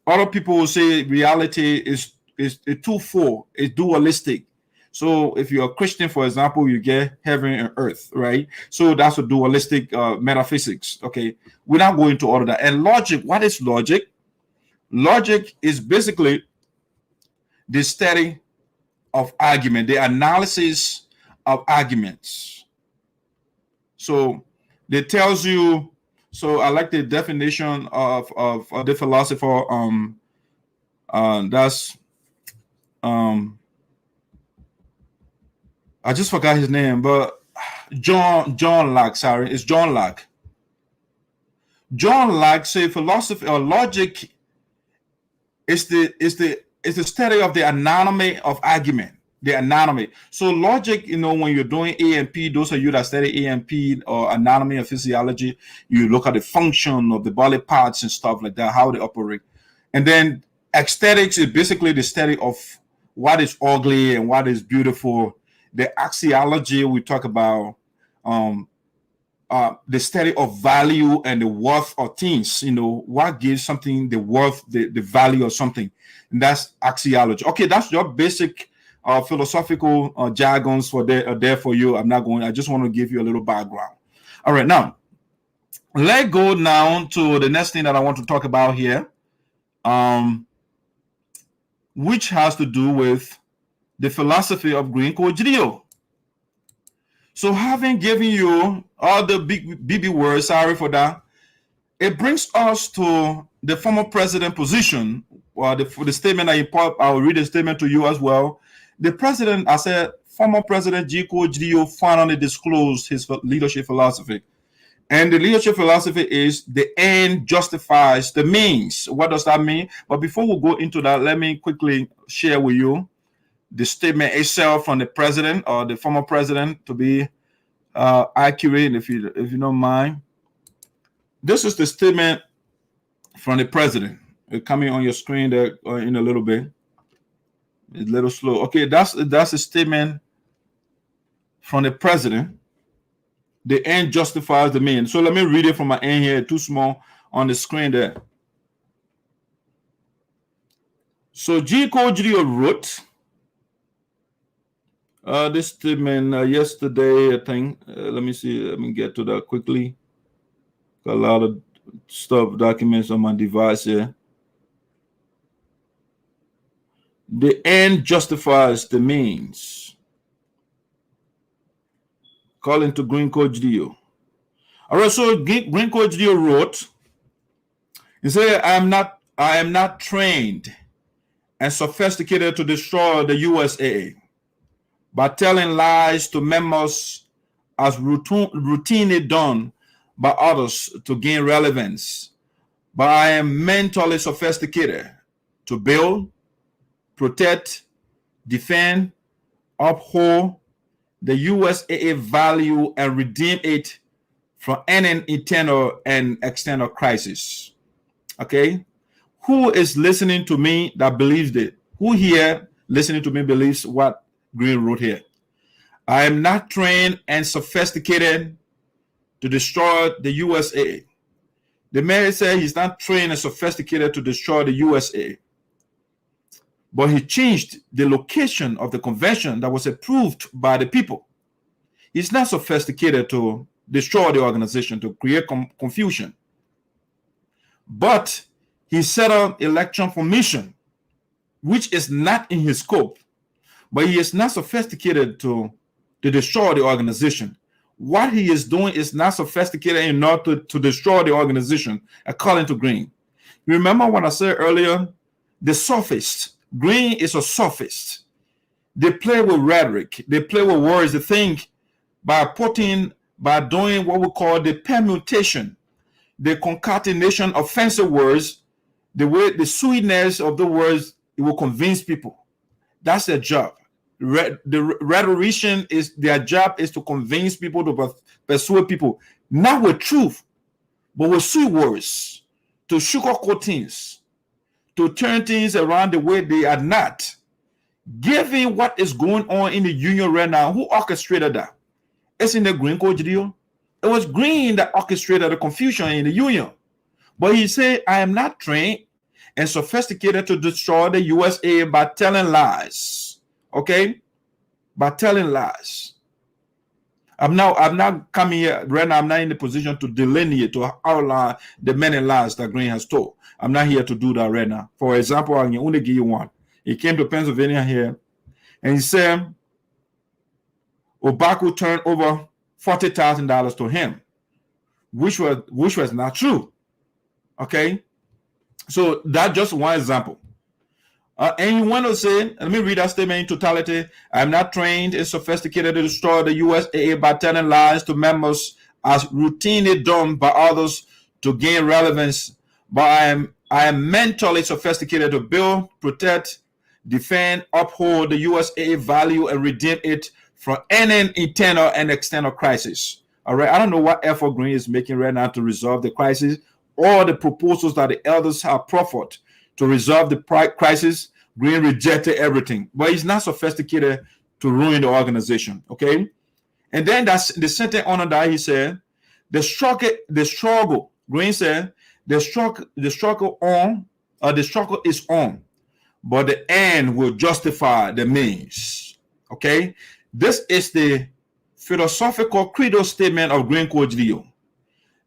Other people will say reality is twofold, it's dualistic. So if you're a Christian, for example, you get heaven and earth, right? So that's a dualistic metaphysics. Okay, we're not going to all of that. And logic, what is logic? Logic is basically the study of argument, the analysis of arguments. So it tells you, so I like the definition of the philosopher, that's I just forgot his name, but John Locke, sorry, it's John Locke. John Locke say philosophy or logic is the study of the anatomy of argument, the anatomy. So logic, you know, when you're doing A&P, those of you that study A&P or anatomy or physiology, you look at the function of the body parts and stuff like that, how they operate. And then aesthetics is basically the study of what is ugly and what is beautiful. The axiology, we talk about the study of value and the worth of things, you know, what gives something the worth, the value of something. And that's axiology. Okay, that's your basic philosophical jargons for there for you. I just want to give you a little background. All right, now let's go now to the next thing that I want to talk about here, which has to do with the philosophy of Green Code GELEO. So having given you all the big BB words, sorry for that, it brings us to the former president position, or the statement I'll read the statement to you as well. The president, I said, former president Green Code GELEO finally disclosed his leadership philosophy. And the leadership philosophy is the end justifies the means. What does that mean? But before we go into that, let me quickly share with you the statement itself from the president or the former president, to be accurate, if you don't mind. This is the statement from the president. It's coming on your screen there in a little bit. It's a little slow. Okay, that's a statement from the president. The end justifies the means. So let me read it from my end here. Too small on the screen there. So Green Code GELEO wrote, This statement yesterday, I think. Let me see. Let me get to that quickly. Got a lot of stuff, documents on my device here. The end justifies the means. Calling to Green Coach Dio. All right, so Green Coach Dio wrote, he said, I am not trained and sophisticated to destroy the USAA by telling lies to members as routinely done by others to gain relevance. But I am mentally sophisticated to build, protect, defend, uphold the USAA value and redeem it from any internal and external crisis. Okay? Who is listening to me that believes it? Who here listening to me believes what Green wrote here? I am not trained and sophisticated to destroy the USAA. The man said he's not trained and sophisticated to destroy the USAA. But he changed the location of the convention that was approved by the people. He's not sophisticated to destroy the organization, to create confusion. But he set up election commission, which is not in his scope. But he is not sophisticated to destroy the organization. What he is doing is not sophisticated enough to destroy the organization, according to Green. Remember what I said earlier? The sophist. Green is a sophist. They play with rhetoric. They play with words. They think by doing what we call the permutation, the concatenation of fancy words, the sweetness of the words, it will convince people. That's their job. The rhetorician their job is to convince people, to persuade people, not with truth, but with sweet words, to sugarcoat things, to turn things around the way they are not. Given what is going on in the union right now, who orchestrated that? It's in the Green Coach deal. It was Green that orchestrated the confusion in the union. But he said, I am not trained and sophisticated to destroy the USA by telling lies. Okay? By telling lies. I'm not coming here right now. I'm not in the position to delineate, to outline the many lies that Green has told. I'm not here to do that right now. For example, I can only give you one. He came to Pennsylvania here, and he said Obaku turned over $40,000 to him, which was not true. Okay, so that's just one example. And you want to say, let me read that statement in totality. I'm not trained and sophisticated to destroy the USAA by telling lies to members as routinely done by others to gain relevance. But I am mentally sophisticated to build, protect, defend, uphold the USAA value and redeem it from any internal and external crisis. All right. I don't know what effort Green is making right now to resolve the crisis or the proposals that the elders have proffered to resolve the crisis. Green rejected everything, but he's not sophisticated to ruin the organization. Okay, and then that's the sentence on that he said, the struggle. Green said the struggle is on, but the end will justify the means. Okay, this is the philosophical credo statement of Green Coach Leo.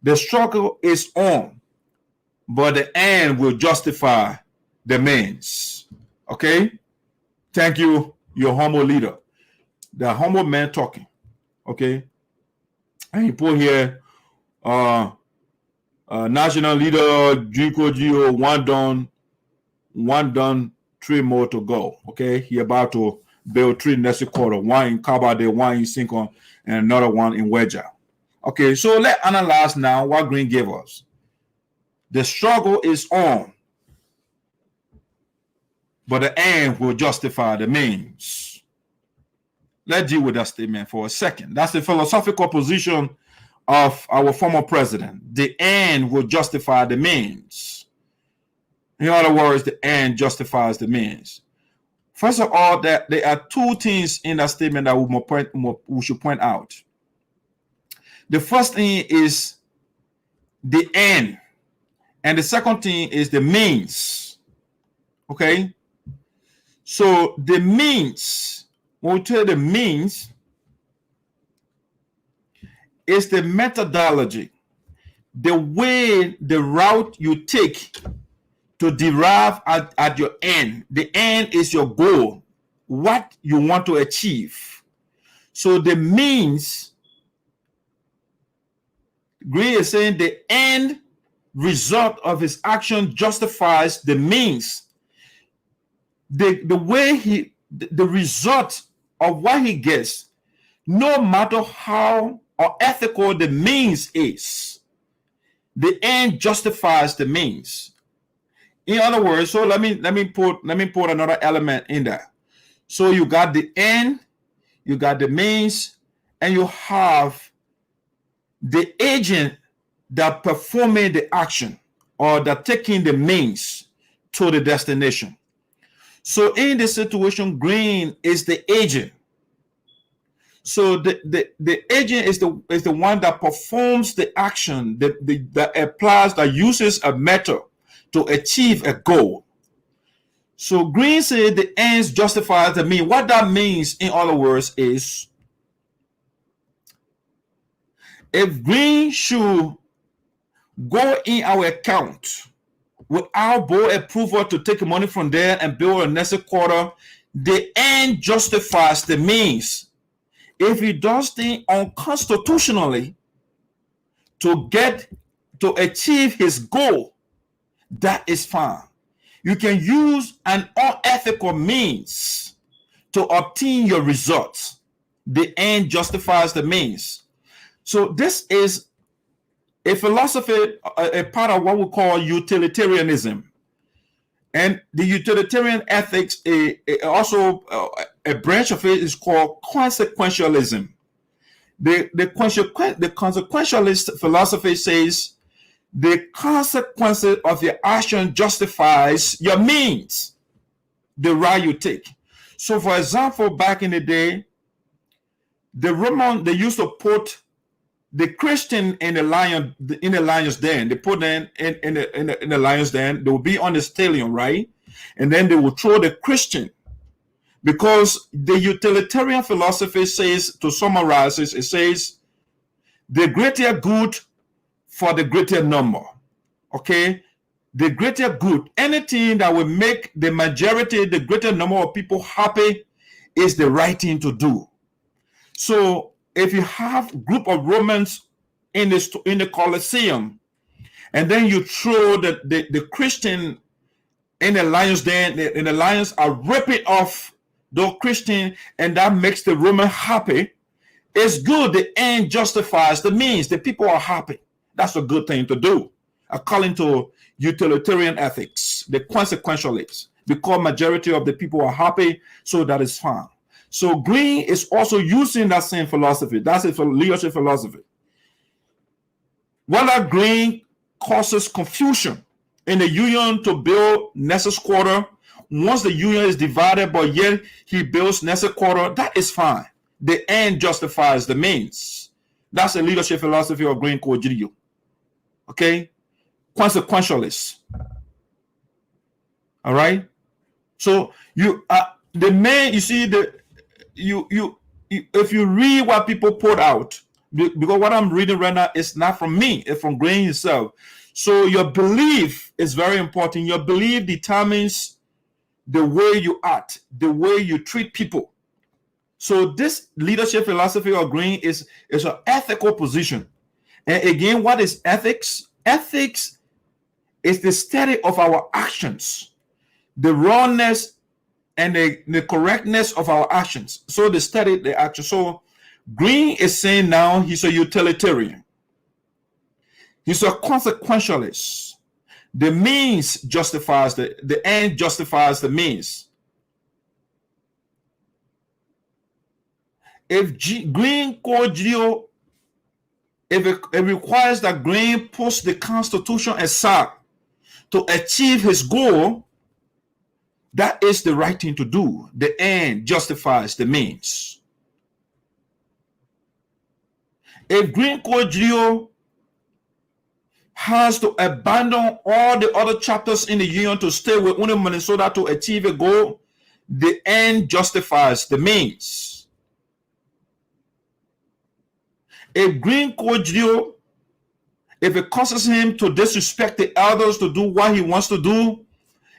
The struggle is on, but the end will justify the means. Okay? Thank you, your humble leader. The humble man talking. Okay? And he put here, national leader, Jinko Gio, one done, 3 more to go. Okay? He about to build 3 next quarter. 1 in Kabade, 1 in Sincon, and another 1 in Wedja. Okay, so let's analyze now what Green gave us. The struggle is on, but the end will justify the means. Let's deal with that statement for a second. That's the philosophical position of our former president. The end will justify the means. In other words, the end justifies the means. First of all, there are 2 things in that statement that we should point out. The first thing is the end, and the second thing is the means. Okay? So the means when we say the means, is the methodology, the way, the route you take to derive at your end. The end is your goal, what you want to achieve. So the means, Green is saying the end result of his action justifies the means. The way the result of what he gets, no matter how or ethical the means is, the end justifies the means. In other words, so let me put another element in there. So you got the end, you got the means, and you have the agent that performing the action or that taking the means to the destination. So in this situation, Green is the agent. So the agent is the one that performs the action, that applies, that uses a method to achieve a goal. So Green said the ends justifies the means. What that means, in other words, is if Green should go in our account without board approval to take money from there and build a next quarter, the end justifies the means. If he does things unconstitutionally to achieve his goal, that is fine. You can use an unethical means to obtain your results. The end justifies the means. So this is a philosophy, a part of what we call utilitarianism. And the utilitarian ethics, also a branch of it is called consequentialism. The consequentialist philosophy says the consequences of your action justifies your means, the route you take. So, for example, back in the day, the Roman, they used to put the Christian in the lion's den. They put them in the lion's den. They will be on the stallion, right? And then they will throw the Christian, because the utilitarian philosophy says, to summarize it, it says the greater good for the greater number. Okay, the greater good, anything that will make the majority, the greater number of people happy, is the right thing to do. So if you have a group of Romans in the Colosseum, and then you throw the Christian in the lion's den, and the lions are ripping off the Christian, and that makes the Roman happy, it's good. The end justifies the means. The people are happy. That's a good thing to do, according to utilitarian ethics, the consequentialists, because majority of the people are happy, so that is fine. So Green is also using that same philosophy. That's a leadership philosophy. Whether Green causes confusion in the union to build Nessus quarter, once the union is divided, but yet he builds Nessus quarter, that is fine. The end justifies the means. That's a leadership philosophy of Green Cordidio. Okay? Consequentialist. All right? So you the main, you see, if you read what people put out, because what I'm reading right now is not from me, it's from Green himself. So your belief is very important. Your belief determines the way you act, the way you treat people. So this leadership philosophy of Green is an ethical position. And again, what is ethics? Ethics is the study of our actions, the rawness and the correctness of our actions. So the study, the action. So Green is saying now he's a utilitarian. He's a consequentialist. The means justifies the end justifies the means. If Green Cordial, if it requires that Green puts the Constitution aside to achieve his goal, that is the right thing to do. The end justifies the means. If Green Cordial has to abandon all the other chapters in the union to stay with only Minnesota to achieve a goal, the end justifies the means. A green code Geo, if it causes him to disrespect the elders to do what he wants to do,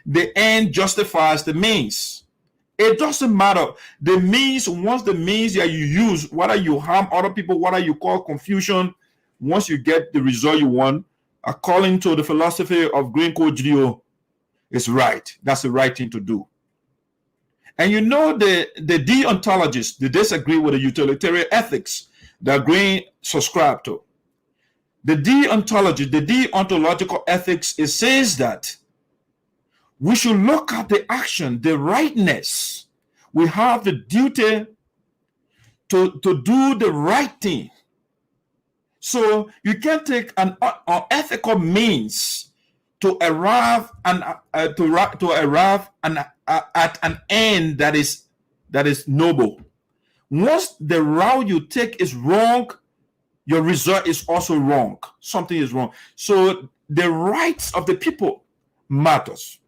the end justifies the means. It doesn't matter. The means, once the means that you use, whether you harm other people, whether you cause confusion, once you get the result you want, according to the philosophy of Green Code Geo, it's right. That's the right thing to do. And you know, the deontologists, they disagree with the utilitarian ethics that Green subscribe to. The deontology, the deontological ethics, it says that we should look at the action, the rightness. We have the duty to do the right thing. So you can't take an unethical means to arrive and at an end that is noble. Once the route you take is wrong, your result is also wrong. Something is wrong. So the rights of the people matters.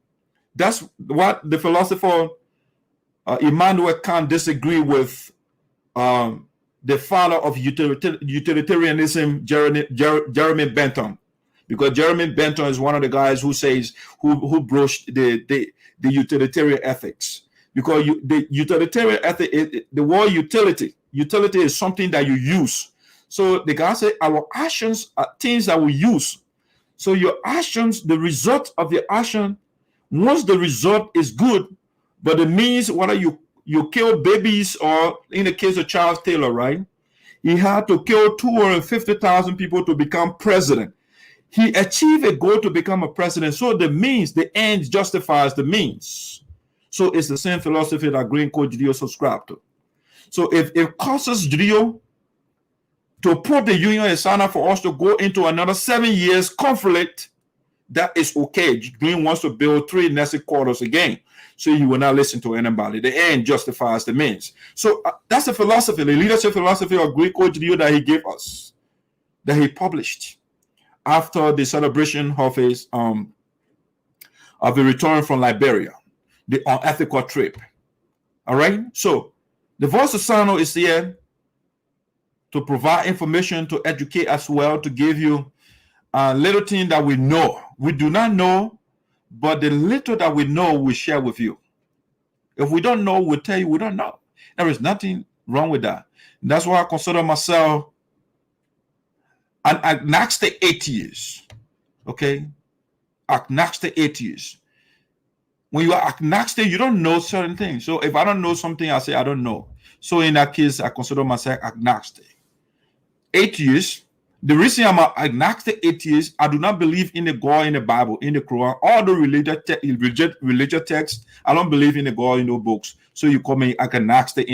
That's what the philosopher Immanuel Kant disagree with the father of utilitarianism, Jeremy Bentham, because Jeremy Bentham is one of the guys who says who broached the utilitarian ethics. Because the utilitarian ethic, the word utility is something that you use. So the guy said our actions are things that we use. So your actions, the result of your action, once the result is good, but it means whether you kill babies or in the case of Charles Taylor, right? He had to kill 250,000 people to become president. He achieved a goal to become a president. So the means, the end justifies the means. So it's the same philosophy that Green Code Judeo subscribe to. So if it causes Judeo to put the union aside for us to go into another 7 years conflict, that is okay. Green wants to build 3 nested quarters again. So he will not listen to anybody. The end justifies the means. So that's the philosophy, the leadership philosophy of Green Code Judeo that he gave us, that he published after the celebration of his the return from Liberia, the unethical trip. All right. So the voice of SINOE is here to provide information, to educate as well, to give you a little thing that we know. We do not know, but the little that we know, we share with you. If we don't know, we'll tell you we don't know. There is nothing wrong with that. And that's why I consider myself an agnostic atheist. Okay? Agnostic atheist. When you are agnostic, you don't know certain things. So if I don't know something, I say I don't know. So in that case, I consider myself agnostic. Atheist. The reason I'm an agnostic atheist, I do not believe in the God in the Bible, in the Quran, all the religious texts. I don't believe in the God in the books. So you call me agnostic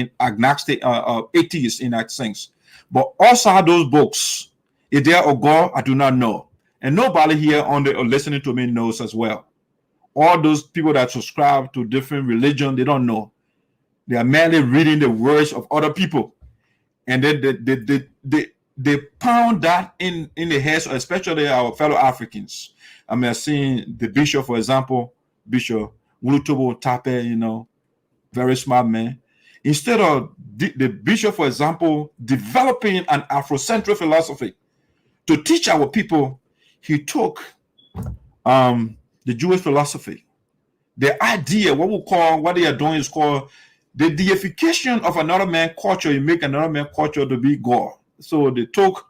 atheist in that sense. But outside those books, is there a God? I do not know. And nobody here on the listening to me knows as well. All those people that subscribe to different religion, they don't know. They are merely reading the words of other people. And then they pound that in the heads, especially our fellow Africans. I mean, I've seen the bishop, for example, Bishop Wulutobo Tape, you know, very smart man. Instead of the bishop, for example, developing an Afrocentric philosophy to teach our people, he took the Jewish philosophy. The idea, what they are doing is called the deification of another man's culture. You make another man's culture to be God. So they took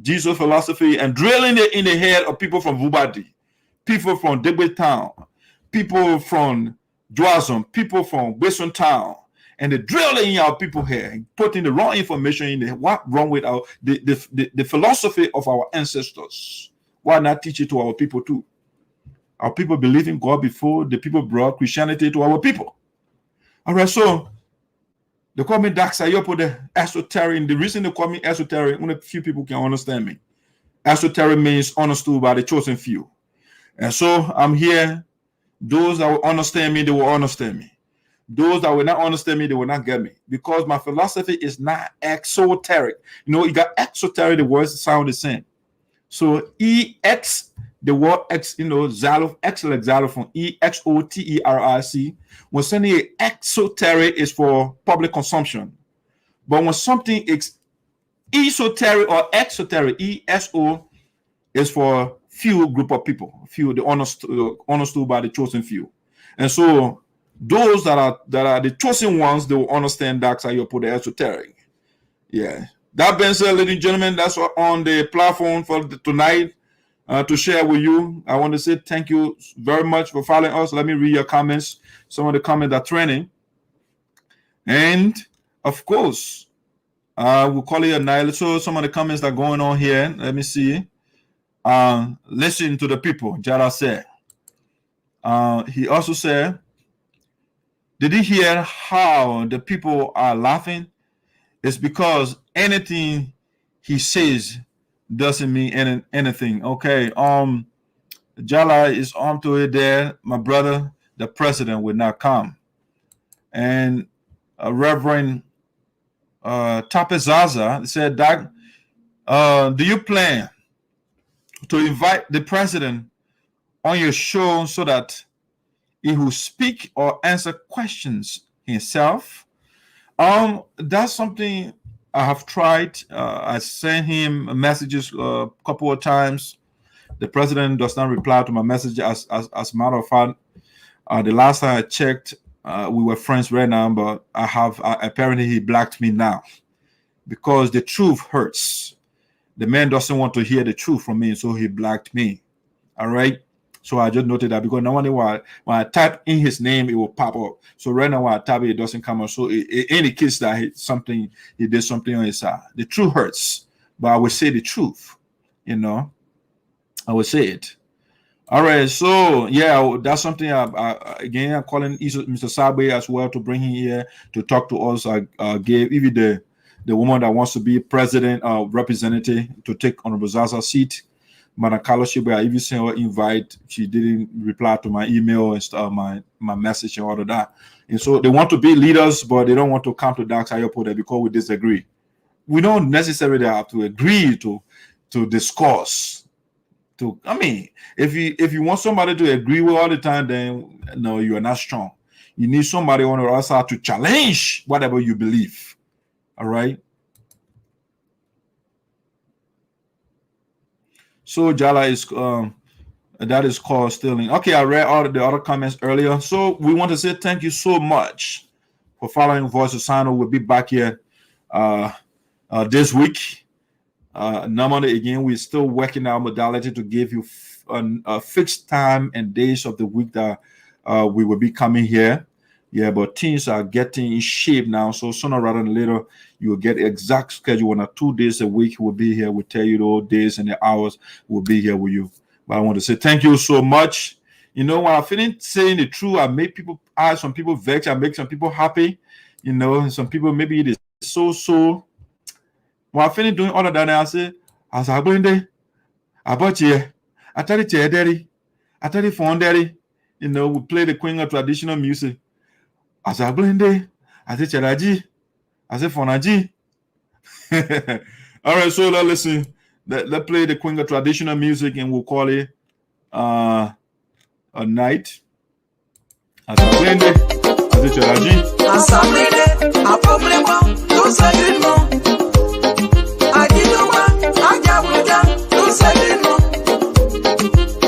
Jesus philosophy and drilling it in the head of people from Vubadi, people from Degbe Town, people from Dwazon, people from Besson Town, and they drill it in our people here and putting the wrong information in there. What wrong with our the philosophy of our ancestors? Why not teach it to our people too? Our people believe in God before the people brought Christianity to our people. All right, so they call me Dark Sayopo, the esoteric. The reason they call me esoteric, only a few people can understand me. Esoteric means understood by the chosen few. And so I'm here. Those that will understand me, they will understand me. Those that will not understand me, they will not get me. Because my philosophy is not exoteric. You know, you got exoteric, the words sound the same. So EX, the word X, X like xylophone, EXOTERIC. When something exoteric is for public consumption. But when something is esoteric or exoteric, ESO, is for few group of people, few, the understood by the chosen few. And so those that are the chosen ones, they will understand that side you put the esoteric. Yeah. That being said, ladies and gentlemen, that's on the platform for tonight to share with you. I want to say thank you very much for following us. Let me read your comments. Some of the comments are trending. And of course, we'll call it a night. So some of the comments that are going on here. Let me see. Listen to the people, Jara said. He also said, did you hear how the people are laughing? It's because anything he says doesn't mean anything. Okay. Jala is on to it there. My brother, the president will not come. And Reverend Tapezaza said, Doc, do you plan to invite the president on your show so that he will speak or answer questions himself? That's something I have tried. I sent him messages a couple of times. The president does not reply to my message. As a matter of fact, the last time I checked, we were friends right now, but apparently he blocked me now because the truth hurts. The man doesn't want to hear the truth from me, so he blocked me. All right. So I just noted that because normally when I type in his name, it will pop up. So right now when I type it, it doesn't come up. So it indicates that he did something on his side. The truth hurts, but I will say the truth. I will say it. All right. So yeah, that's something. I'm calling Mr. SARGBEH as well to bring him here to talk to us. I gave even the woman that wants to be president representative to take Honorable Zaza's seat. Madam Carlor, I even sent her invite. She didn't reply to my email and stuff, my message and all of that. And so they want to be leaders, but they don't want to come to Dark Side because we disagree. We don't necessarily have to agree to discuss. If you want somebody to agree with all the time, then no, you are not strong. You need somebody on the other side to challenge whatever you believe. All right. So Jala is that is called stealing. Okay, I read all the other comments earlier. So we want to say thank you so much for following Voice of SINOE. We'll be back here this week. Normally, again, we're still working our modality to give you a fixed time and days of the week that we will be coming here. Yeah, but things are getting in shape now. So sooner rather than later, you will get exact schedule. 1 or 2 days a week we'll be here. We'll tell you the days and the hours we'll be here with you. But I want to say thank you so much. When I finish saying the truth, I make some people vex. I make some people happy. And some people maybe it is so. When I finish doing all of that, I say, as I go in there, I bought you. I tell you, daddy. I tell you, phone daddy. We play the Queen of traditional music. As I blend it, I say Charaji, I say Fonaji. All right, so let's listen. Let's play the Queen of traditional music and we'll call it a night. As I blend it, I say Charaji. As I blend it, I probably don't say it more. I get over, I get don't say it more.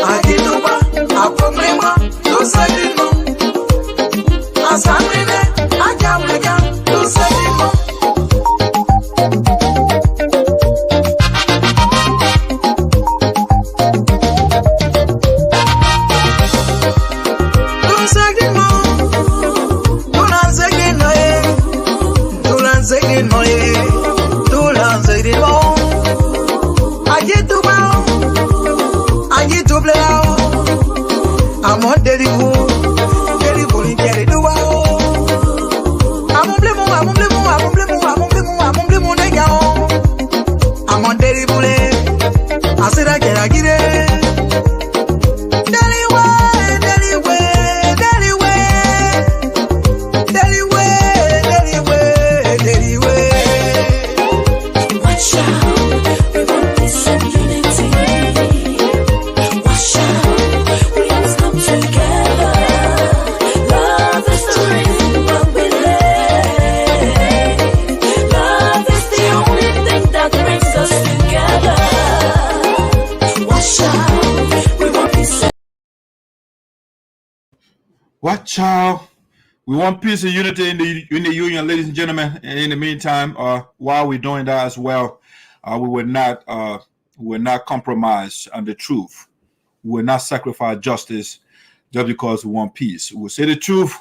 I get over, I probably don't say it more. As I blend it, I get don't say it more. I'm on I said I get it. Watch out, we want peace and unity. Watch Watch out. We want peace and unity in the union, ladies and gentlemen. And in the meantime, while we're doing that as well, we will not compromise on the truth. We will not sacrifice justice just because we want peace. We'll say the truth,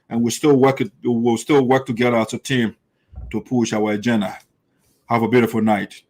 and we'll still work together as a team to push our agenda. Have a beautiful night.